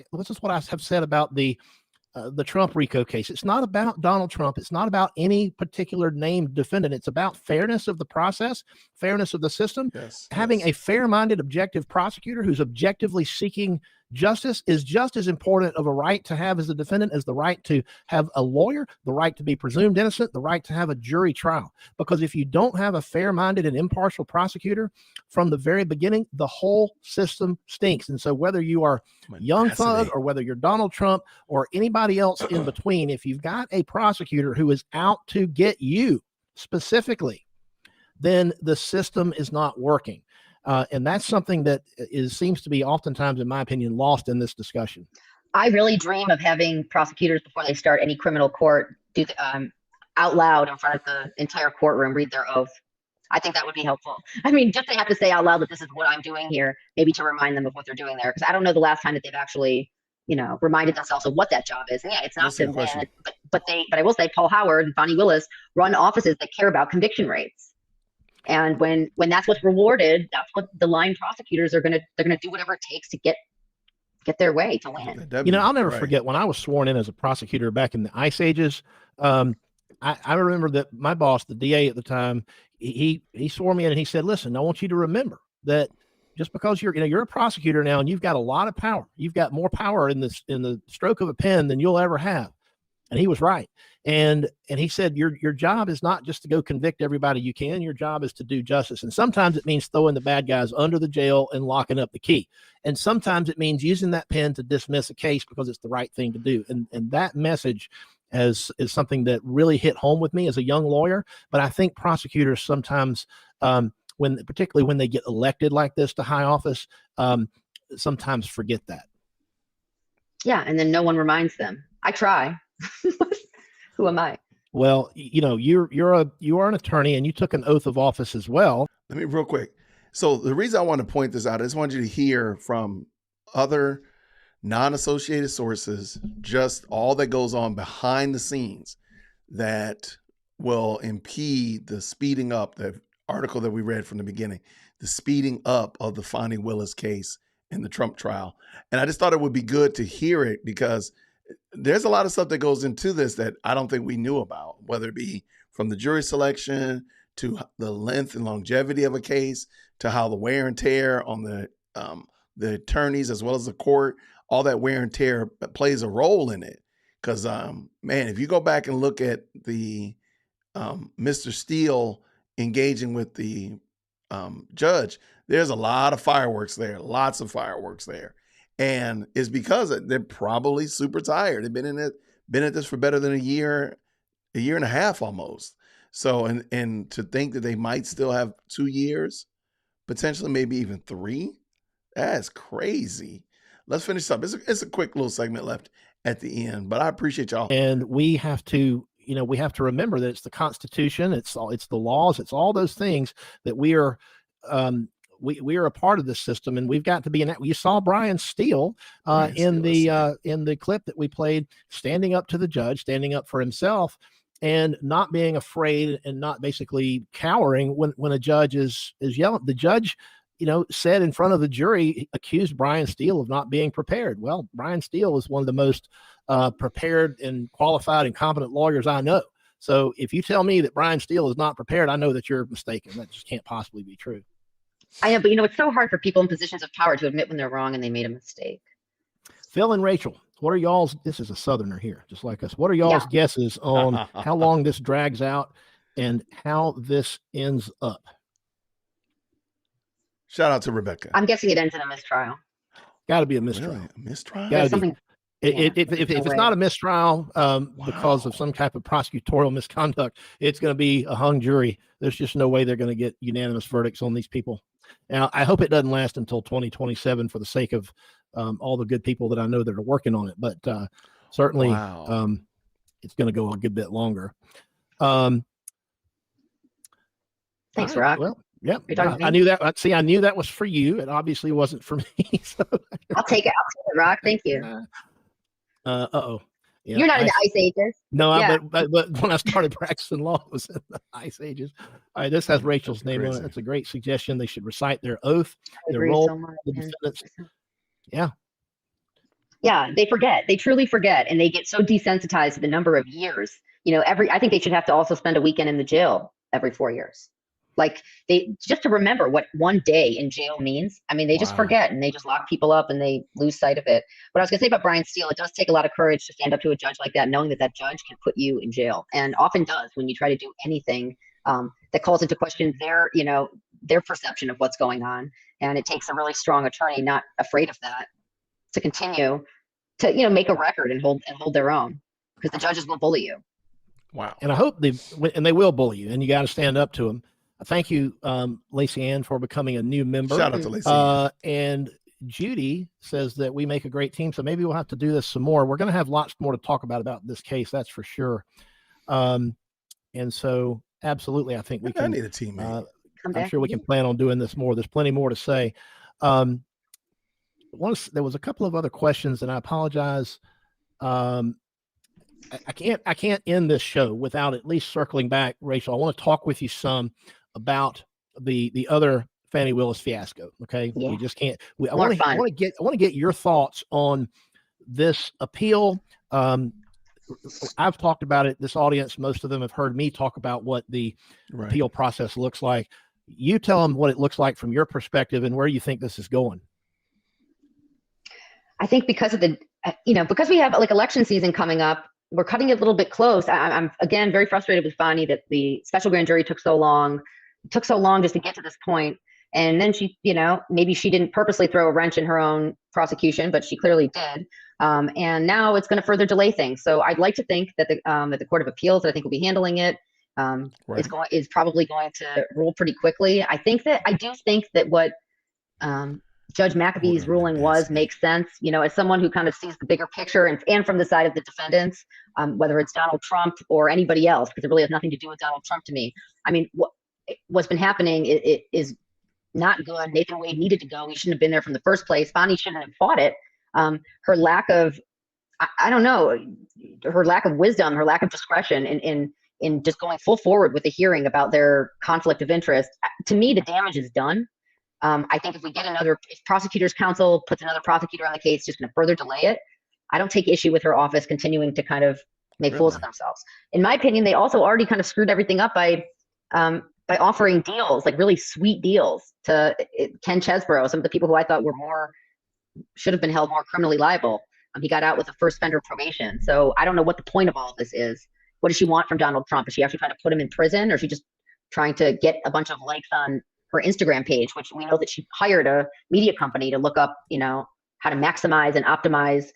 have said about the Trump RICO case. It's not about Donald Trump. It's not about any particular named defendant. It's about fairness of the process, fairness of the system. Having a fair-minded, objective prosecutor who's objectively seeking justice is just as important of a right to have as a defendant as the right to have a lawyer, the right to be presumed innocent, the right to have a jury trial. Because if you don't have a fair-minded and impartial prosecutor from the very beginning, the whole system stinks. And so whether you are Young Thug or whether you're Donald Trump or anybody else in between, if you've got a prosecutor who is out to get you specifically, then the system is not working. And that's something that seems to be oftentimes, in my opinion, lost in this discussion. I really dream of having prosecutors, before they start any criminal court, do out loud in front of the entire courtroom, read their oath. I think that would be helpful. I mean, just to have to say out loud that this is what I'm doing here, maybe to remind them of what they're doing there. Because I don't know the last time that they've actually, reminded themselves of what that job is. And yeah, it's not to win, but I will say Paul Howard and Fani Willis run offices that care about conviction rates. And when that's what's rewarded, that's what the line prosecutors are they're gonna do whatever it takes to get their way to win. I'll never forget when I was sworn in as a prosecutor back in the Ice Ages. I remember that my boss, the DA at the time, he swore me in and he said, "Listen, I want you to remember that just because you're a prosecutor now and you've got a lot of power, you've got more power in the stroke of a pen than you'll ever have." And he was right. And he said, your job is not just to go convict everybody you can. Your job is to do justice. And sometimes it means throwing the bad guys under the jail and locking up the key. And sometimes it means using that pen to dismiss a case because it's the right thing to do. And that message is something that really hit home with me as a young lawyer. But I think prosecutors sometimes, particularly when they get elected like this to high office, sometimes forget that. Yeah. And then no one reminds them. I try. Who am I? Well, you are an attorney and you took an oath of office as well. Let me real quick. So the reason I want to point this out, I just want you to hear from other non-associated sources, just all that goes on behind the scenes that will impede the speeding up, the article that we read from the beginning, the speeding up of the Fani Willis case in the Trump trial. And I just thought it would be good to hear it because there's a lot of stuff that goes into this that I don't think we knew about, whether it be from the jury selection to the length and longevity of a case, to how the wear and tear on the attorneys as well as the court, all that wear and tear plays a role in it. Because, man, if you go back and look at the Mr. Steele engaging with the judge, there's a lot of fireworks there, lots of fireworks there. And it's because they're probably super tired. They've been at this for better than a year and a half almost. So, and to think that they might still have 2 years, potentially maybe even 3, that's crazy. Let's finish up. It's a quick little segment left at the end, but I appreciate y'all. And we have to remember that it's the Constitution, it's the laws, it's all those things that we are. We are a part of this system, and we've got to be in that. You saw Brian Steele in the clip that we played, standing up to the judge, standing up for himself, and not being afraid and not basically cowering when a judge is yelling. The judge, said in front of the jury, accused Brian Steele of not being prepared. Well, Brian Steele is one of the most prepared and qualified and competent lawyers I know. So if you tell me that Brian Steele is not prepared, I know that you're mistaken. That just can't possibly be true. I know, but it's so hard for people in positions of power to admit when they're wrong and they made a mistake. Phil and Rachel, what are y'all's, this is a Southerner here, just like us. What are y'all's guesses on how long this drags out and how this ends up? Shout out to Rebecca. I'm guessing it ends in a mistrial. Got to be a mistrial. Really? A mistrial? Gotta be. Something. If it's way. not a mistrial because of some type of prosecutorial misconduct, it's going to be a hung jury. There's just no way they're going to get unanimous verdicts on these people. Now, I hope it doesn't last until 2027 for the sake of all the good people that I know that are working on it. But certainly, it's going to go a good bit longer. Thanks, right, Rock. Well, yeah, I knew that. See, I knew that was for you. It obviously wasn't for me. So. I'll take it. Rock. Thank you. Yeah, You're not in the ice ages. No, Yeah. but when I started practicing law, it was in the ice ages. All right, this has Rachel's name on it. That's a great suggestion. They should recite their oath, their role, so much, the defendants. Yeah. Yeah, they forget. They truly forget, and they get so desensitized to the number of years. I think they should have to also spend a weekend in the jail every 4 years. Like they just to remember what one day in jail means. I mean, they just forget and they just lock people up and they lose sight of it. What I was gonna say about Brian Steele, it does take a lot of courage to stand up to a judge like that, knowing that that judge can put you in jail, and often does when you try to do anything that calls into question their perception of what's going on. And it takes a really strong attorney, not afraid of that, to continue to make a record and hold their own, because the judges will bully you. Wow. And I hope they will bully you, and you got to stand up to them. Thank you, Lacey Ann, for becoming a new member. Shout out to Lacey. And Judy says that we make a great team, so maybe we'll have to do this some more. We're going to have lots more to talk about this case, that's for sure. And so, absolutely, I think we can. I need a teammate. I'm sure we can plan on doing this more. There's plenty more to say. There was a couple of other questions, and I apologize. I can't end this show without at least circling back, Rachel. I want to talk with you some about the other Fani Willis fiasco. Okay, yeah. We just can't. I want to get your thoughts on this appeal. I've talked about it. This audience, most of them have heard me talk about what the appeal process looks like. You tell them what it looks like from your perspective and where you think this is going. I think because of because we have like election season coming up, we're cutting it a little bit close. I'm again very frustrated with Fani that the special grand jury took so long just to get to this point. And then she, maybe she didn't purposely throw a wrench in her own prosecution, but she clearly did. And now it's going to further delay things. So I'd like to think that the Court of Appeals, that I think will be handling it, is probably going to rule pretty quickly. I do think that what Judge McAbee's ruling makes sense. As someone who kind of sees the bigger picture and from the side of the defendants, whether it's Donald Trump or anybody else, because it really has nothing to do with Donald Trump to me. I mean, what's been happening is not good. Nathan Wade needed to go. He shouldn't have been there from the first place. Fani shouldn't have fought it. Her lack of, I don't know, her lack of wisdom, her lack of discretion in just going full forward with the hearing about their conflict of interest. To me, the damage is done. I think if prosecutors counsel puts another prosecutor on the case, just going to further delay it. I don't take issue with her office continuing to kind of make fools of themselves. In my opinion, they also already kind of screwed everything up by offering deals, like really sweet deals to Ken Chesbrough, some of the people who I thought should have been held more criminally liable. He got out with a first offender probation. So I don't know what the point of all of this is. What does she want from Donald Trump? Is she actually trying to put him in prison, or is she just trying to get a bunch of likes on her Instagram page, which we know that she hired a media company to look up, how to maximize and optimize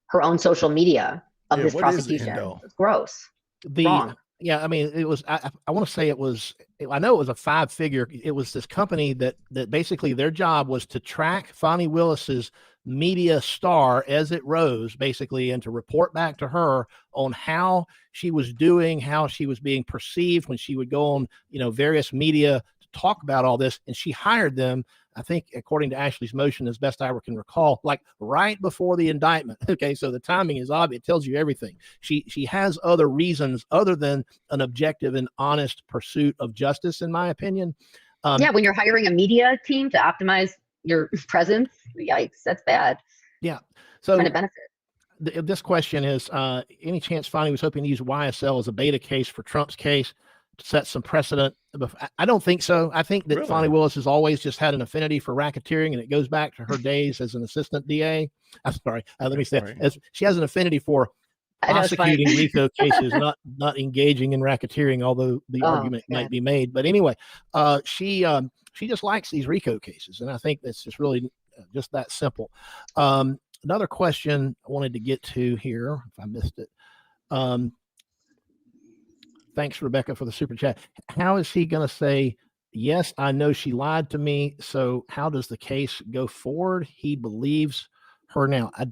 her own social media of this prosecution? It's gross. Wrong. Yeah, I mean, it was. I want to say it was. I know it was a 5-figure. It was this company that basically their job was to track Fani Willis's media star as it rose, basically, and to report back to her on how she was doing, how she was being perceived when she would go on, various media to talk about all this. And she hired them, I think, according to Ashley's motion, as best I can recall, like right before the indictment. Okay, so the timing is obvious. It tells you everything. She has other reasons other than an objective and honest pursuit of justice, in my opinion. When you're hiring a media team to optimize your presence, yikes, that's bad. Yeah. So trying to benefit. This question is, any chance Fani was hoping to use YSL as a beta case for Trump's case to set some precedent? I don't think so. I think that Fani Willis has always just had an affinity for racketeering, and it goes back to her days as an assistant DA. I'm sorry. Let me say, as she has an affinity for I know it's funny. prosecuting RICO cases, not engaging in racketeering, although the Oh, argument might be made. But anyway, she just likes these RICO cases, and I think that's just really just that simple. Another question I wanted to get to here, if I missed it. Thanks, Rebecca, for the super chat. How is he going to say, yes, I know she lied to me, so how does the case go forward? He believes her now. I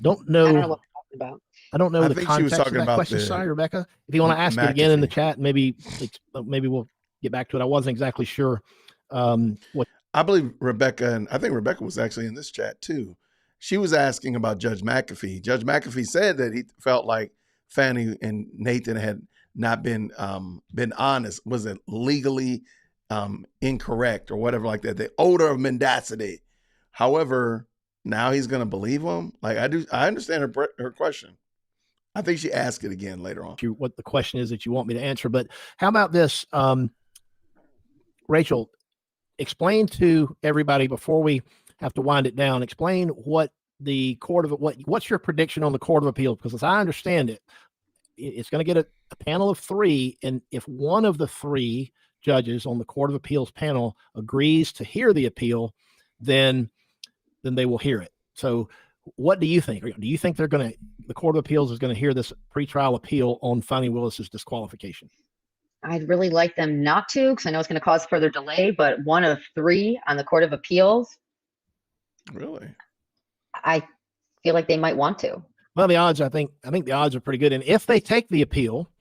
don't know. I don't know what we're talking about. I don't know I the think she was context talking of that about question. the Sorry, Rebecca. If you want to ask it again in the McAfee. chat, maybe we'll get back to it. I wasn't exactly sure what. I believe Rebecca, and I think Rebecca was actually in this chat too. She was asking about Judge McAfee. Judge McAfee said that he felt like Fani and Nathan had not been honest. Was it legally incorrect or whatever like that? The odor of mendacity. However, now he's going to believe him. Like I understand her question. I think she asked it again later on. What the question is that you want me to answer, but how about this, Rachel? Explain to everybody before we have to wind it down. Explain what the what's your prediction on the Court of Appeals? Because as I understand it, it's going to get a panel of 3, and if one of the 3 judges on the Court of Appeals panel agrees to hear the appeal, then they will hear it. So what do you think? Do you think the Court of Appeals is going to hear this pretrial appeal on Fani Willis's disqualification? I'd really like them not to, because I know it's going to cause further delay, but one of 3 on the Court of Appeals. Really? I feel like they might want to. Well, the odds, I think the odds are pretty good. And if they take the appeal,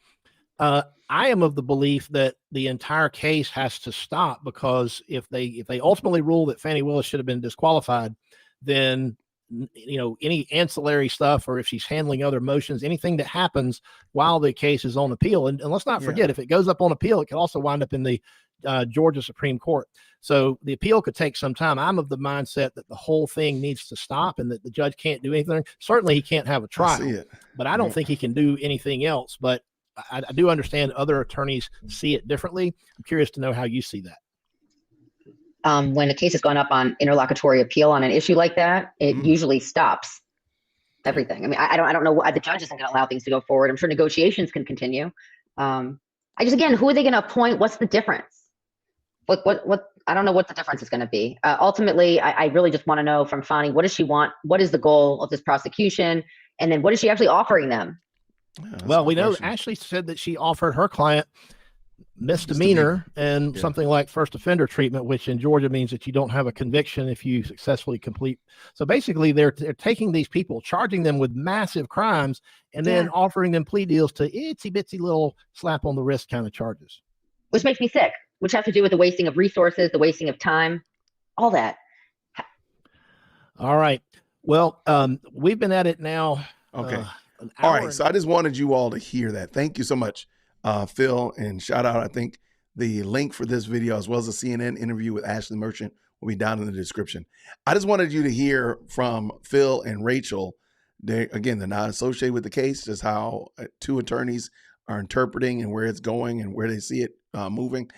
I am of the belief that the entire case has to stop, because if they ultimately rule that Fani Willis should have been disqualified, then any ancillary stuff, or if she's handling other motions, anything that happens while the case is on appeal. And let's not forget, if it goes up on appeal, it could also wind up in the Georgia Supreme Court. So the appeal could take some time. I'm of the mindset that the whole thing needs to stop and that the judge can't do anything. Certainly he can't have a trial, but I don't think he can do anything else. But I do understand other attorneys see it differently. I'm curious to know how you see that. When a case has gone up on interlocutory appeal on an issue like that, it usually stops everything. I mean, I don't know why the judge isn't going to allow things to go forward. I'm sure negotiations can continue. Again, who are they going to appoint? What's the difference? What? I don't know what the difference is going to be. Ultimately, I really just want to know from Fani, what does she want? What is the goal of this prosecution? And then what is she actually offering them? Well, we know Ashley said that she offered her client misdemeanor and something like first offender treatment, which in Georgia means that you don't have a conviction if you successfully complete. So basically they're taking these people, charging them with massive crimes, and then offering them plea deals to itsy bitsy little slap on the wrist kind of charges. Which makes me sick, which has to do with the wasting of resources, the wasting of time, all that. All right. Well, we've been at it now. Okay. All right. So I just wanted you all to hear that. Thank you so much, Phil, and shout out. I think the link for this video, as well as the CNN interview with Ashley Merchant, will be down in the description. I just wanted you to hear from Phil and Rachel. They're not associated with the case, just how 2 attorneys are interpreting and where it's going and where they see it moving.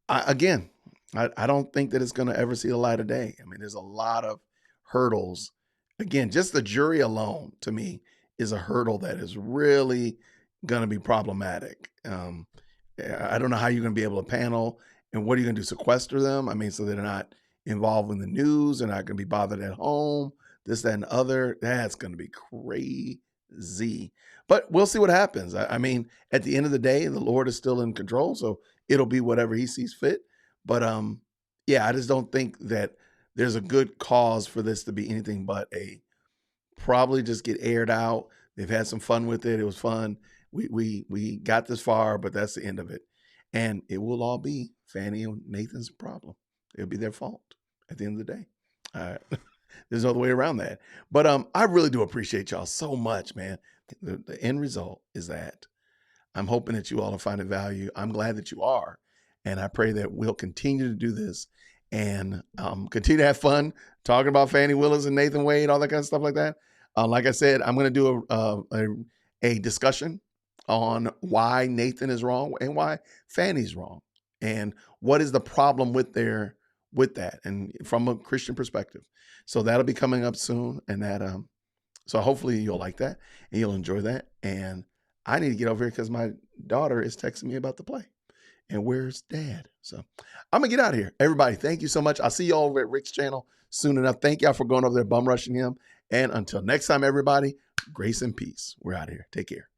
I don't think that it's going to ever see the light of day. I mean, there's a lot of hurdles. Again, just the jury alone, to me, is a hurdle that is really going to be problematic. I don't know how you're going to be able to panel, and what are you going to do, sequester them? I mean, so they're not involved in the news, they're not going to be bothered at home, this, that, and other. That's going to be crazy. But we'll see what happens. I mean, at the end of the day, the Lord is still in control, so it'll be whatever he sees fit. But I just don't think that there's a good cause for this to be anything but probably just get aired out. They've had some fun with it. It was fun. We got this far, but that's the end of it. And it will all be Fani and Nathan's problem. It'll be their fault at the end of the day. There's no other way around that. But I really do appreciate y'all so much, man. The end result is that I'm hoping that you all are finding value. I'm glad that you are. And I pray that we'll continue to do this and continue to have fun talking about Fani Willis and Nathan Wade, all that kind of stuff like that. Like I said, I'm going to do a discussion on why Nathan is wrong and why Fani's wrong, and what is the problem with that, and from a Christian perspective. So that'll be coming up soon, and that So hopefully you'll like that and you'll enjoy that. And I need to get over here because my daughter is texting me about the play. And where's Dad? So I'm going to get out of here. Everybody, thank you so much. I'll see you all over at Rick's channel soon enough. Thank y'all for going over there, bum rushing him. And until next time, everybody, grace and peace. We're out of here. Take care.